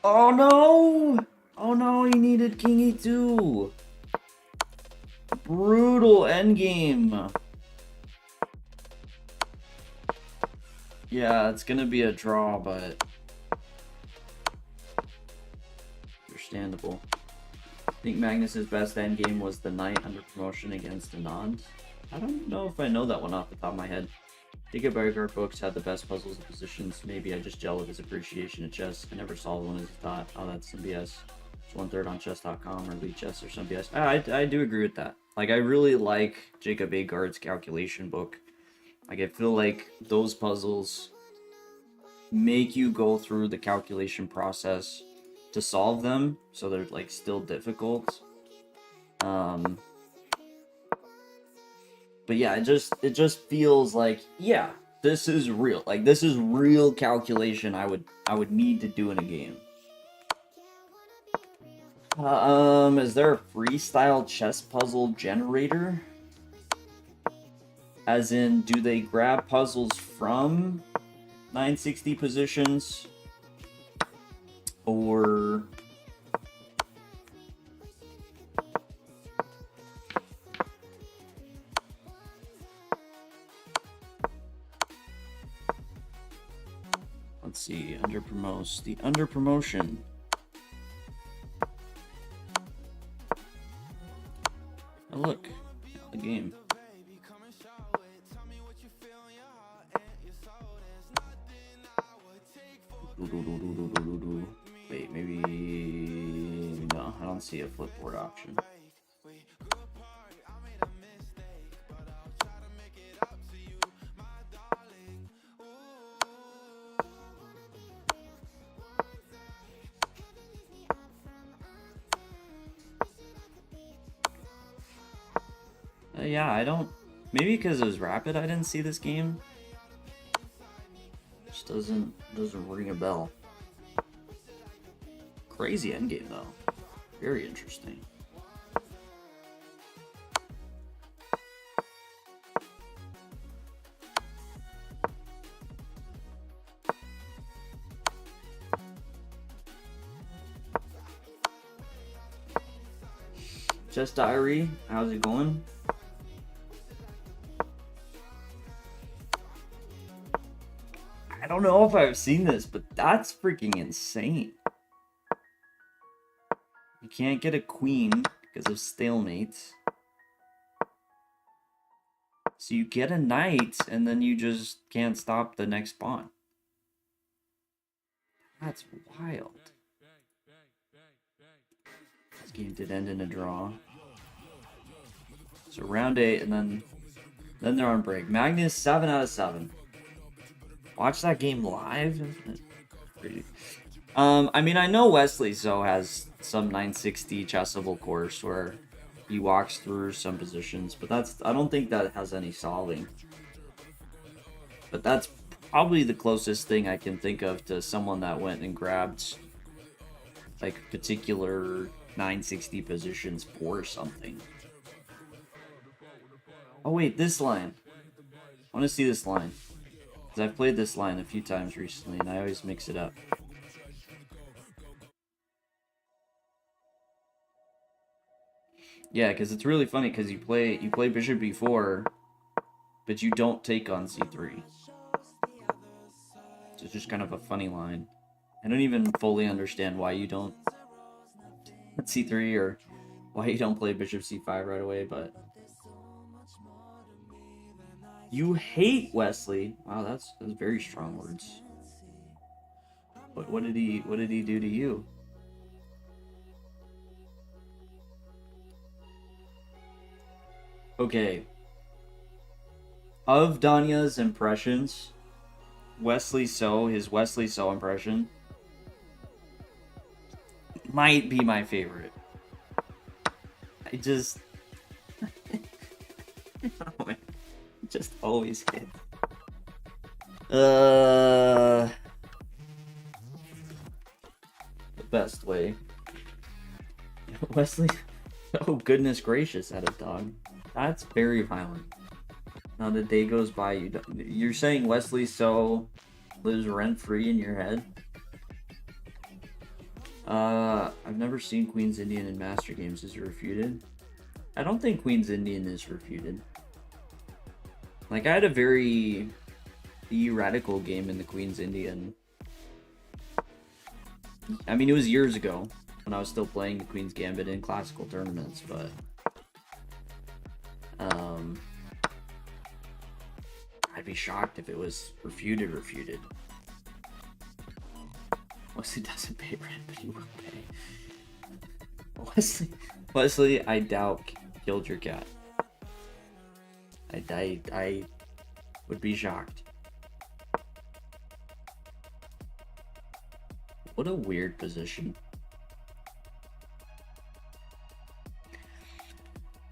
A: Oh no! Oh no, he needed king e2. Brutal endgame. Yeah, it's gonna be a draw, but understandable. I think Magnus's best endgame was the knight under promotion against Anand. I don't know if I know that one off the top of my head. Jacob Eggert books had the best puzzles and positions. Maybe I just gel with his appreciation of chess. I never solved one as a thought. Oh, that's some BS. It's 1/3 on chess.com or Lead Chess or some BS. I do agree with that. Like, I really like Jacob Eggard's calculation book. Like, I feel like those puzzles make you go through the calculation process to solve them, so they're like still difficult. But yeah, it just feels like, yeah, this is real. Like, this is real calculation I would need to do in a game. Is there a freestyle chess puzzle generator? As in, do they grab puzzles from 960 positions? Or... Let's see, under promotes. The under promotion. Oh, look, the game. Wait, maybe... No, I don't see a flipboard option. Yeah, I don't... Maybe because it was rapid I didn't see this game. Just doesn't ring a bell. Crazy endgame though. Very interesting. Chess Diary, how's it going? I don't know if I've seen this, but that's freaking insane. You can't get a queen because of stalemate. So you get a knight, and then you just can't stop the next pawn. That's wild. This game did end in a draw. So round 8, and then they're on break. Magnus, 7 out of 7. Watch that game live? I mean, I know Wesley So has some 960 chessable course where he walks through some positions, but I don't think that has any solving. But that's probably the closest thing I can think of to someone that went and grabbed like particular 960 positions for something. Oh wait, this line. I want to see this line. Because I've played this line a few times recently and I always mix it up. Yeah, because it's really funny because you play bishop b4, but you don't take on c3. So it's just kind of a funny line. I don't even fully understand why you don't c3 or why you don't play bishop c5 right away, but you hate Wesley. Wow, that's very strong words. But what did he do to you? Okay. Of Danya's impressions, his Wesley So impression might be my favorite. I just just always hit. The best way. Wesley, oh goodness gracious, at a dog. That's very violent. Now the day goes by, you're saying Wesley So lives rent-free in your head? I've never seen Queen's Indian in Master Games. Is it refuted? I don't think Queen's Indian is refuted. Like, I had a very theoretical game in the Queen's Indian. I mean, it was years ago when I was still playing the Queen's Gambit in classical tournaments, but I'd be shocked if it was refuted. Wesley doesn't pay rent, but he will pay. Wesley, I doubt killed your cat. I would be shocked. What a weird position.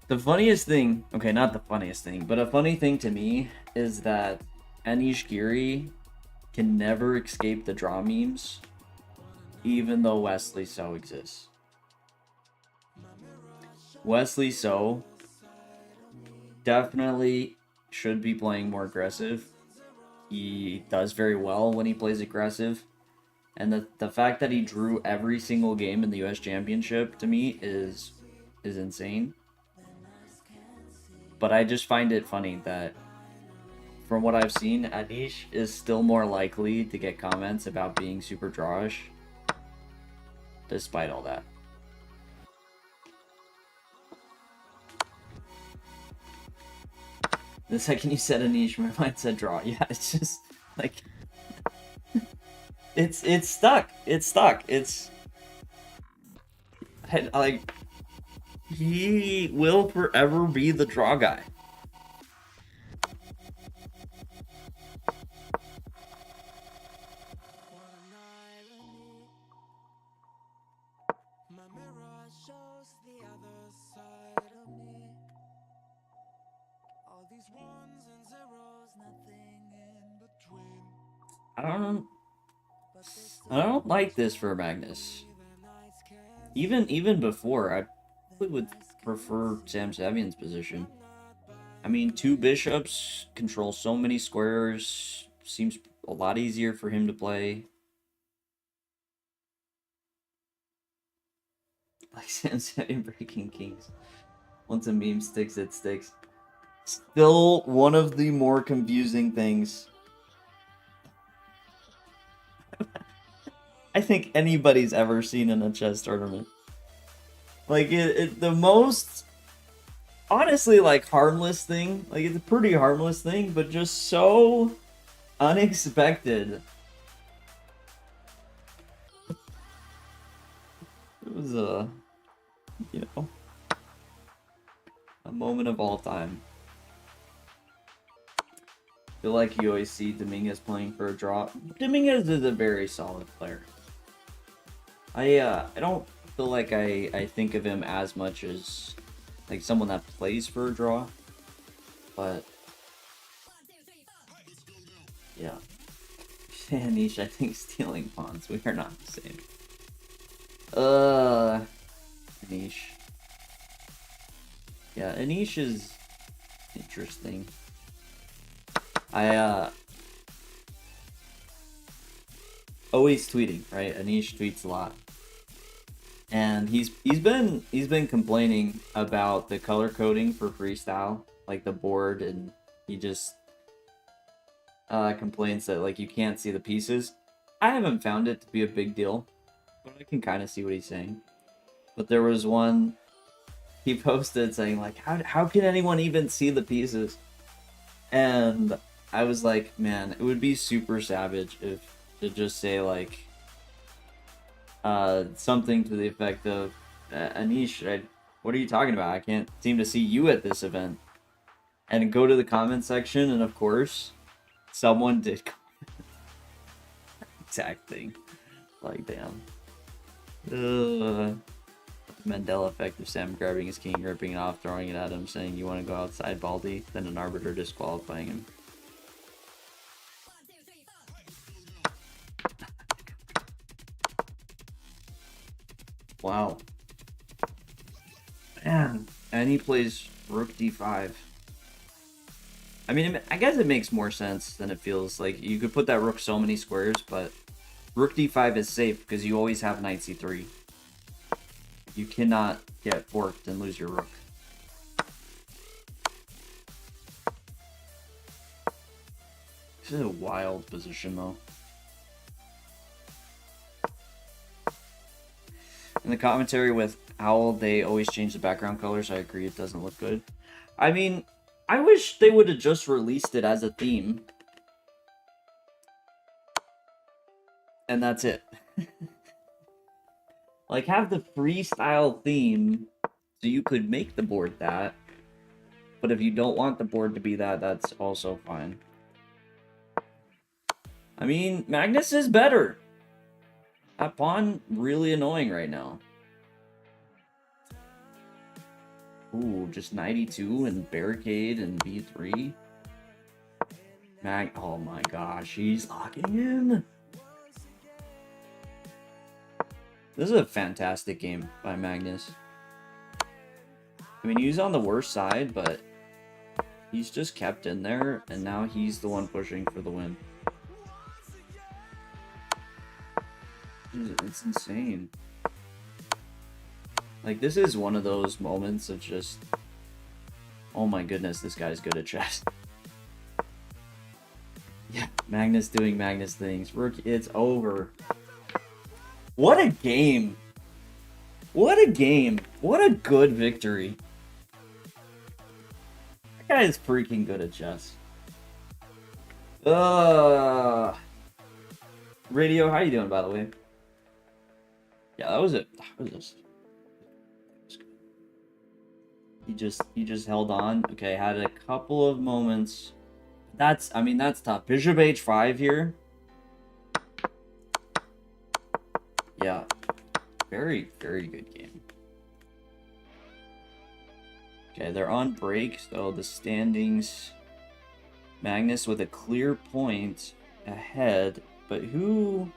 A: The funniest thing, okay, not the funniest thing, but a funny thing to me is that Anish Giri can never escape the draw memes, even though Wesley So exists. Wesley So definitely should be playing more aggressive. He does very well when he plays aggressive. And the fact that he drew every single game in the US Championship, to me, is insane. But I just find it funny that, from what I've seen, Anish is still more likely to get comments about being super drawish, despite all that. The second you said Anish, my mind said draw. Yeah, it's just, like... It's stuck. It's stuck. It's... like... He will forever be the draw guy. I don't like this for Magnus. Even before, I would prefer Sam Savian's position. I mean, 2 bishops control so many squares. Seems a lot easier for him to play. Like Sam Savian breaking kings. Once a meme sticks, it sticks. Still one of the more confusing things I think anybody's ever seen in a chess tournament. Like, the most honestly, like, harmless thing. Like, it's a pretty harmless thing, but just so unexpected. It was you know, a moment of all time. I feel like you always see Dominguez playing for a draw. Dominguez is a very solid player. I don't feel like I think of him as much as like someone that plays for a draw, but yeah. Anish, I think stealing pawns. We are not the same. Anish. Yeah, Anish is interesting. I always tweeting, right? Anish tweets a lot. And he's been complaining about the color coding for freestyle, like the board, and he just complains that like you can't see the pieces. I haven't found it to be a big deal, but I can kind of see what he's saying. But there was one he posted saying like, how can anyone even see the pieces? And I was like, man, it would be super savage if to just say like something to the effect of, Anish, what are you talking about? I can't seem to see you at this event. And go to the comment section, and of course, someone did exact thing. Like, damn. Mandela effect of Sam grabbing his king, ripping it off, throwing it at him, saying, "You want to go outside, Baldy?" Then an arbiter disqualifying him. Wow. Man. And he plays rook d5. I mean, I guess it makes more sense than it feels. Like, you could put that rook so many squares, but rook d5 is safe because you always have knight c3. You cannot get forked and lose your rook. This is a wild position, though. In the commentary with Owl, they always change the background colors. I agree, it doesn't look good. I mean, I wish they would have just released it as a theme. And that's it. Like, have the freestyle theme so you could make the board that. But if you don't want the board to be that, that's also fine. I mean, Magnus is better. That pawn really annoying right now. Ooh, just 92 and barricade and b3. Oh my gosh, he's locking in. This is a fantastic game by Magnus. I mean, he's on the worst side, but he's just kept in there, and now he's the one pushing for the win. It's insane. Like, this is one of those moments of just, oh my goodness, this guy's good at chess. Yeah, Magnus doing Magnus things. Rook, it's over. What a game. What a game. What a good victory. That guy is freaking good at chess. Radio, how you doing, by the way? Yeah, that was it. He just held on. Okay, had a couple of moments. That's tough. Bishop h5 here. Yeah. Very, very good game. Okay, they're on break, so the standings. Magnus with a clear point ahead, but who...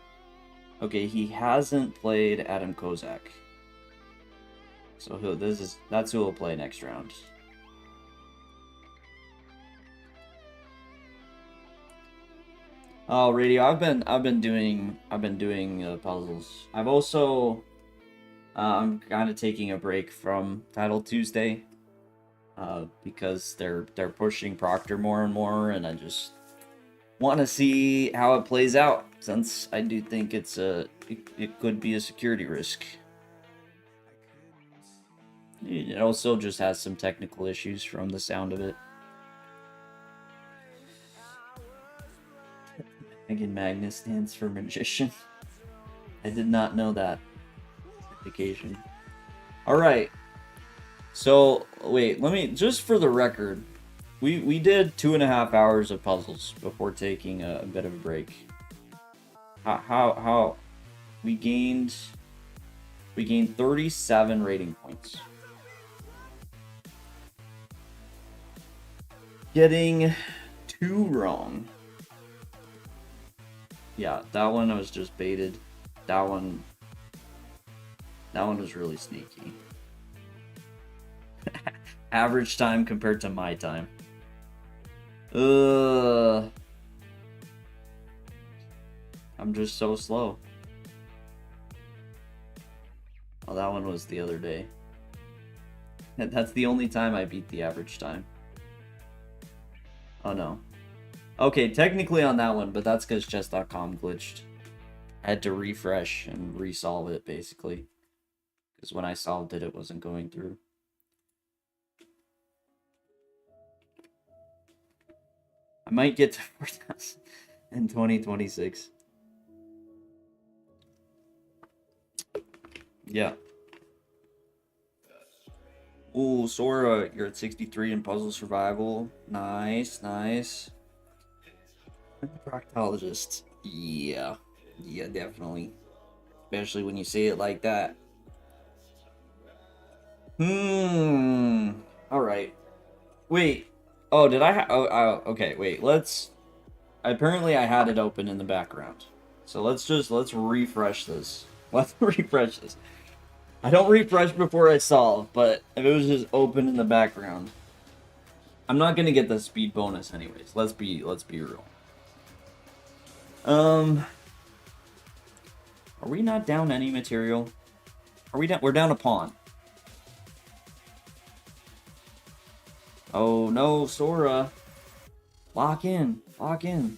A: Okay, he hasn't played Adam Kozak. So that's who will play next round. Oh, Radio, I've been doing puzzles. I've also I'm kind of taking a break from Title Tuesday because they're pushing Proctor more and more, and I just want to see how it plays out, since I do think it could be a security risk. It also just has some technical issues from the sound of it. Megan Magnus stands for magician. I did not know that. Occasion. Alright. So, wait, let me, just for the record, we did 2.5 hours of puzzles before taking a bit of a break. How we gained 37 rating points. Getting 2 wrong. Yeah, that one I was just baited. That one was really sneaky. Average time compared to my time. I'm just so slow. Oh, that one was the other day. That's the only time I beat the average time. Oh no. Okay, technically on that one, but that's because chess.com glitched. I had to refresh and resolve it, basically. Because when I solved it, it wasn't going through. I might get to 4,000 in 2026. Yeah. Ooh, Sora, you're at 63 in puzzle survival. Nice, nice. Proctologist. Yeah. Yeah, definitely. Especially when you say it like that. Alright. Wait. Oh, did I okay, wait. Apparently I had it open in the background. So let's refresh this. Let's refresh this. I don't refresh before I solve, but if it was just open in the background. I'm not gonna get the speed bonus anyways. Let's be real. Are we not down any material? Are we down? We're down a pawn. Oh no, Sora. Lock in. Lock in.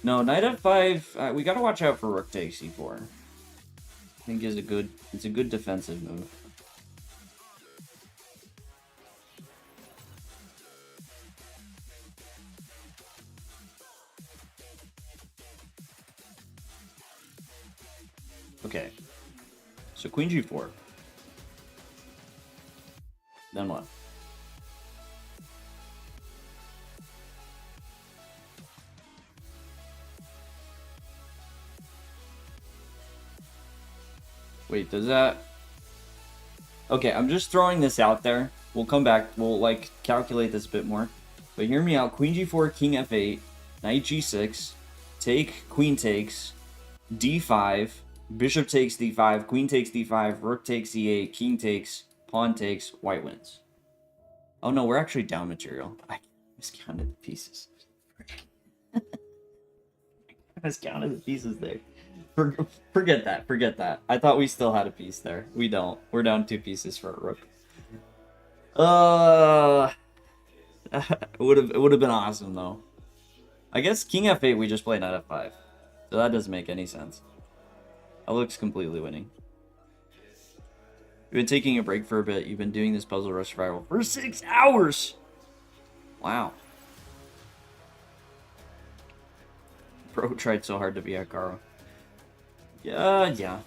A: No, knight f5. We gotta watch out for rook takes e4. I think it's a good defensive move. Okay. So queen g4. Then what? Wait, does that... Okay, I'm just throwing this out there. We'll come back. We'll, like, calculate this a bit more. But hear me out. Queen g4, king f8, knight g6, take, queen takes, d5, bishop takes d5, queen takes d5, rook takes e8, king takes, pawn takes, white wins. Oh no, we're actually down material. I miscounted the pieces. I miscounted the pieces there. Forget that. I thought we still had a piece there. We don't. We're down 2 pieces for a rook. It would have been awesome though. I guess king f8 we just play knight f5. So that doesn't make any sense. That looks completely winning. You've been taking a break for a bit. You've been doing this puzzle rush survival for 6 hours. Wow. Bro tried so hard to be Akaro. Yeah.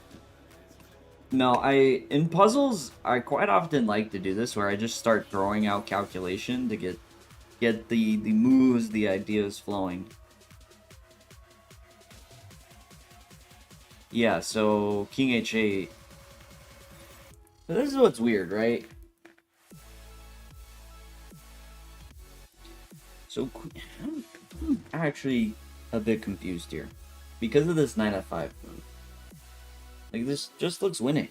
A: No, in puzzles, I quite often like to do this where I just start throwing out calculation to get the moves, the ideas flowing. Yeah, so king h8. So this is what's weird, right? So I'm actually a bit confused here because of this knight f5 move. Like, this just looks winning.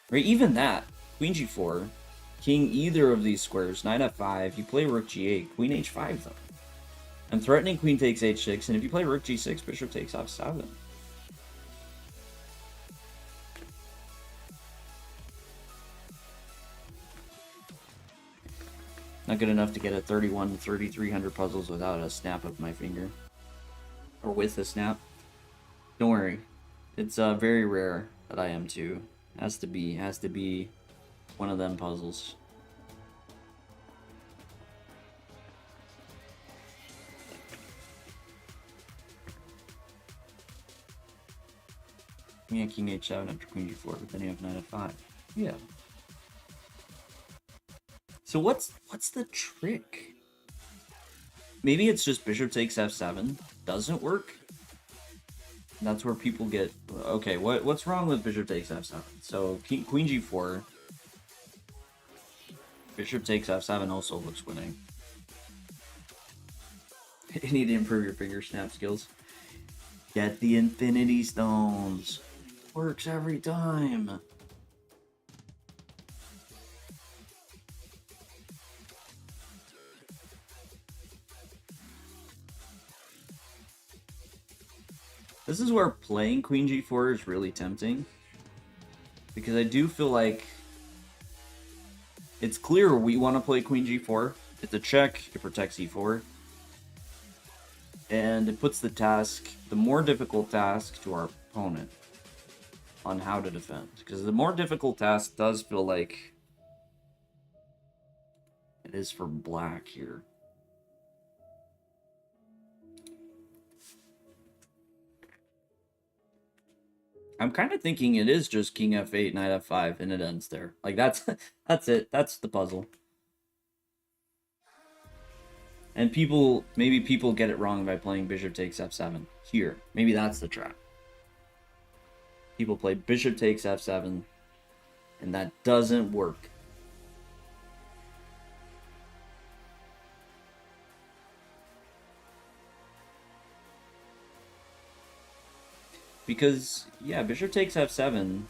A: Right, even that. Queen g4, king either of these squares, knight f5, you play rook g8, queen h5 though. I'm threatening queen takes h6, and if you play rook g6, bishop takes f7. Not good enough to get a 31 to 3,300 puzzles without a snap of my finger. Or with a snap. Don't worry. It's very rare that I am too. Has to be one of them puzzles. Yeah, king h7 after queen g4, but then you have knight f5. Yeah. So what's the trick? Maybe it's just bishop takes f7 doesn't work. That's where people get okay. What's wrong with bishop takes f7? So queen g4, bishop takes f7 also looks winning. You need to improve your finger snap skills. Get the infinity stones. Works every time. This is where playing queen g4 is really tempting. Because I do feel like it's clear we want to play queen g4. It's a check, it protects e4. And it puts the more difficult task to our opponent on how to defend. Because the more difficult task does feel like it is for black here. I'm kind of thinking it is just king f8, knight f5, and it ends there. Like, that's it. That's the puzzle. And maybe people get it wrong by playing bishop takes f7 here. Maybe that's the trap. People play bishop takes f7, and that doesn't work. Because, yeah, bishop takes f7,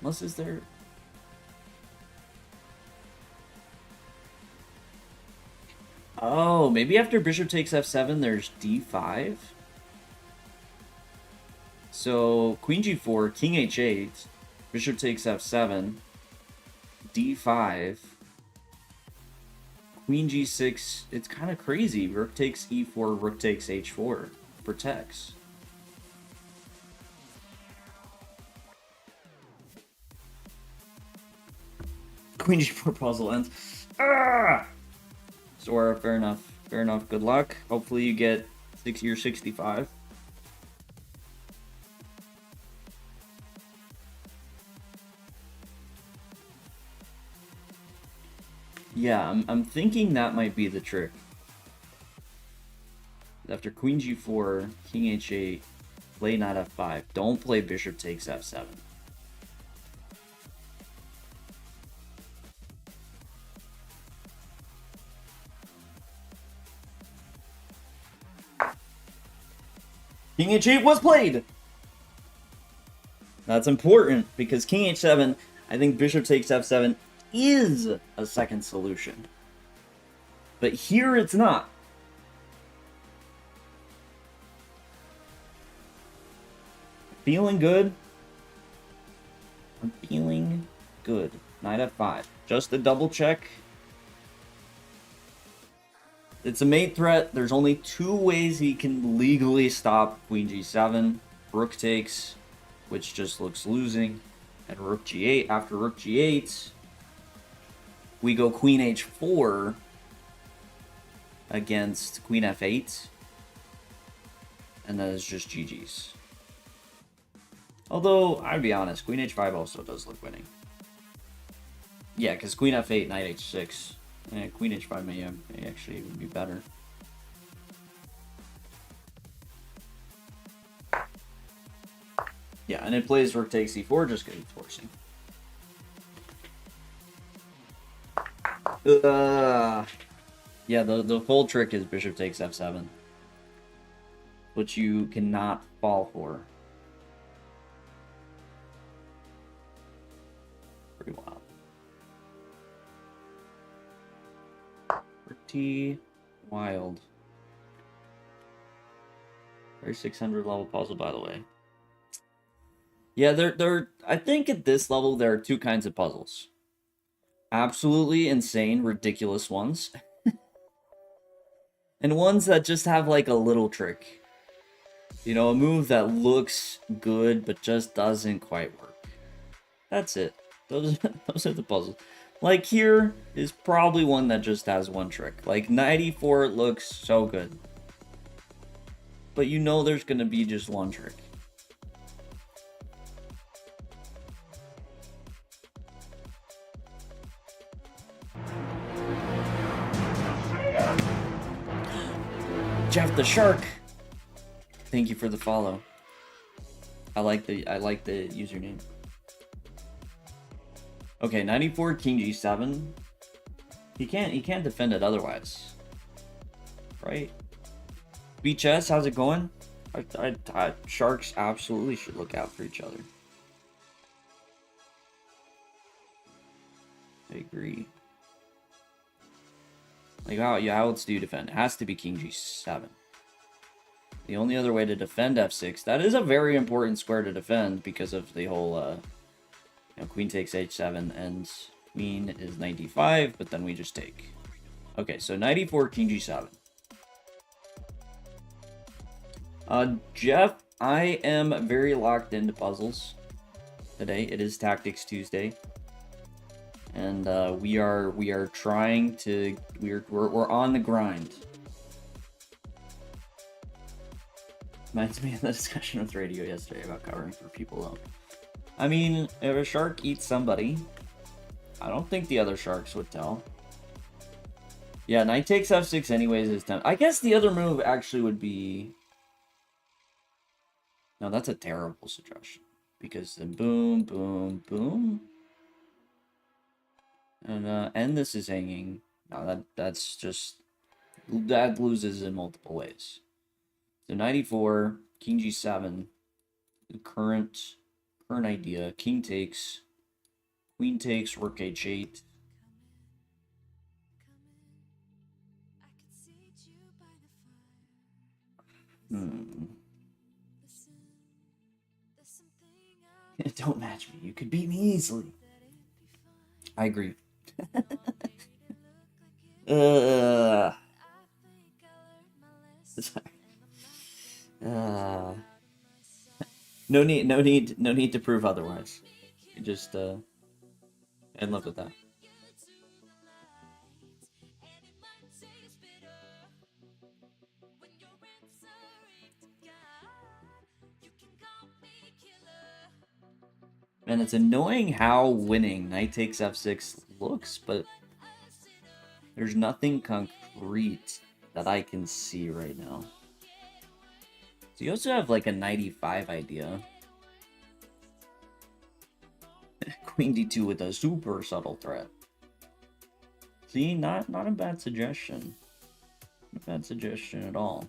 A: unless is there... Oh, maybe after bishop takes f7, there's d5? So, queen g4, king h8, bishop takes f7, d5, queen g6, it's kind of crazy. Rook takes e4, rook takes h4, protects. Queen g4 puzzle ends. Ah! Sora, fair enough. Fair enough. Good luck. Hopefully you get your 65. Yeah, I'm thinking that might be the trick. After queen g4, king h8, play knight f5. Don't play bishop takes f7. King h8 was played! That's important, because king h7, I think bishop takes f7 is a second solution. But here it's not. Feeling good? I'm feeling good. Knight f5. Just a double check. It's a mate threat. There's only two ways he can legally stop queen g7. Rook takes, which just looks losing. And rook g8. After rook g8, we go queen h4 against queen f8. And then it's just GG's. Although, I'd be honest, queen h5 also does look winning. Yeah, because queen f8, knight h6. Yeah, queen h5 may actually even be better. Yeah, and it plays rook takes e4 just because it's forcing. Yeah, the full trick is bishop takes f7. Which you cannot fall for. Pretty wild. Pretty wild. Very 600 level puzzle, by the way. Yeah, I think at this level there are two kinds of puzzles. Absolutely insane, ridiculous ones. And ones that just have like a little trick. You know, a move that looks good but just doesn't quite work. That's it. Those are the puzzles. Like, here is probably one that just has one trick. Like, 94 looks so good. But you know there's gonna be just one trick. Jeff the Shark! Thank you for the follow. I like the username. Okay, 94 King G7. He can't defend it otherwise. Right? BHS, how's it going? Sharks absolutely should look out for each other. I agree. Like, how else do you defend? It has to be King G7. The only other way to defend F6, that is a very important square to defend because of the whole, Queen takes H7 and Queen is 95, but then we just take. Okay, so 94 King G7. Jeff, I am very locked into puzzles today. It is Tactics Tuesday. And we are trying to we're on the grind. Reminds me of the discussion with Radio yesterday about covering for people alone. I mean, if a shark eats somebody, I don't think the other sharks would tell. Yeah, knight takes f6 anyways is 10. I guess the other move actually would be... No, that's a terrible suggestion. Because then boom, boom, boom. And this is hanging. No, that's just... That loses in multiple ways. So 94, King G7, the current idea. King takes, Queen takes, Rook H8. Don't match me. You could beat me easily. I agree. Sorry. No need to prove otherwise. You just in love with that. And it's annoying how winning knight takes f6 looks, but there's nothing concrete that I can see right now. So you also have like a 95 idea. Queen d2 with a super subtle threat. See, not a bad suggestion. Not a bad suggestion at all.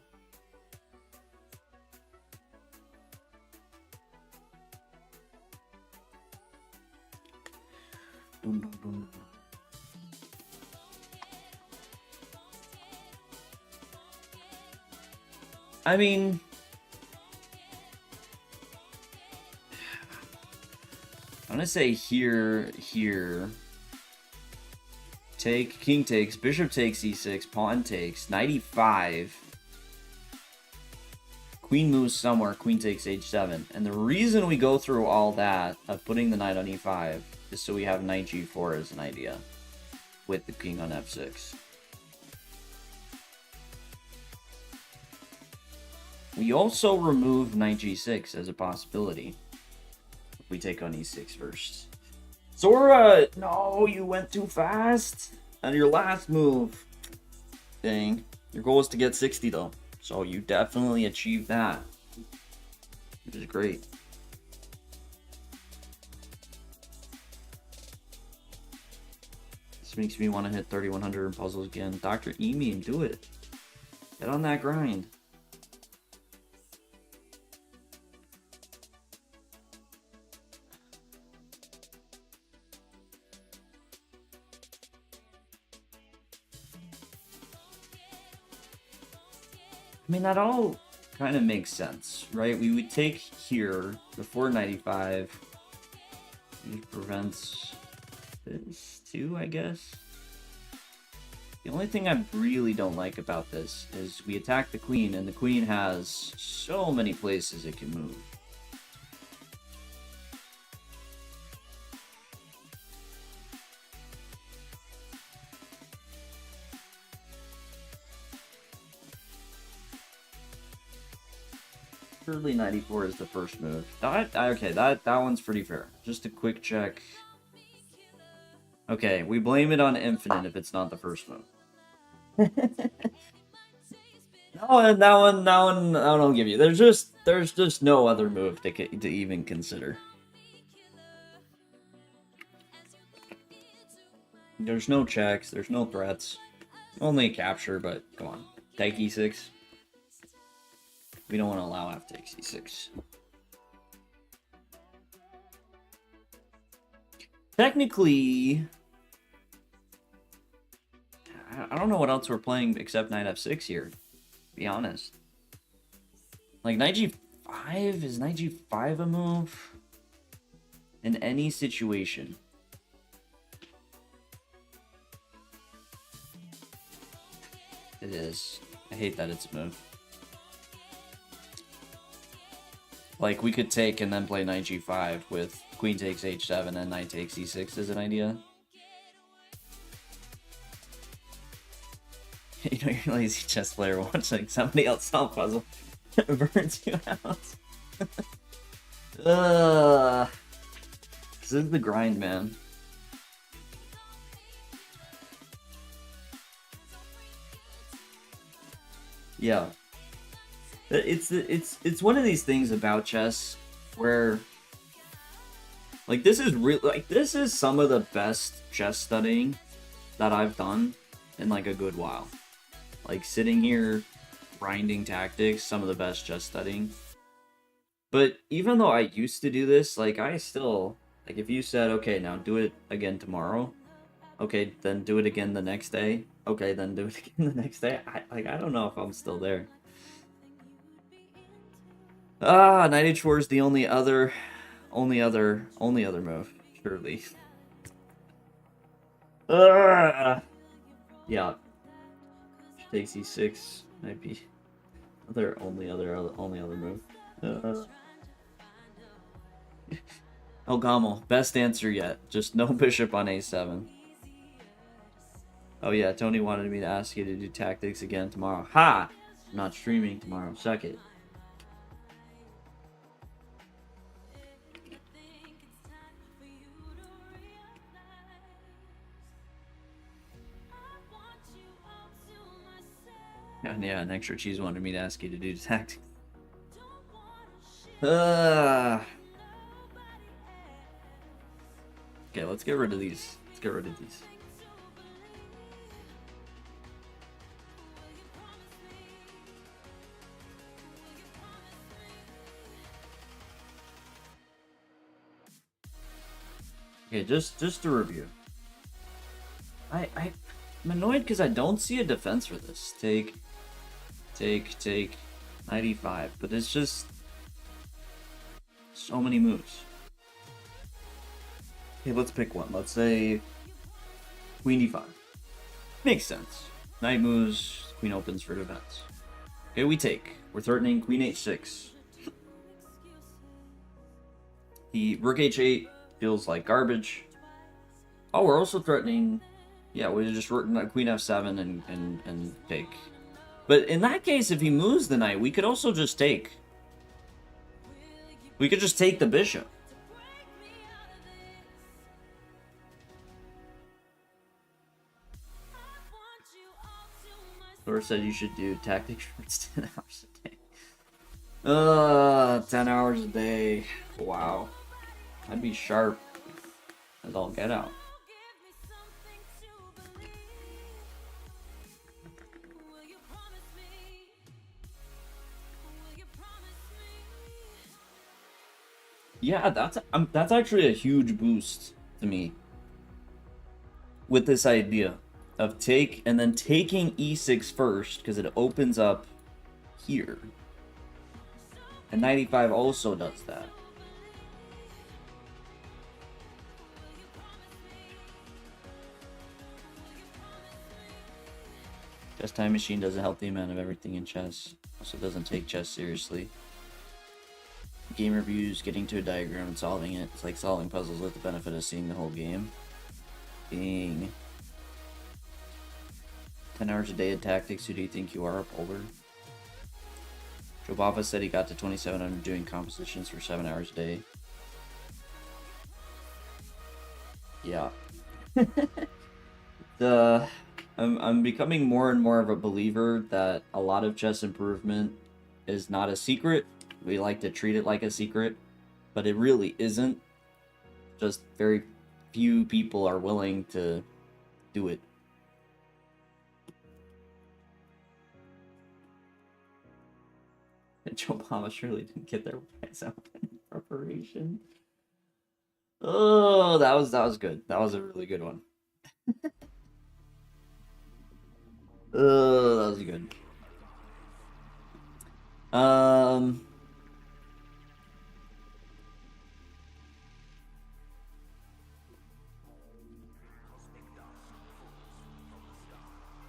A: Boom, boom, boom. I mean, I'm gonna say here, take, king takes, bishop takes e6, pawn takes, knight e5, queen moves somewhere, queen takes h7, and the reason we go through all that of putting the knight on e5 is so we have knight g4 as an idea, with the king on f6. We also remove knight g6 as a possibility. If we take on e6 first. Zora! No, you went too fast! On your last move. Dang. Your goal is to get 60 though. So you definitely achieved that. Which is great. This makes me want to hit 3100 in puzzles again. Dr. Emi, do it. Get on that grind. I mean, that all kind of makes sense, right? We would take here before 95. It prevents this too, I guess. The only thing I really don't like about this is we attack the queen, and the queen has so many places it can move. Surely 94 is the first move. Okay, that one's pretty fair. Just a quick check. Okay, we blame it on Infinite if it's not the first move. No, that one I'll give you. There's just no other move to even consider. There's no checks, there's no threats. Only a capture, but come on. Take E6. We don't want to allow F takes E6. Technically, I don't know what else we're playing except Knight F6 here, to be honest. Like, Knight G5? Is Knight G5 a move? In any situation. It is. I hate that it's a move. Like, we could take and then play Knight G5 with Queen takes H7 and Knight takes E6 as an idea. You know, you're a lazy chess player watching somebody else solve puzzle. Burns you out. This is the grind, man. Yeah. It's one of these things about chess where, like, this is some of the best chess studying that I've done in like a good while. Like, sitting here grinding tactics, some of the best chess studying. But even though I used to do this, like, I still, like, if you said, okay, now do it again tomorrow, okay, then do it again the next day, okay, then do it again the next day, I don't know if I'm still there. Knight H4 is the only other move, surely. Yeah. Takes E6 might be only other move. El Gamo, best answer yet. Just no bishop on A7. Oh yeah, Tony wanted me to ask you to do tactics again tomorrow. Ha! I'm not streaming tomorrow. Suck it. Yeah, an extra cheese wanted me to ask you to do tactics. Okay, let's get rid of these. Okay, just to review. I'm annoyed because I don't see a defense for this. Take 95, but it's just so many moves. Okay, let's pick one. Let's say Queen D5. Makes sense. Knight moves, Queen opens for defense. Okay, we take. We're threatening Queen H6. The Rook H8 feels like garbage. Oh, we're also threatening. Yeah, we just Queen F7 and take. But in that case, if he moves the knight, we could also just take. We could just take the bishop. Thor said you should do tactics for 10 hours a day. 10 hours a day. Wow. I'd be sharp as all get out. Yeah, that's actually a huge boost to me with this idea of take and then taking E6 first because it opens up here. And 95 also does that. Chess Time Machine doesn't help the amount of everything in chess. Also doesn't take chess seriously. Game reviews, getting to a diagram and solving it. It's like solving puzzles with the benefit of seeing the whole game. Dang. 10 hours a day of tactics, who do you think you are, Boulder? Jobava said he got to 2700 doing compositions for 7 hours a day. Yeah. I'm becoming more and more of a believer that a lot of chess improvement is not a secret. We like to treat it like a secret, but it really isn't. Just very few people are willing to do it. Joe Obama surely didn't get their rights out in preparation. Oh, that was good. That was a really good one. Oh, that was good.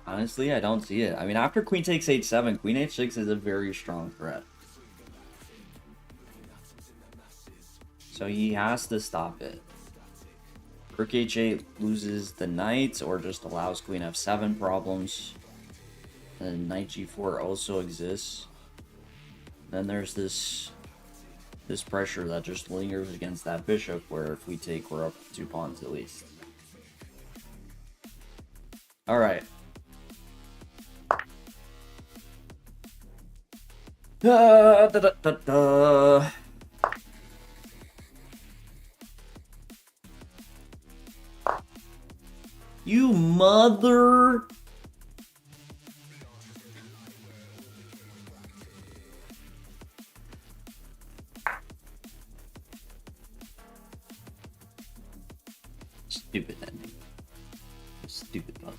A: Honestly, I don't see it. I mean, after queen takes h7, queen h6 is a very strong threat. So he has to stop it. Rook h8 loses the knight or just allows queen f7 problems. And knight g4 also exists. Then there's this pressure that just lingers against that bishop, where if we take, we're up 2 pawns at least. Alright. Da, da, da, da. You mother... Stupid ending. Stupid puzzle.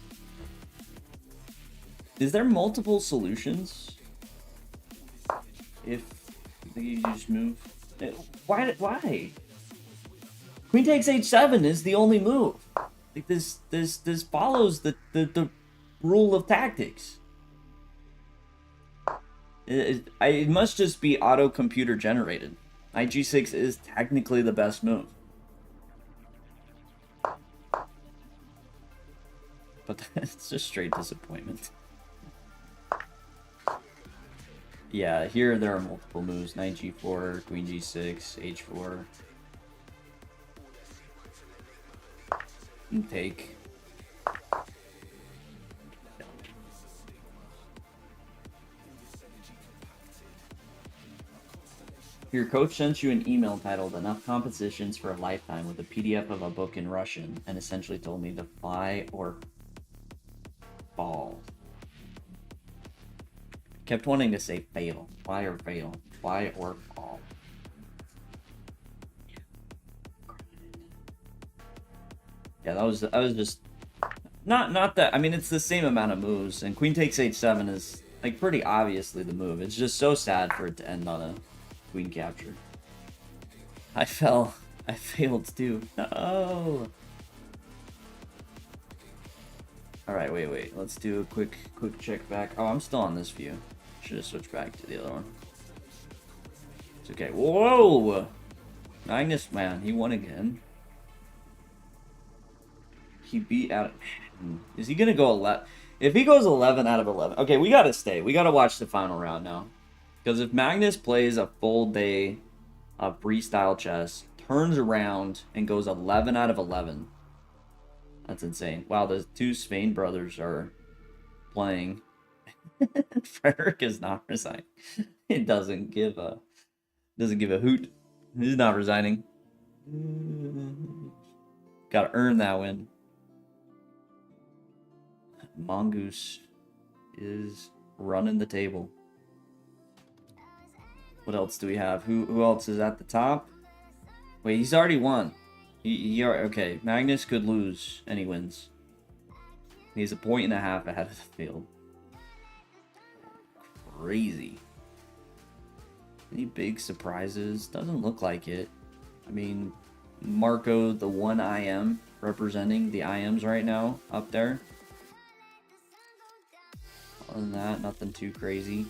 A: Is there multiple solutions? If you just move... Why? Queen takes h7 is the only move. Like this follows the rule of tactics. It must just be auto computer generated. Knight g6 is technically the best move. But that's just straight disappointment. Yeah, here there are multiple moves. Knight g4, queen g6, h4. And take. Your coach sent you an email titled "Enough Compositions for a Lifetime" with a PDF of a book in Russian, and essentially told me to fly or fall. Kept wanting to say fail. Fly or fail. Fly or fall. Yeah, that was just not that. I mean, it's the same amount of moves, and queen takes h7 is like pretty obviously the move. It's just so sad for it to end on a queen capture. I failed too. No. All right, wait. Let's do a quick check back. Oh, I'm still on this view. Should have switched back to the other one. It's okay. Whoa! Magnus, man, he won again. He beat out. Is he gonna go 11? If he goes 11 out of 11, okay, we gotta stay. We gotta watch the final round now, because if Magnus plays a full day of freestyle chess, turns around and goes 11 out of 11, that's insane. Wow, the two Svein brothers are playing. Frederick is not resigning. It doesn't give a hoot. He's not resigning. Gotta earn that win. Mongoose is running the table. What else do we have? Who else is at the top? Wait, he's already won. Okay, Magnus could lose and he wins. He's a 1.5 points ahead of the field. Crazy. Any big surprises? Doesn't look like it. I mean, Marco, the one IM representing the IMs right now up there. Other than that, nothing too crazy.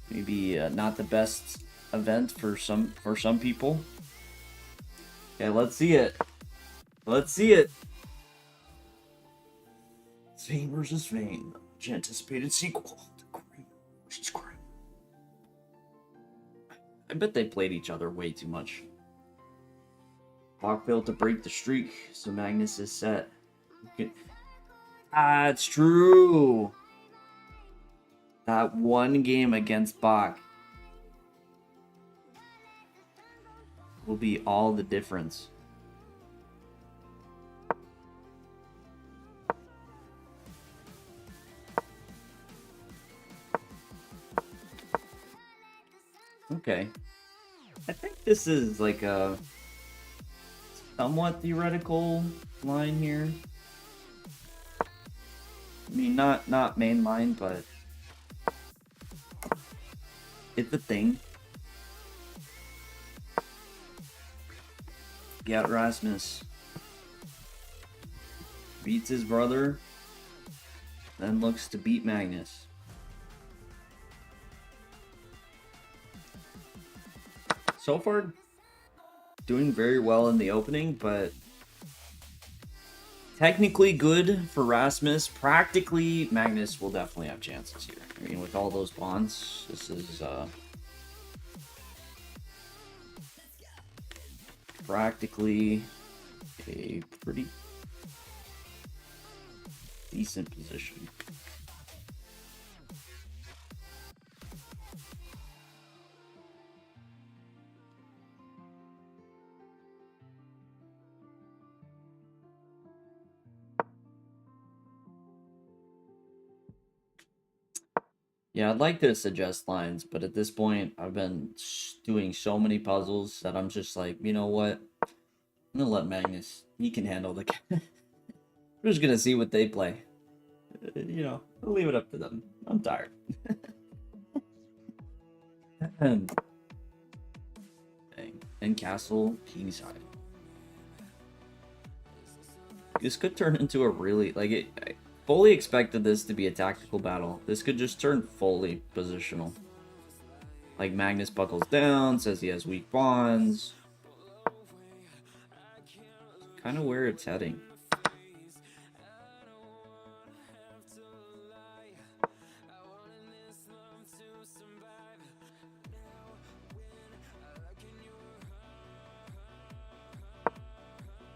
A: Maybe not the best event for some people. Okay, let's see it. Let's see it. Svein versus Svein. The anticipated sequel. The bet they played each other way too much. Bach failed to break the streak, so Magnus is set. Ah, it's true. That one game against Bach will be all the difference. Okay. I think this is like a somewhat theoretical line here. I mean, not main line, but it's a thing. Yeah, Rasmus beats his brother, then looks to beat Magnus. So far, doing very well in the opening, but technically good for Rasmus. Practically, Magnus will definitely have chances here. I mean, with all those bonds, this is practically a pretty decent position. Yeah, I'd like to suggest lines, but at this point, I've been doing so many puzzles that I'm just like, you know what? I'm gonna let Magnus. He can handle the. We're just gonna see what they play. You know, I'll leave it up to them. I'm tired. And castle kingside. This could turn into a really I fully expected this to be a tactical battle. This could just turn fully positional. Like Magnus buckles down, says he has weak bonds. Kind of where it's heading.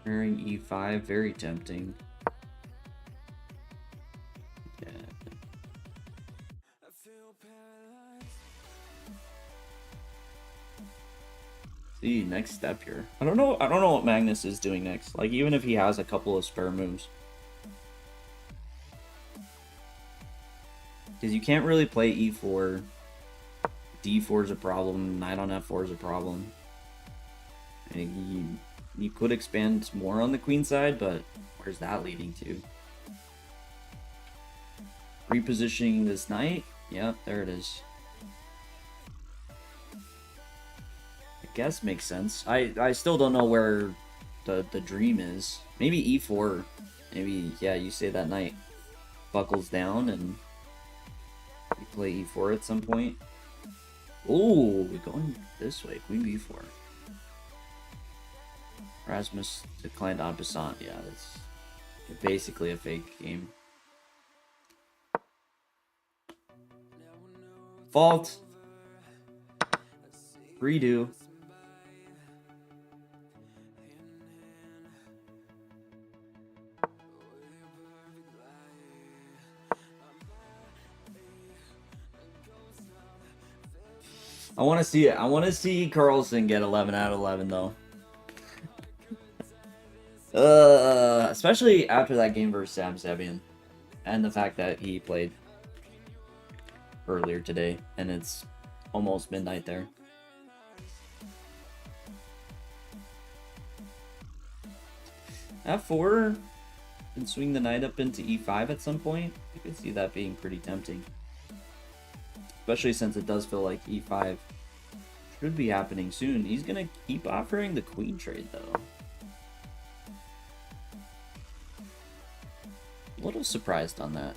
A: Pairing e5, very tempting. Yeah. See, next step here. I don't know what Magnus is doing next. Like, even if he has a couple of spare moves. Because you can't really play e4. d4 is a problem. Knight on f4 is a problem. And you could expand more on the queen side, but where's that leading to? Repositioning this knight? Yep, there it is. I guess makes sense. I still don't know where the dream is. Maybe e4. Maybe, yeah, you say that knight buckles down and you play e4 at some point. Oh, we're going this way. Queen b4. Rasmus declined en passant. Yeah, that's basically a fake game. Fault. Redo. I want to see it. I want to see Carlsen get 11 out of 11 though. Especially after that game versus Sam Sebian, and the fact that he played earlier today, and it's almost midnight there. F4 and swing the knight up into e5 at some point. You could see that being pretty tempting, especially since it does feel like e5 should be happening soon. He's gonna keep offering the queen trade though. A little surprised on that.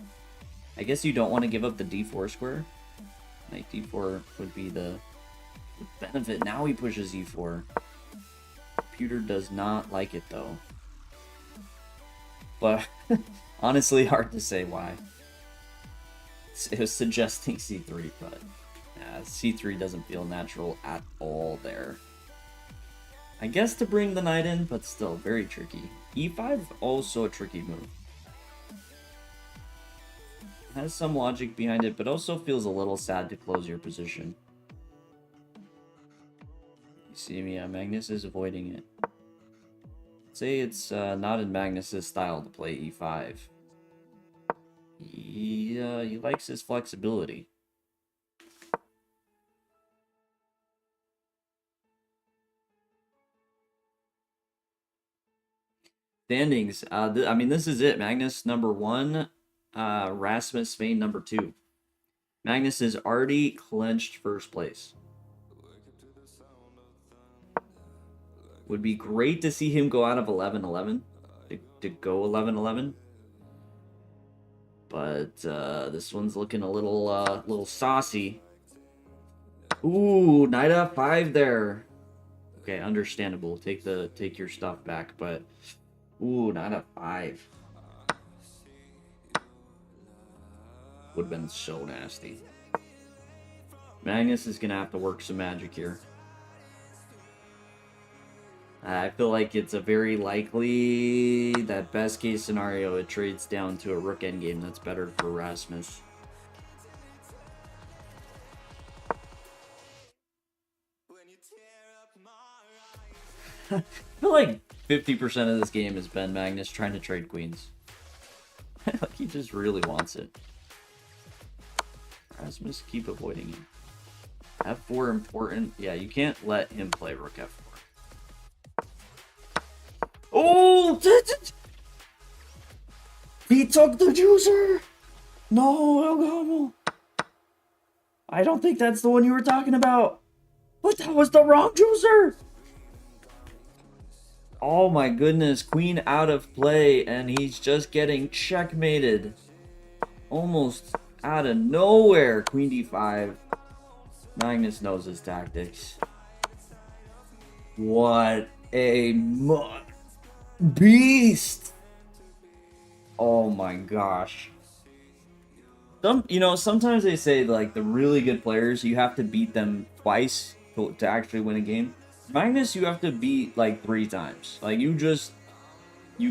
A: I guess you don't want to give up the d4 square. Knight d4 would be the benefit. Now he pushes e4. Computer does not like it though. But honestly, hard to say why. It was suggesting c3, but C3 doesn't feel natural at all there. I guess to bring the knight in, but still very tricky. E5 also a tricky move. Has some logic behind it, but also feels a little sad to close your position. You see me, Magnus is avoiding it. Say it's not in Magnus's style to play E5. He likes his flexibility. Standings. I mean, this is it. Magnus number 1, Rasmus Svein number 2. Magnus has already clinched first place. Would be great to see him go out of 11-11, to go 11-11. But this one's looking a little saucy. Ooh, knight f5 there. Okay, understandable. Take your stuff back, but ooh, knight f5. Would have been so nasty. Magnus is gonna have to work some magic here. I feel like it's a very likely that best case scenario it trades down to a rook endgame that's better for Rasmus. I feel like 50% of this game has been Magnus trying to trade queens. Like he just really wants it. Rasmus, keep avoiding him. F4 important. Yeah, you can't let him play rook f4. Oh! He took the juicer! No, Elgamo! I don't think that's the one you were talking about. But that was the wrong juicer! Oh my goodness, queen out of play, and he's just getting checkmated. Almost out of nowhere, queen d5. Magnus knows his tactics. What a beast! Oh my gosh. Sometimes they say like the really good players, you have to beat them twice to actually win a game. Magnus, you have to beat like 3 times. Like you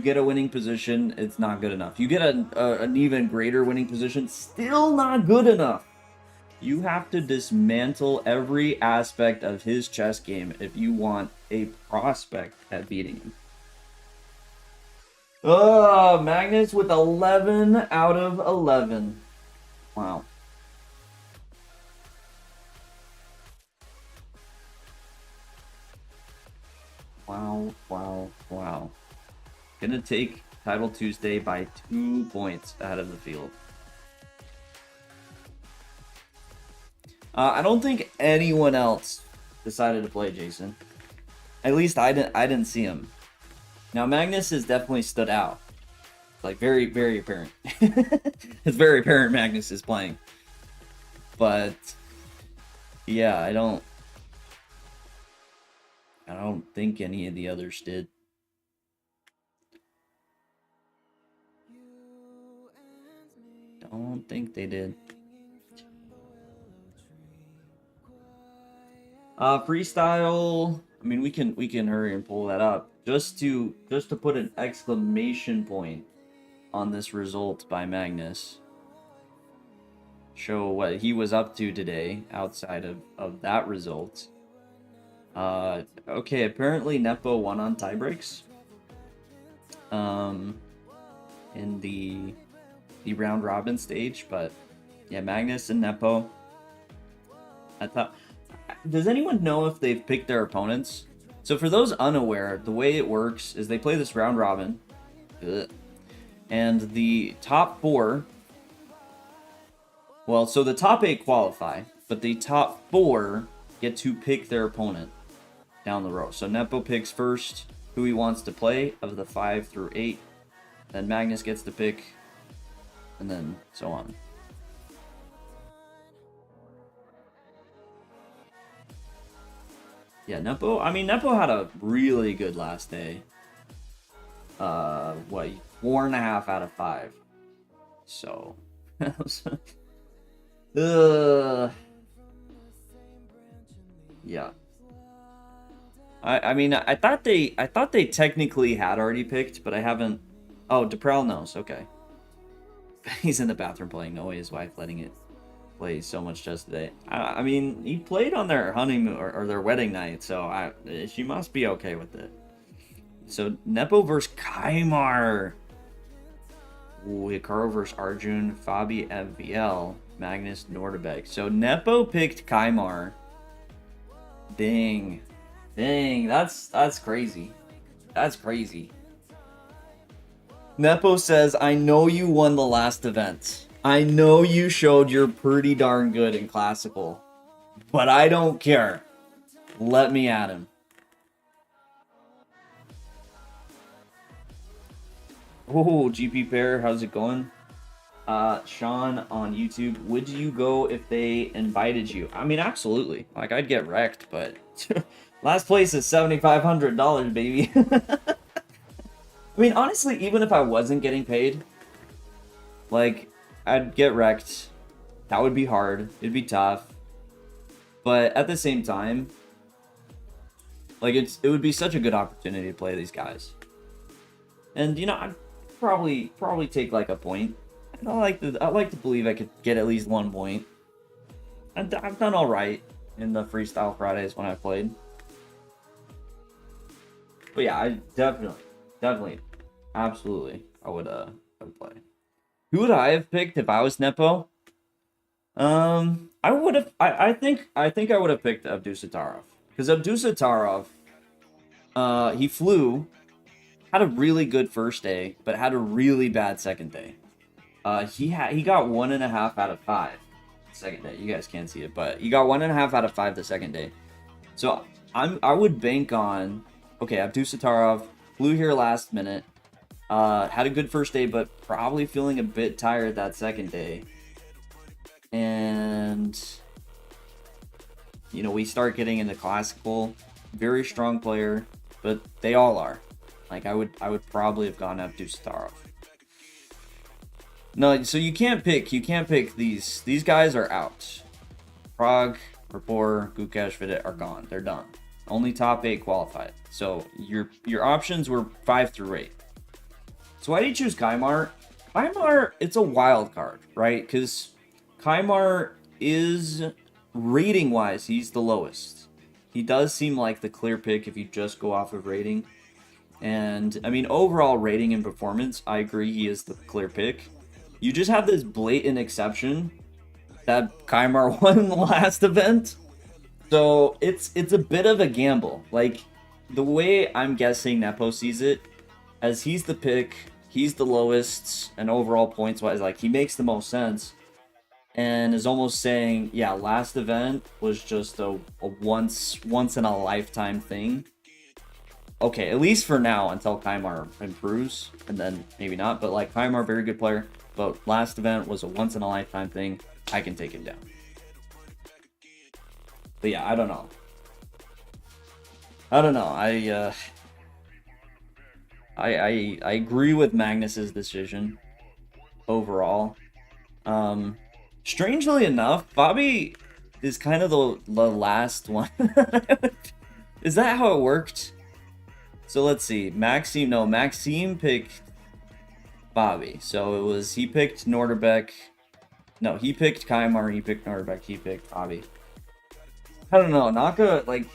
A: get a winning position, it's not good enough. You get an even greater winning position, still not good enough. You have to dismantle every aspect of his chess game if you want a prospect at beating him. Oh, Magnus with 11 out of 11. Wow. Wow, wow, wow. Gonna take Title Tuesday by 2 points ahead of the field. I don't think anyone else decided to play Jason. At least I didn't see him. Now Magnus has definitely stood out. Like very, very apparent. It's very apparent Magnus is playing. But yeah, I don't think any of the others did. Don't think they did. Freestyle. I mean, we can hurry and pull that up just to put an exclamation point on this result by Magnus. Show what he was up to today outside of that result. Okay, apparently Nepo won on tiebreaks. In the round robin stage, but yeah, Magnus and Nepo. I thought. Does anyone know if they've picked their opponents? So for those unaware, the way it works is they play this round robin. And the top 4... Well, so the top 8 qualify, but the top 4 get to pick their opponent down the row. So Nepo picks first who he wants to play of the 5 through 8. Then Magnus gets to pick, and then so on. Yeah, Nepo had a really good last day. 4.5 out of 5. So yeah. I mean, I thought they technically had already picked, but I haven't. Oh, DePrel knows. Okay. He's in the bathroom playing. No way his wife letting it play so much just today. I mean, he played on their honeymoon or their wedding night, so she must be okay with it. So Nepo versus Kaimar. Ooh, Hikaru versus Arjun, Fabi MVL, Magnus Nordebeg. So Nepo picked Kaimar. Dang, that's crazy. That's crazy. Nepo says, I know you won the last event. I know you showed you're pretty darn good in Classical. But I don't care. Let me at him. Oh, GP Pair, how's it going? Sean on YouTube, would you go if they invited you? I mean, absolutely. Like, I'd get wrecked, but last place is $7,500, baby. I mean, honestly, even if I wasn't getting paid, like, I'd get wrecked. That would be hard. It'd be tough. But at the same time, like, it would be such a good opportunity to play these guys. And, you know, I'd probably take, like, a point. I like to believe I could get at least 1 point. I've done all right in the Freestyle Fridays when I played. But yeah, I definitely, absolutely, I would play. Who would I have picked if I was Nepo? I would have. I think I would have picked Abdusatarov, because Abdusatarov, he flew, had a really good first day, but had a really bad second day. He got 1.5 out of 5 second day. You guys can't see it, but he got 1.5 out of 5 the second day. So I would bank on, okay, Abdusatarov flew here last minute, had a good first day, but probably feeling a bit tired that second day. And, you know, we start getting into Classical, very strong player, but they all are. Like, I would probably have gone Abdusatarov. No, so you can't pick these. These guys are out. Prague, Rapport, Gukesh, Vidit are gone. They're done. Only top 8 qualified. So your options were 5 through 8. So why do you choose Kaimar? Kaimar, it's a wild card, right? Because Kaimar is, rating-wise, he's the lowest. He does seem like the clear pick if you just go off of rating. And, I mean, overall rating and performance, I agree he is the clear pick. You just have this blatant exception that Kaimar won the last event. So it's a bit of a gamble. Like, the way I'm guessing Nepo sees it, as he's the pick, he's the lowest, and overall points-wise, like, he makes the most sense. And is almost saying, yeah, last event was just a once-in-a-lifetime thing. Okay, at least for now, until Kaimar improves, and then maybe not. But, like, Kaimar, very good player. But last event was a once-in-a-lifetime thing. I can take him down. But yeah, I don't know. I agree with Magnus's decision overall. Strangely enough, Bobby is kind of the last one. Is that how it worked? So let's see. Maxime picked Bobby. So he picked Norderbeck. No, he picked Kaimar, he picked Norderbeck, he picked Bobby. I don't know. Naka, like,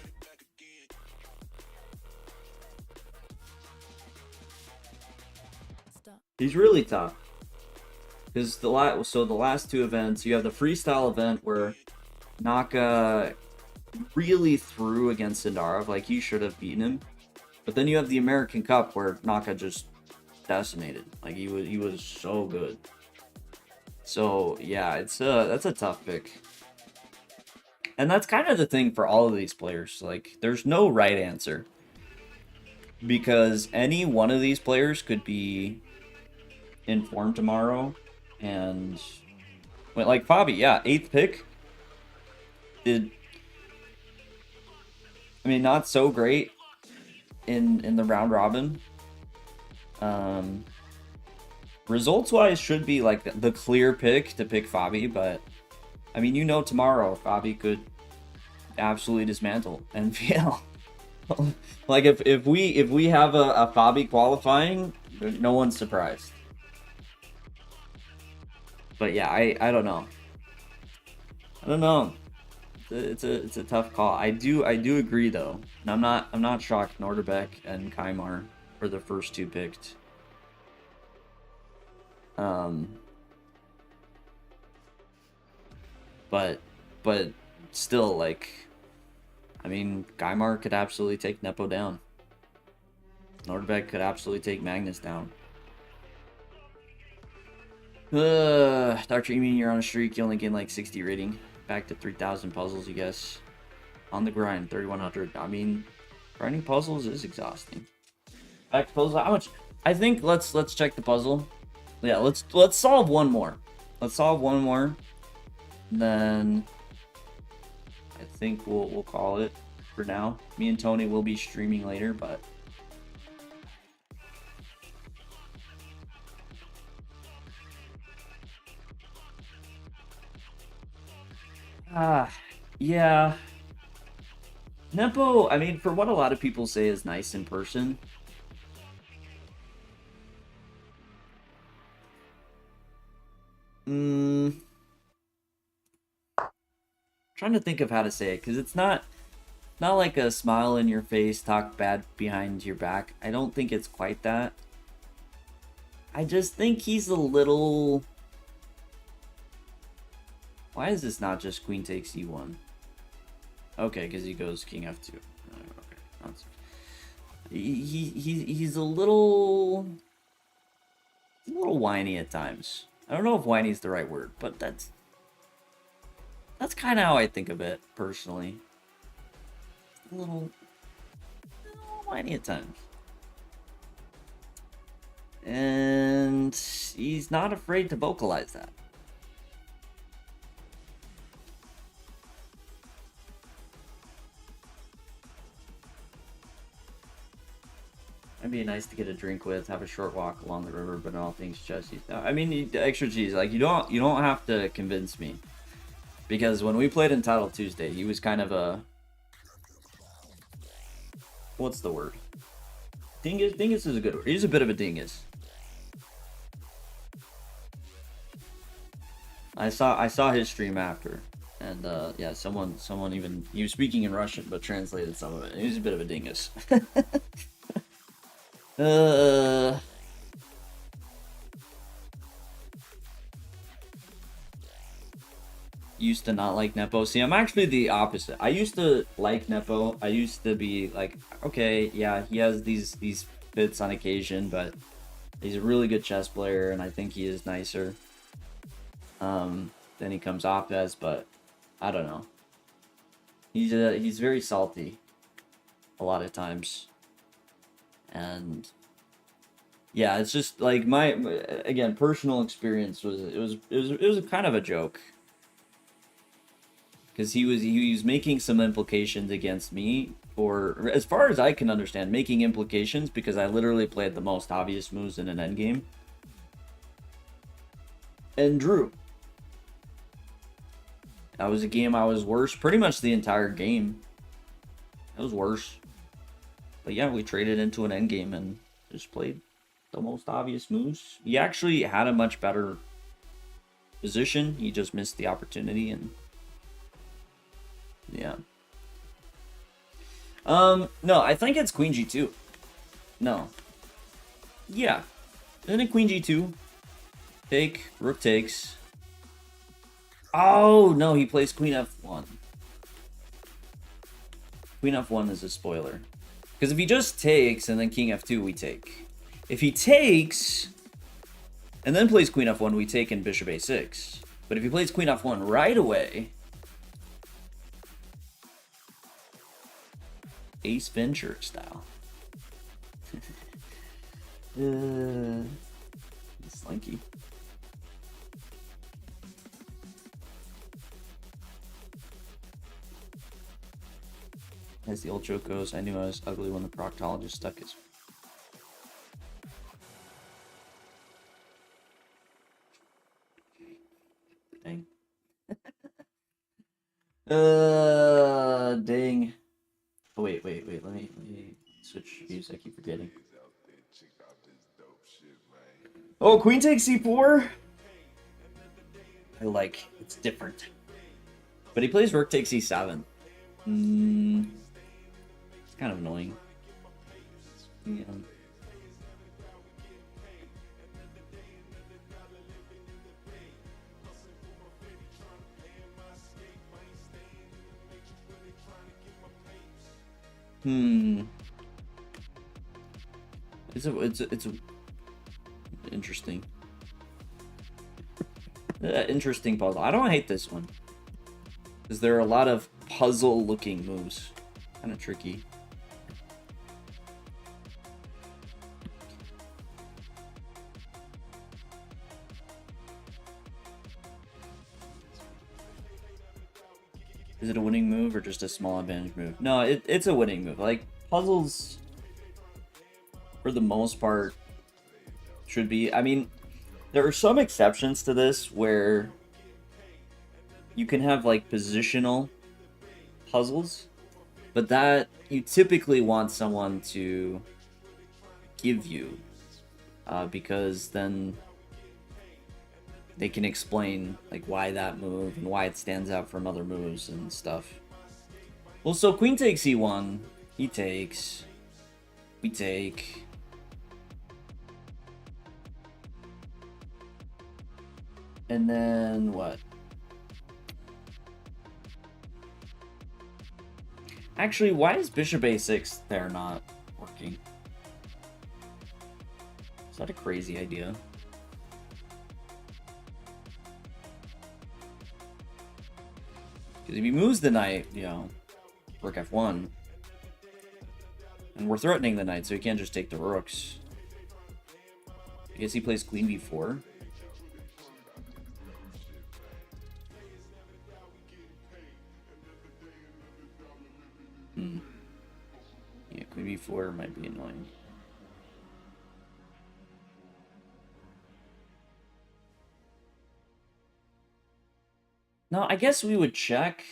A: he's really tough. Because the last 2 events, you have the freestyle event where Naka really threw against Sindarov, like he should have beaten him. But then you have the American Cup where Naka just decimated. Like he was so good. So yeah, that's a tough pick. And that's kind of the thing for all of these players. Like, there's no right answer. Because any one of these players could be in form tomorrow. And, like, Fabi, yeah, 8th pick. Not so great in the round robin. Results-wise, should be, like, the clear pick to pick Fabi, but, I mean, tomorrow Fabi could absolutely dismantle and fail. Like if we have a Fabi qualifying, no one's surprised. But yeah, I don't know. I don't know. It's a tough call. I do agree though. And I'm not shocked Norderbeck and Kaimar were the first two picked. But still, like, I mean, Kaimar could absolutely take Nepo down. Norderbeck could absolutely take Magnus down. Dr. Emin, you're on a streak. You only gain like 60 rating. Back to 3,000 puzzles, you guess. On the grind, 3,100. I mean, grinding puzzles is exhausting. Back to puzzles. How much? I think let's check the puzzle. Yeah, let's solve one more. Let's solve one more. Then I think we'll call it for now. Me and Tony will be streaming later, but yeah. Nepo, I mean, for what a lot of people say is nice in person. Trying to think of how to say it, because it's not like a smile in your face, talk bad behind your back. I don't think it's quite that. I just think he's a little... Why is this not just queen takes e1? Okay, because he goes king f2. Okay, he's a little whiny at times. I don't know if whiny is the right word, but that's kind of how I think of it personally. A little whiny at times. And he's not afraid to vocalize that. It'd be nice to get a drink with, have a short walk along the river, but all things chessy. I mean, extra cheese. Like you don't have to convince me, because when we played Entitled Tuesday, he was kind of a, what's the word? Dingus. Dingus is a good word. He's a bit of a dingus. I saw his stream after, and yeah, someone even, he was speaking in Russian but translated some of it. He was a bit of a dingus. Used to not like Nepo. See, I'm actually the opposite. I used to like Nepo. I used to be like, okay, yeah, he has these fits on occasion, but he's a really good chess player, and I think he is nicer than he comes off as. But I don't know. He's very salty a lot of times. And yeah, it's just like my again, personal experience was it was a kind of a joke, because he was making some implications against me, or as far as I can understand, making implications because I literally played the most obvious moves in an endgame and drew. That was a game I was worse pretty much the entire game. It was worse. But yeah, we traded into an endgame and just played the most obvious moves. He actually had a much better position. He just missed the opportunity, and yeah. No, I think it's queen g2. No. Yeah. Isn't it queen g2? Take, rook takes. Oh, no, he plays queen f1. Queen f1 is a spoiler. Because if he just takes and then king f2, we take. If he takes and then plays queen f1, we take in bishop a6. But if he plays queen f1 right away, Ace Venture style. Slinky. As the old joke goes, I knew I was ugly when the proctologist stuck his... Dang. Dang. Oh, wait. Let me switch views. I keep forgetting. Oh, queen takes c4. I like. It's different. But he plays rook takes e7. It's kind of annoying. Yeah. It's interesting. Interesting puzzle. I don't hate this one. Because there are a lot of puzzle-looking moves. Kind of tricky. Is it a winning move or just a small advantage move? No, it's a winning move. Like, puzzles, for the most part, should be... I mean, there are some exceptions to this where you can have, like, positional puzzles, but that you typically want someone to give you, because then they can explain like why that move and why it stands out from other moves and stuff. Well, so queen takes e1, he takes, we take. And then what? Actually, why is bishop a6 there not working? Is that a crazy idea? Because if he moves the knight, you know, rook f1, and we're threatening the knight, so he can't just take the rooks. I guess he plays queen b4. Yeah, queen b4 might be annoying. No, I guess we would check.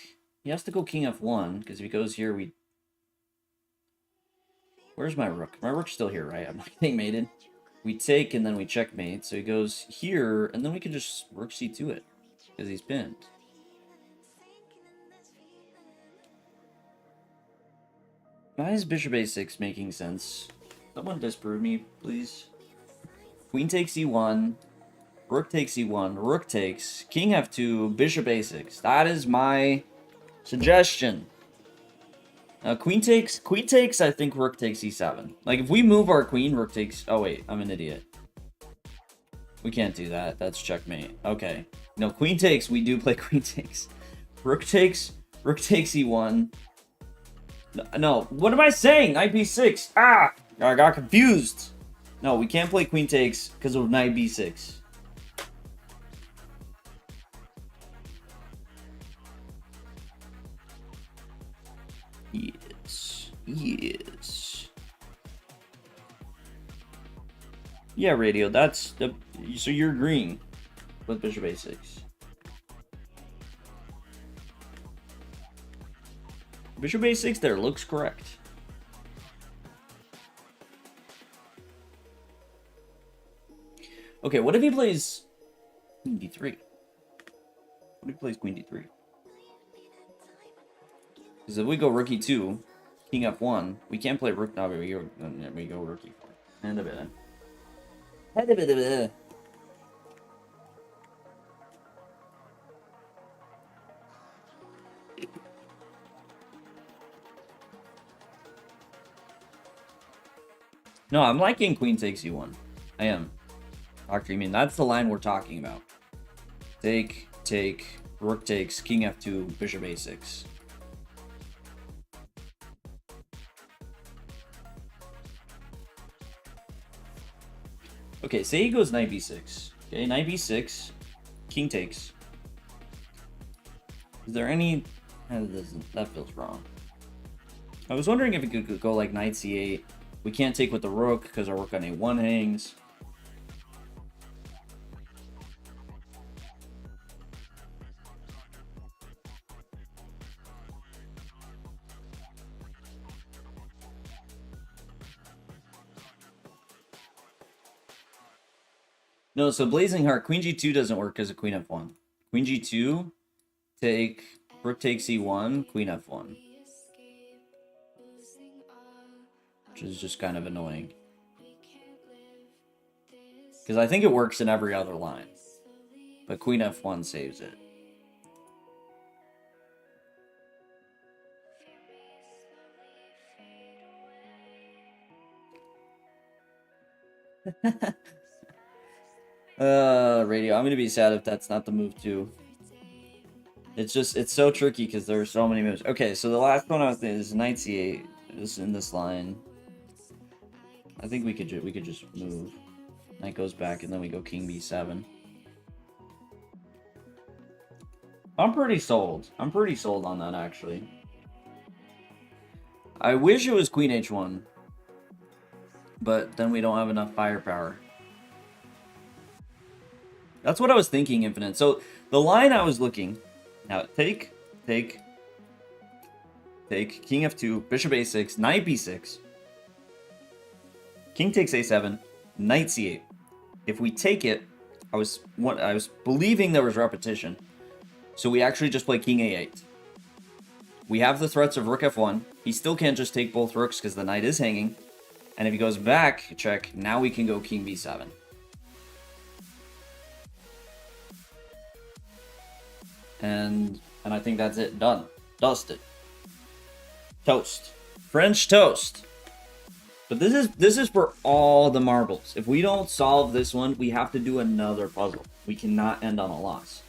A: He has to go king f1, because if he goes here, we... Where's my rook? My rook's still here, right? I'm not getting mated. We take, and then we checkmate. So he goes here, and then we can just rook c2 it, because he's pinned. Why is bishop a6 making sense? Someone disprove me, please. Queen takes e1. Rook takes e1, rook takes, king f2, bishop a6. That is my suggestion. Queen takes, I think rook takes e7. Like, if we move our queen, rook takes... Oh, wait, I'm an idiot. We can't do that. That's checkmate. Okay. No, queen takes, we do play queen takes. Rook takes e1. No, what am I saying? Knight b6. Ah! I got confused. No, we can't play queen takes because of knight b6. Yes. Yeah, radio, that's the... So you're agreeing with bishop a6. Bishop a6 there looks correct. Okay, what if he plays queen d3? What if he plays queen d3? Because if we go rook e2, king f1, we can't play rook... No, we go rook e4. And a bit. No, I'm liking queen takes e1. I am. Doctor, you mean that's the line we're talking about. Take, rook takes, king f2, bishop a6. Okay, say he goes knight b6. Okay, knight b6, king takes. Is there any... That feels wrong. I was wondering if it could go like knight c8. We can't take with the rook because our rook on a1 hangs. No, so Blazing Heart, Queen G2 doesn't work as a Queen F1. Queen G2, take, Rook takes E1, Queen F1. Which is just kind of annoying. Because I think it works in every other line. But Queen F1 saves it. Radio. I'm gonna be sad if that's not the move too. It's just, it's so tricky because there are so many moves. Okay, so the last one I was thinking is Knight C8. Is in this line. I think we could just move. Knight goes back and then we go King B7. I'm pretty sold. I'm pretty sold on that actually. I wish it was Queen H1. But then we don't have enough firepower. That's what I was thinking, Infinite. So the line I was looking, now take, King F2, Bishop A6, Knight B6, King takes A7, Knight C8. If we take it, I was believing there was repetition. So we actually just play King A8. We have the threats of Rook F1. He still can't just take both rooks because the knight is hanging. And if he goes back, check, now we can go King B7. And I think that's it. Done. Dusted. Toast. French toast. But this is for all the marbles. If we don't solve this one, we have to do another puzzle. We cannot end on a loss.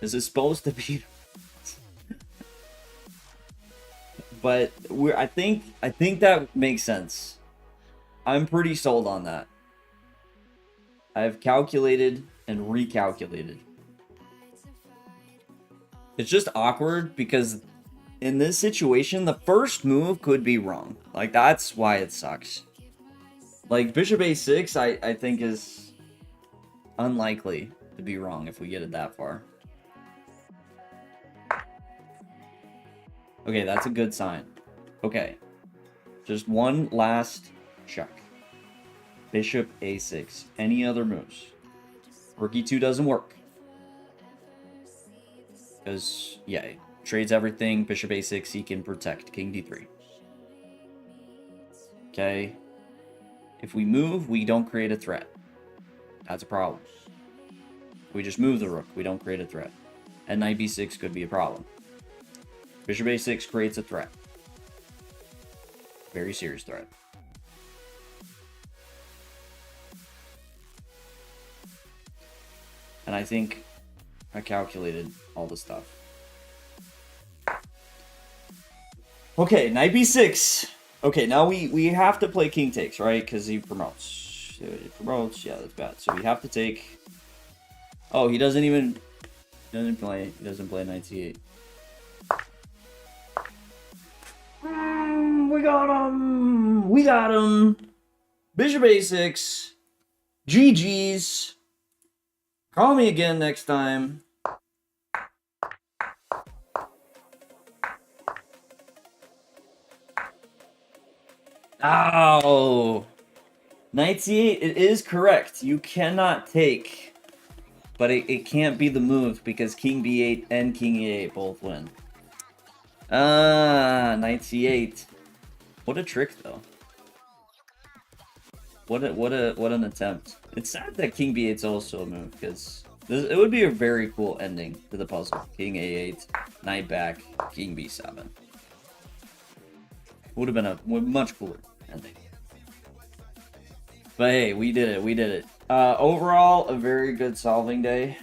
A: This is supposed to be... But I think that makes sense. I'm pretty sold on that. I've calculated and recalculated. It's just awkward because in this situation, the first move could be wrong. Like, that's why it sucks. Like, Bishop A6, I think is unlikely to be wrong if we get it that far. Okay, that's a good sign. Okay. Just one last check. Bishop A6. Any other moves? Rook E2 doesn't work. Because, yeah, trades everything. Bishop A6, he can protect. King D3. Okay. If we move, we don't create a threat. That's a problem. If we just move the rook, we don't create a threat. And Knight B6 could be a problem. Bishop A6 creates a threat. Very serious threat. And I think I calculated all the stuff. Okay, Knight B6. Okay, now we have to play King takes, right? Because he promotes. He promotes. Yeah, that's bad. So we have to take... Oh, he doesn't play Knight C8. We got him! We got him! Bishop A6. GG's. Call me again next time. Ow! Knight C8, it is correct. You cannot take. But it can't be the move because King B8 and King E8 both win. Knight C8. What a trick, though. What an attempt. It's sad that King B8 is also a move, because it would be a very cool ending to the puzzle. King A8, Knight back, King B7. Would have been a much cooler ending. But hey, we did it. We did it. Overall, a very good solving day.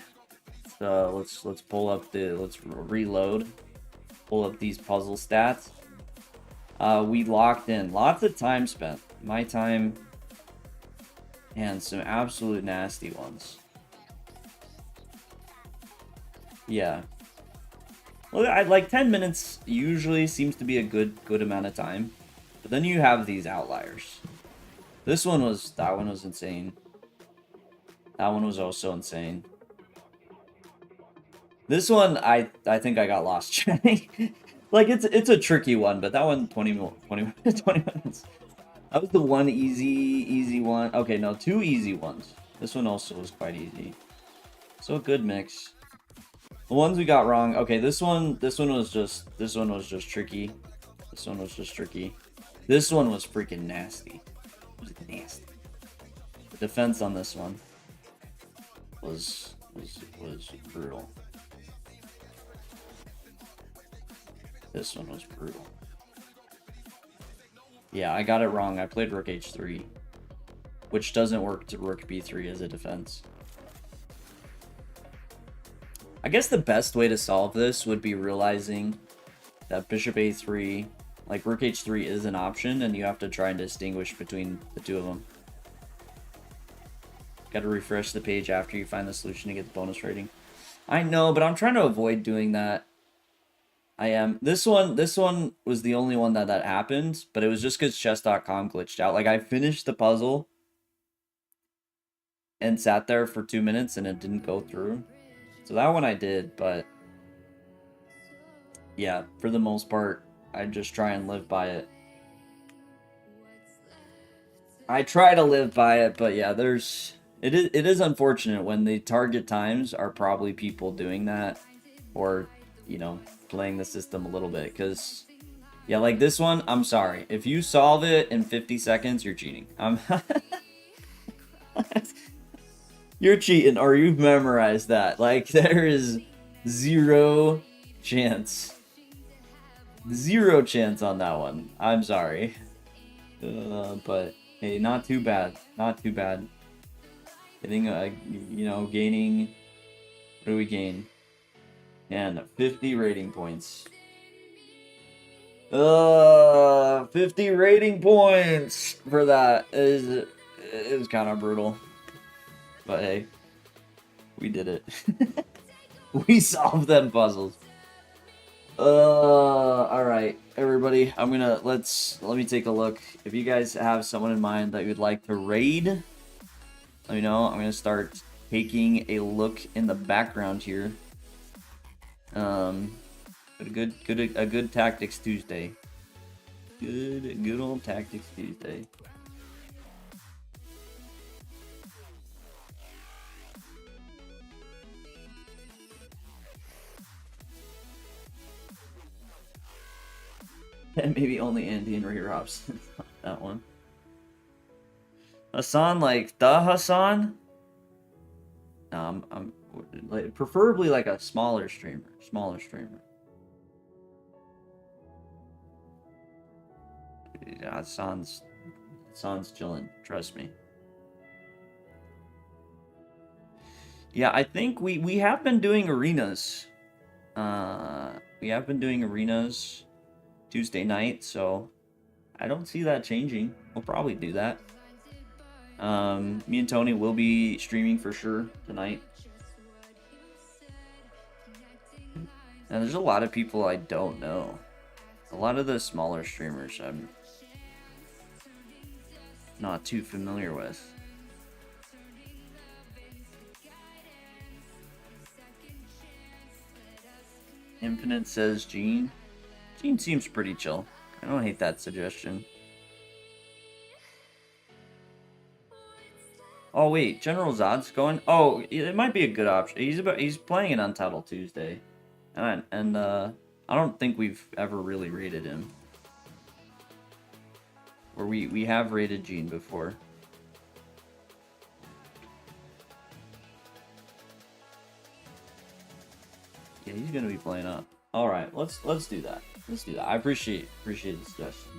A: So let's pull up let's reload. Pull up these puzzle stats. We locked in. Lots of time spent. My time. And some absolute nasty ones. Yeah. Well, I like 10 minutes usually seems to be a good amount of time. But then you have these outliers. That one was insane. That one was also insane. This one, I think I got lost trying. Like, it's a tricky one, but that one, 20 minutes. That was the one easy one. Okay, no, two easy ones. This one also was quite easy. So a good mix. The ones we got wrong. Okay, this one was just tricky. This one was just tricky. This one was freaking nasty. It was nasty. The defense on this one was brutal. This one was brutal. Yeah, I got it wrong. I played rook h3, which doesn't work to rook b3 as a defense. I guess the best way to solve this would be realizing that bishop a3, like rook h3 is an option, and you have to try and distinguish between the two of them. Got to refresh the page after you find the solution to get the bonus rating. I know, but I'm trying to avoid doing that. I am. This one was the only one that happened, but it was just because chess.com glitched out. Like, I finished the puzzle and sat there for 2 minutes and it didn't go through. So that one I did, but yeah, for the most part, I just try and live by it. I try to live by it, but yeah, it is unfortunate when the target times are probably people doing that, or, you know, playing the system a little bit, because yeah, like this one, I'm sorry, if you solve it in 50 seconds, you're cheating. You're cheating, or you've memorized that. Like, there is zero chance on that one. I'm sorry, but hey, not too bad, not too bad. Getting you know, gaining, what do we gain? And 50 rating points. 50 rating points for that is kind of brutal. But hey, we did it. We solved them puzzles. All right, everybody. let me take a look. If you guys have someone in mind that you'd like to raid, let me know. I'm gonna start taking a look in the background here. A good Tactics Tuesday. Good old Tactics Tuesday. And maybe only Andy and Ray Robson. That one. Hassan, like the Hassan? No, I'm like, preferably like a smaller streamer. Yeah, Hassan's chilling. Trust me. Yeah, I think we have been doing arenas. We have been doing arenas Tuesday night, so I don't see that changing. We'll probably do that. Me and Tony will be streaming for sure tonight. And there's a lot of people I don't know. A lot of the smaller streamers I'm not too familiar with. Infinite says Gene. Gene seems pretty chill. I don't hate that suggestion. Oh wait, General Zod's going. Oh, it might be a good option. He's playing an Untitled Tuesday, and I don't think we've ever really rated him. Or we have rated Gene before. Yeah, he's gonna be playing up. All right, let's do that. Let's do that. I appreciate the suggestion.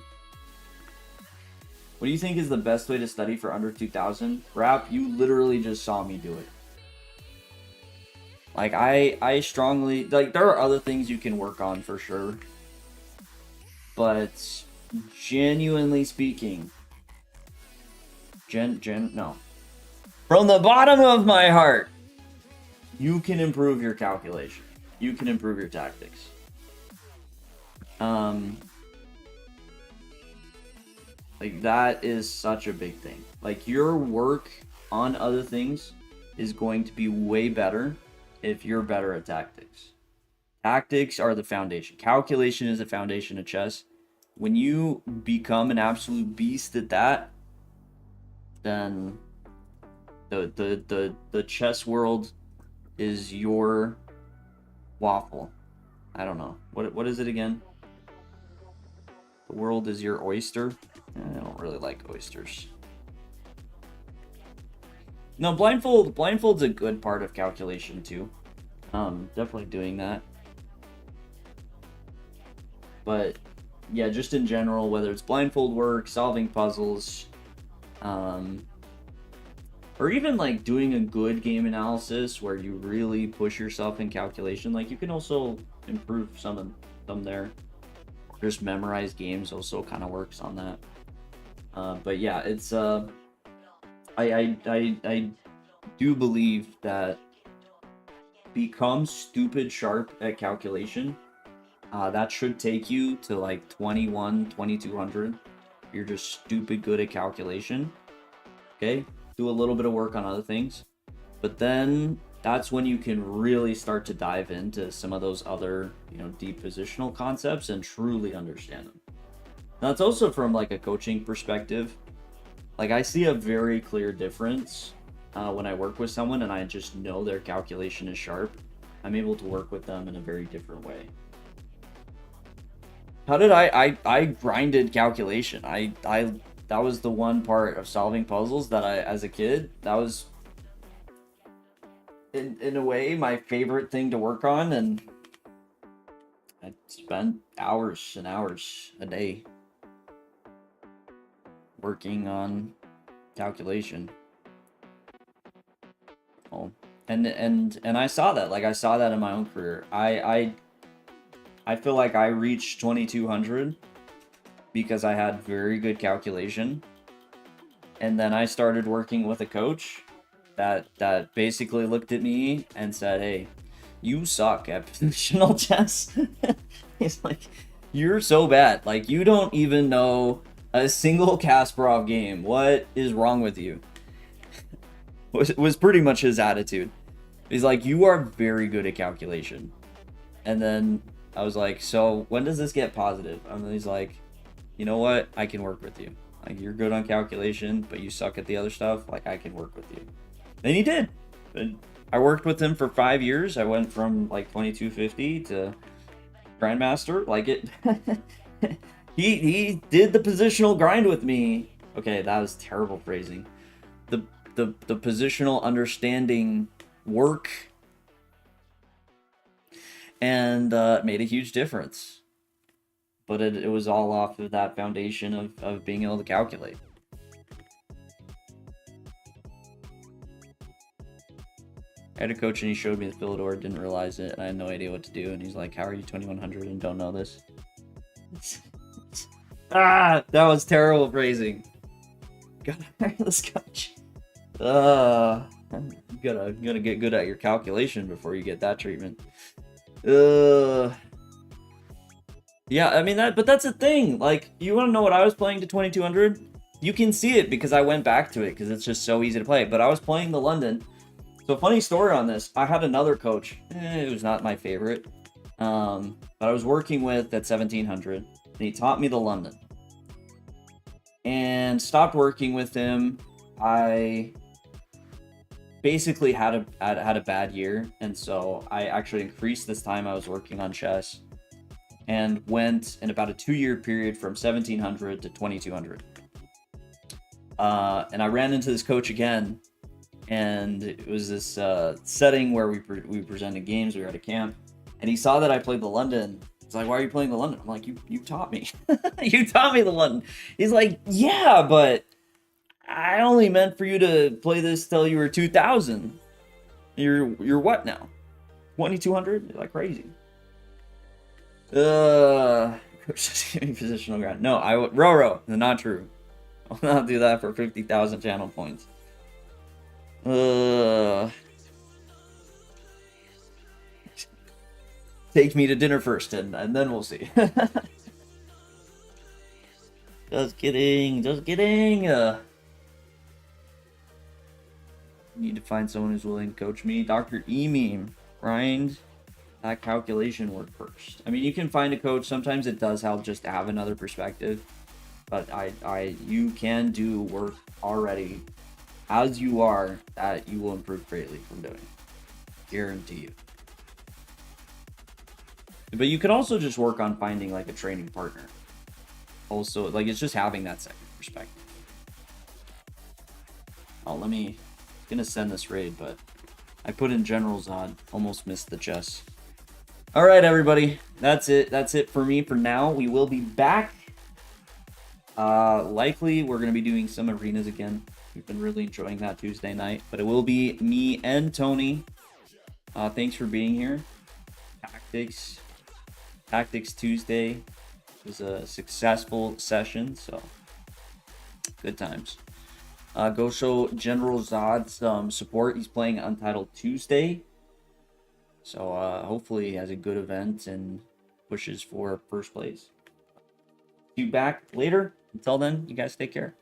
A: What do you think is the best way to study for under 2000? Rap, you literally just saw me do it. Like, I strongly, like, there are other things you can work on for sure. But genuinely speaking, no. From the bottom of my heart, you can improve your calculation. You can improve your tactics. Like, that is such a big thing. Like, your work on other things is going to be way better if you're better at tactics. Tactics are the foundation. Calculation is the foundation of chess. When you become an absolute beast at that, then The chess world is your waffle. I don't know. What is it again? The world is your oyster. I don't really like oysters. No, blindfold's a good part of calculation too. Definitely doing that. But yeah, just in general, whether it's blindfold work, solving puzzles, or even like doing a good game analysis where you really push yourself in calculation, like you can also improve some of them there. Just memorize games also kind of works on that. But yeah, it's I do believe that become stupid sharp at calculation. That should take you to like 2200. You're just stupid good at calculation. Okay, do a little bit of work on other things, but then that's when you can really start to dive into some of those other, deep positional concepts and truly understand them. Now, it's also from like a coaching perspective. Like I see a very clear difference when I work with someone and I just know their calculation is sharp. I'm able to work with them in a very different way. How did I grinded calculation? That was the one part of solving puzzles that I, as a kid, that was in a way my favorite thing to work on, and I spent hours and hours a day working on calculation. Oh, and I saw that. Like I saw that in my own career. I feel like I reached 2200 because I had very good calculation. And then I started working with a coach that basically looked at me and said, "Hey, you suck at positional chess." He's like, "You're so bad. Like you don't even know a single Kasparov game. What is wrong with you?" was pretty much his attitude. He's like, "You are very good at calculation." And then I was like, "So when does this get positive?" And then he's like, "You know what? I can work with you. Like you're good on calculation, but you suck at the other stuff. Like I can work with you." And he did. And I worked with him for 5 years. I went from like 2250 to Grandmaster. Like it he did the positional grind with me. Okay, that was terrible phrasing. The positional understanding work, and made a huge difference. But it was all off of that foundation of being able to calculate. I had a coach and he showed me the Philidor, didn't realize it, and I had no idea what to do. And he's like, "How are you 2100 and don't know this?" That was terrible phrasing. Gotta hire this coach. You gotta get good at your calculation before you get that treatment. Yeah, I mean but that's the thing. Like, you want to know what I was playing to 2200? You can see it because I went back to it because it's just so easy to play. But I was playing the London. So funny story on this. I had another coach. It was not my favorite. But I was working with at 1700, and he taught me the London. And stopped working with him. I basically had a bad year, and so I actually increased this time I was working on chess, and went in about a 2-year period from 1700 to 2200. And I ran into this coach again, and it was this setting where we presented games. We were at a camp, and he saw that I played the London. He's like, "Why are you playing the London?" I'm like, you taught me. You taught me the London. He's like, "Yeah, but I only meant for you to play this till you were 2000. You're what now? 2200? You're like crazy." Positional grind. No, Roro. Not true. I'll not do that for 50,000 channel points. Take me to dinner first, and then we'll see. Just kidding. Need to find someone who's willing to coach me. Dr. E-Meme. Grind that calculation work first. I mean, you can find a coach. Sometimes it does help just to have another perspective. But you can do work already as you are, that you will improve greatly from doing it. Guarantee you. But you could also just work on finding like a training partner. Also, like it's just having that second perspective. Oh, gonna send this raid, but I put in generals on. Almost missed the chess. All right, everybody. That's it. That's it for me for now. We will be back. Likely we're gonna be doing some arenas again. We've been really enjoying that Tuesday night, but it will be me and Tony. Thanks for being here. Tactics Tuesday was a successful session, so good times. Go show General Zod some support. He's playing Untitled Tuesday, so hopefully he has a good event and pushes for first place. See you back later. Until then, you guys take care.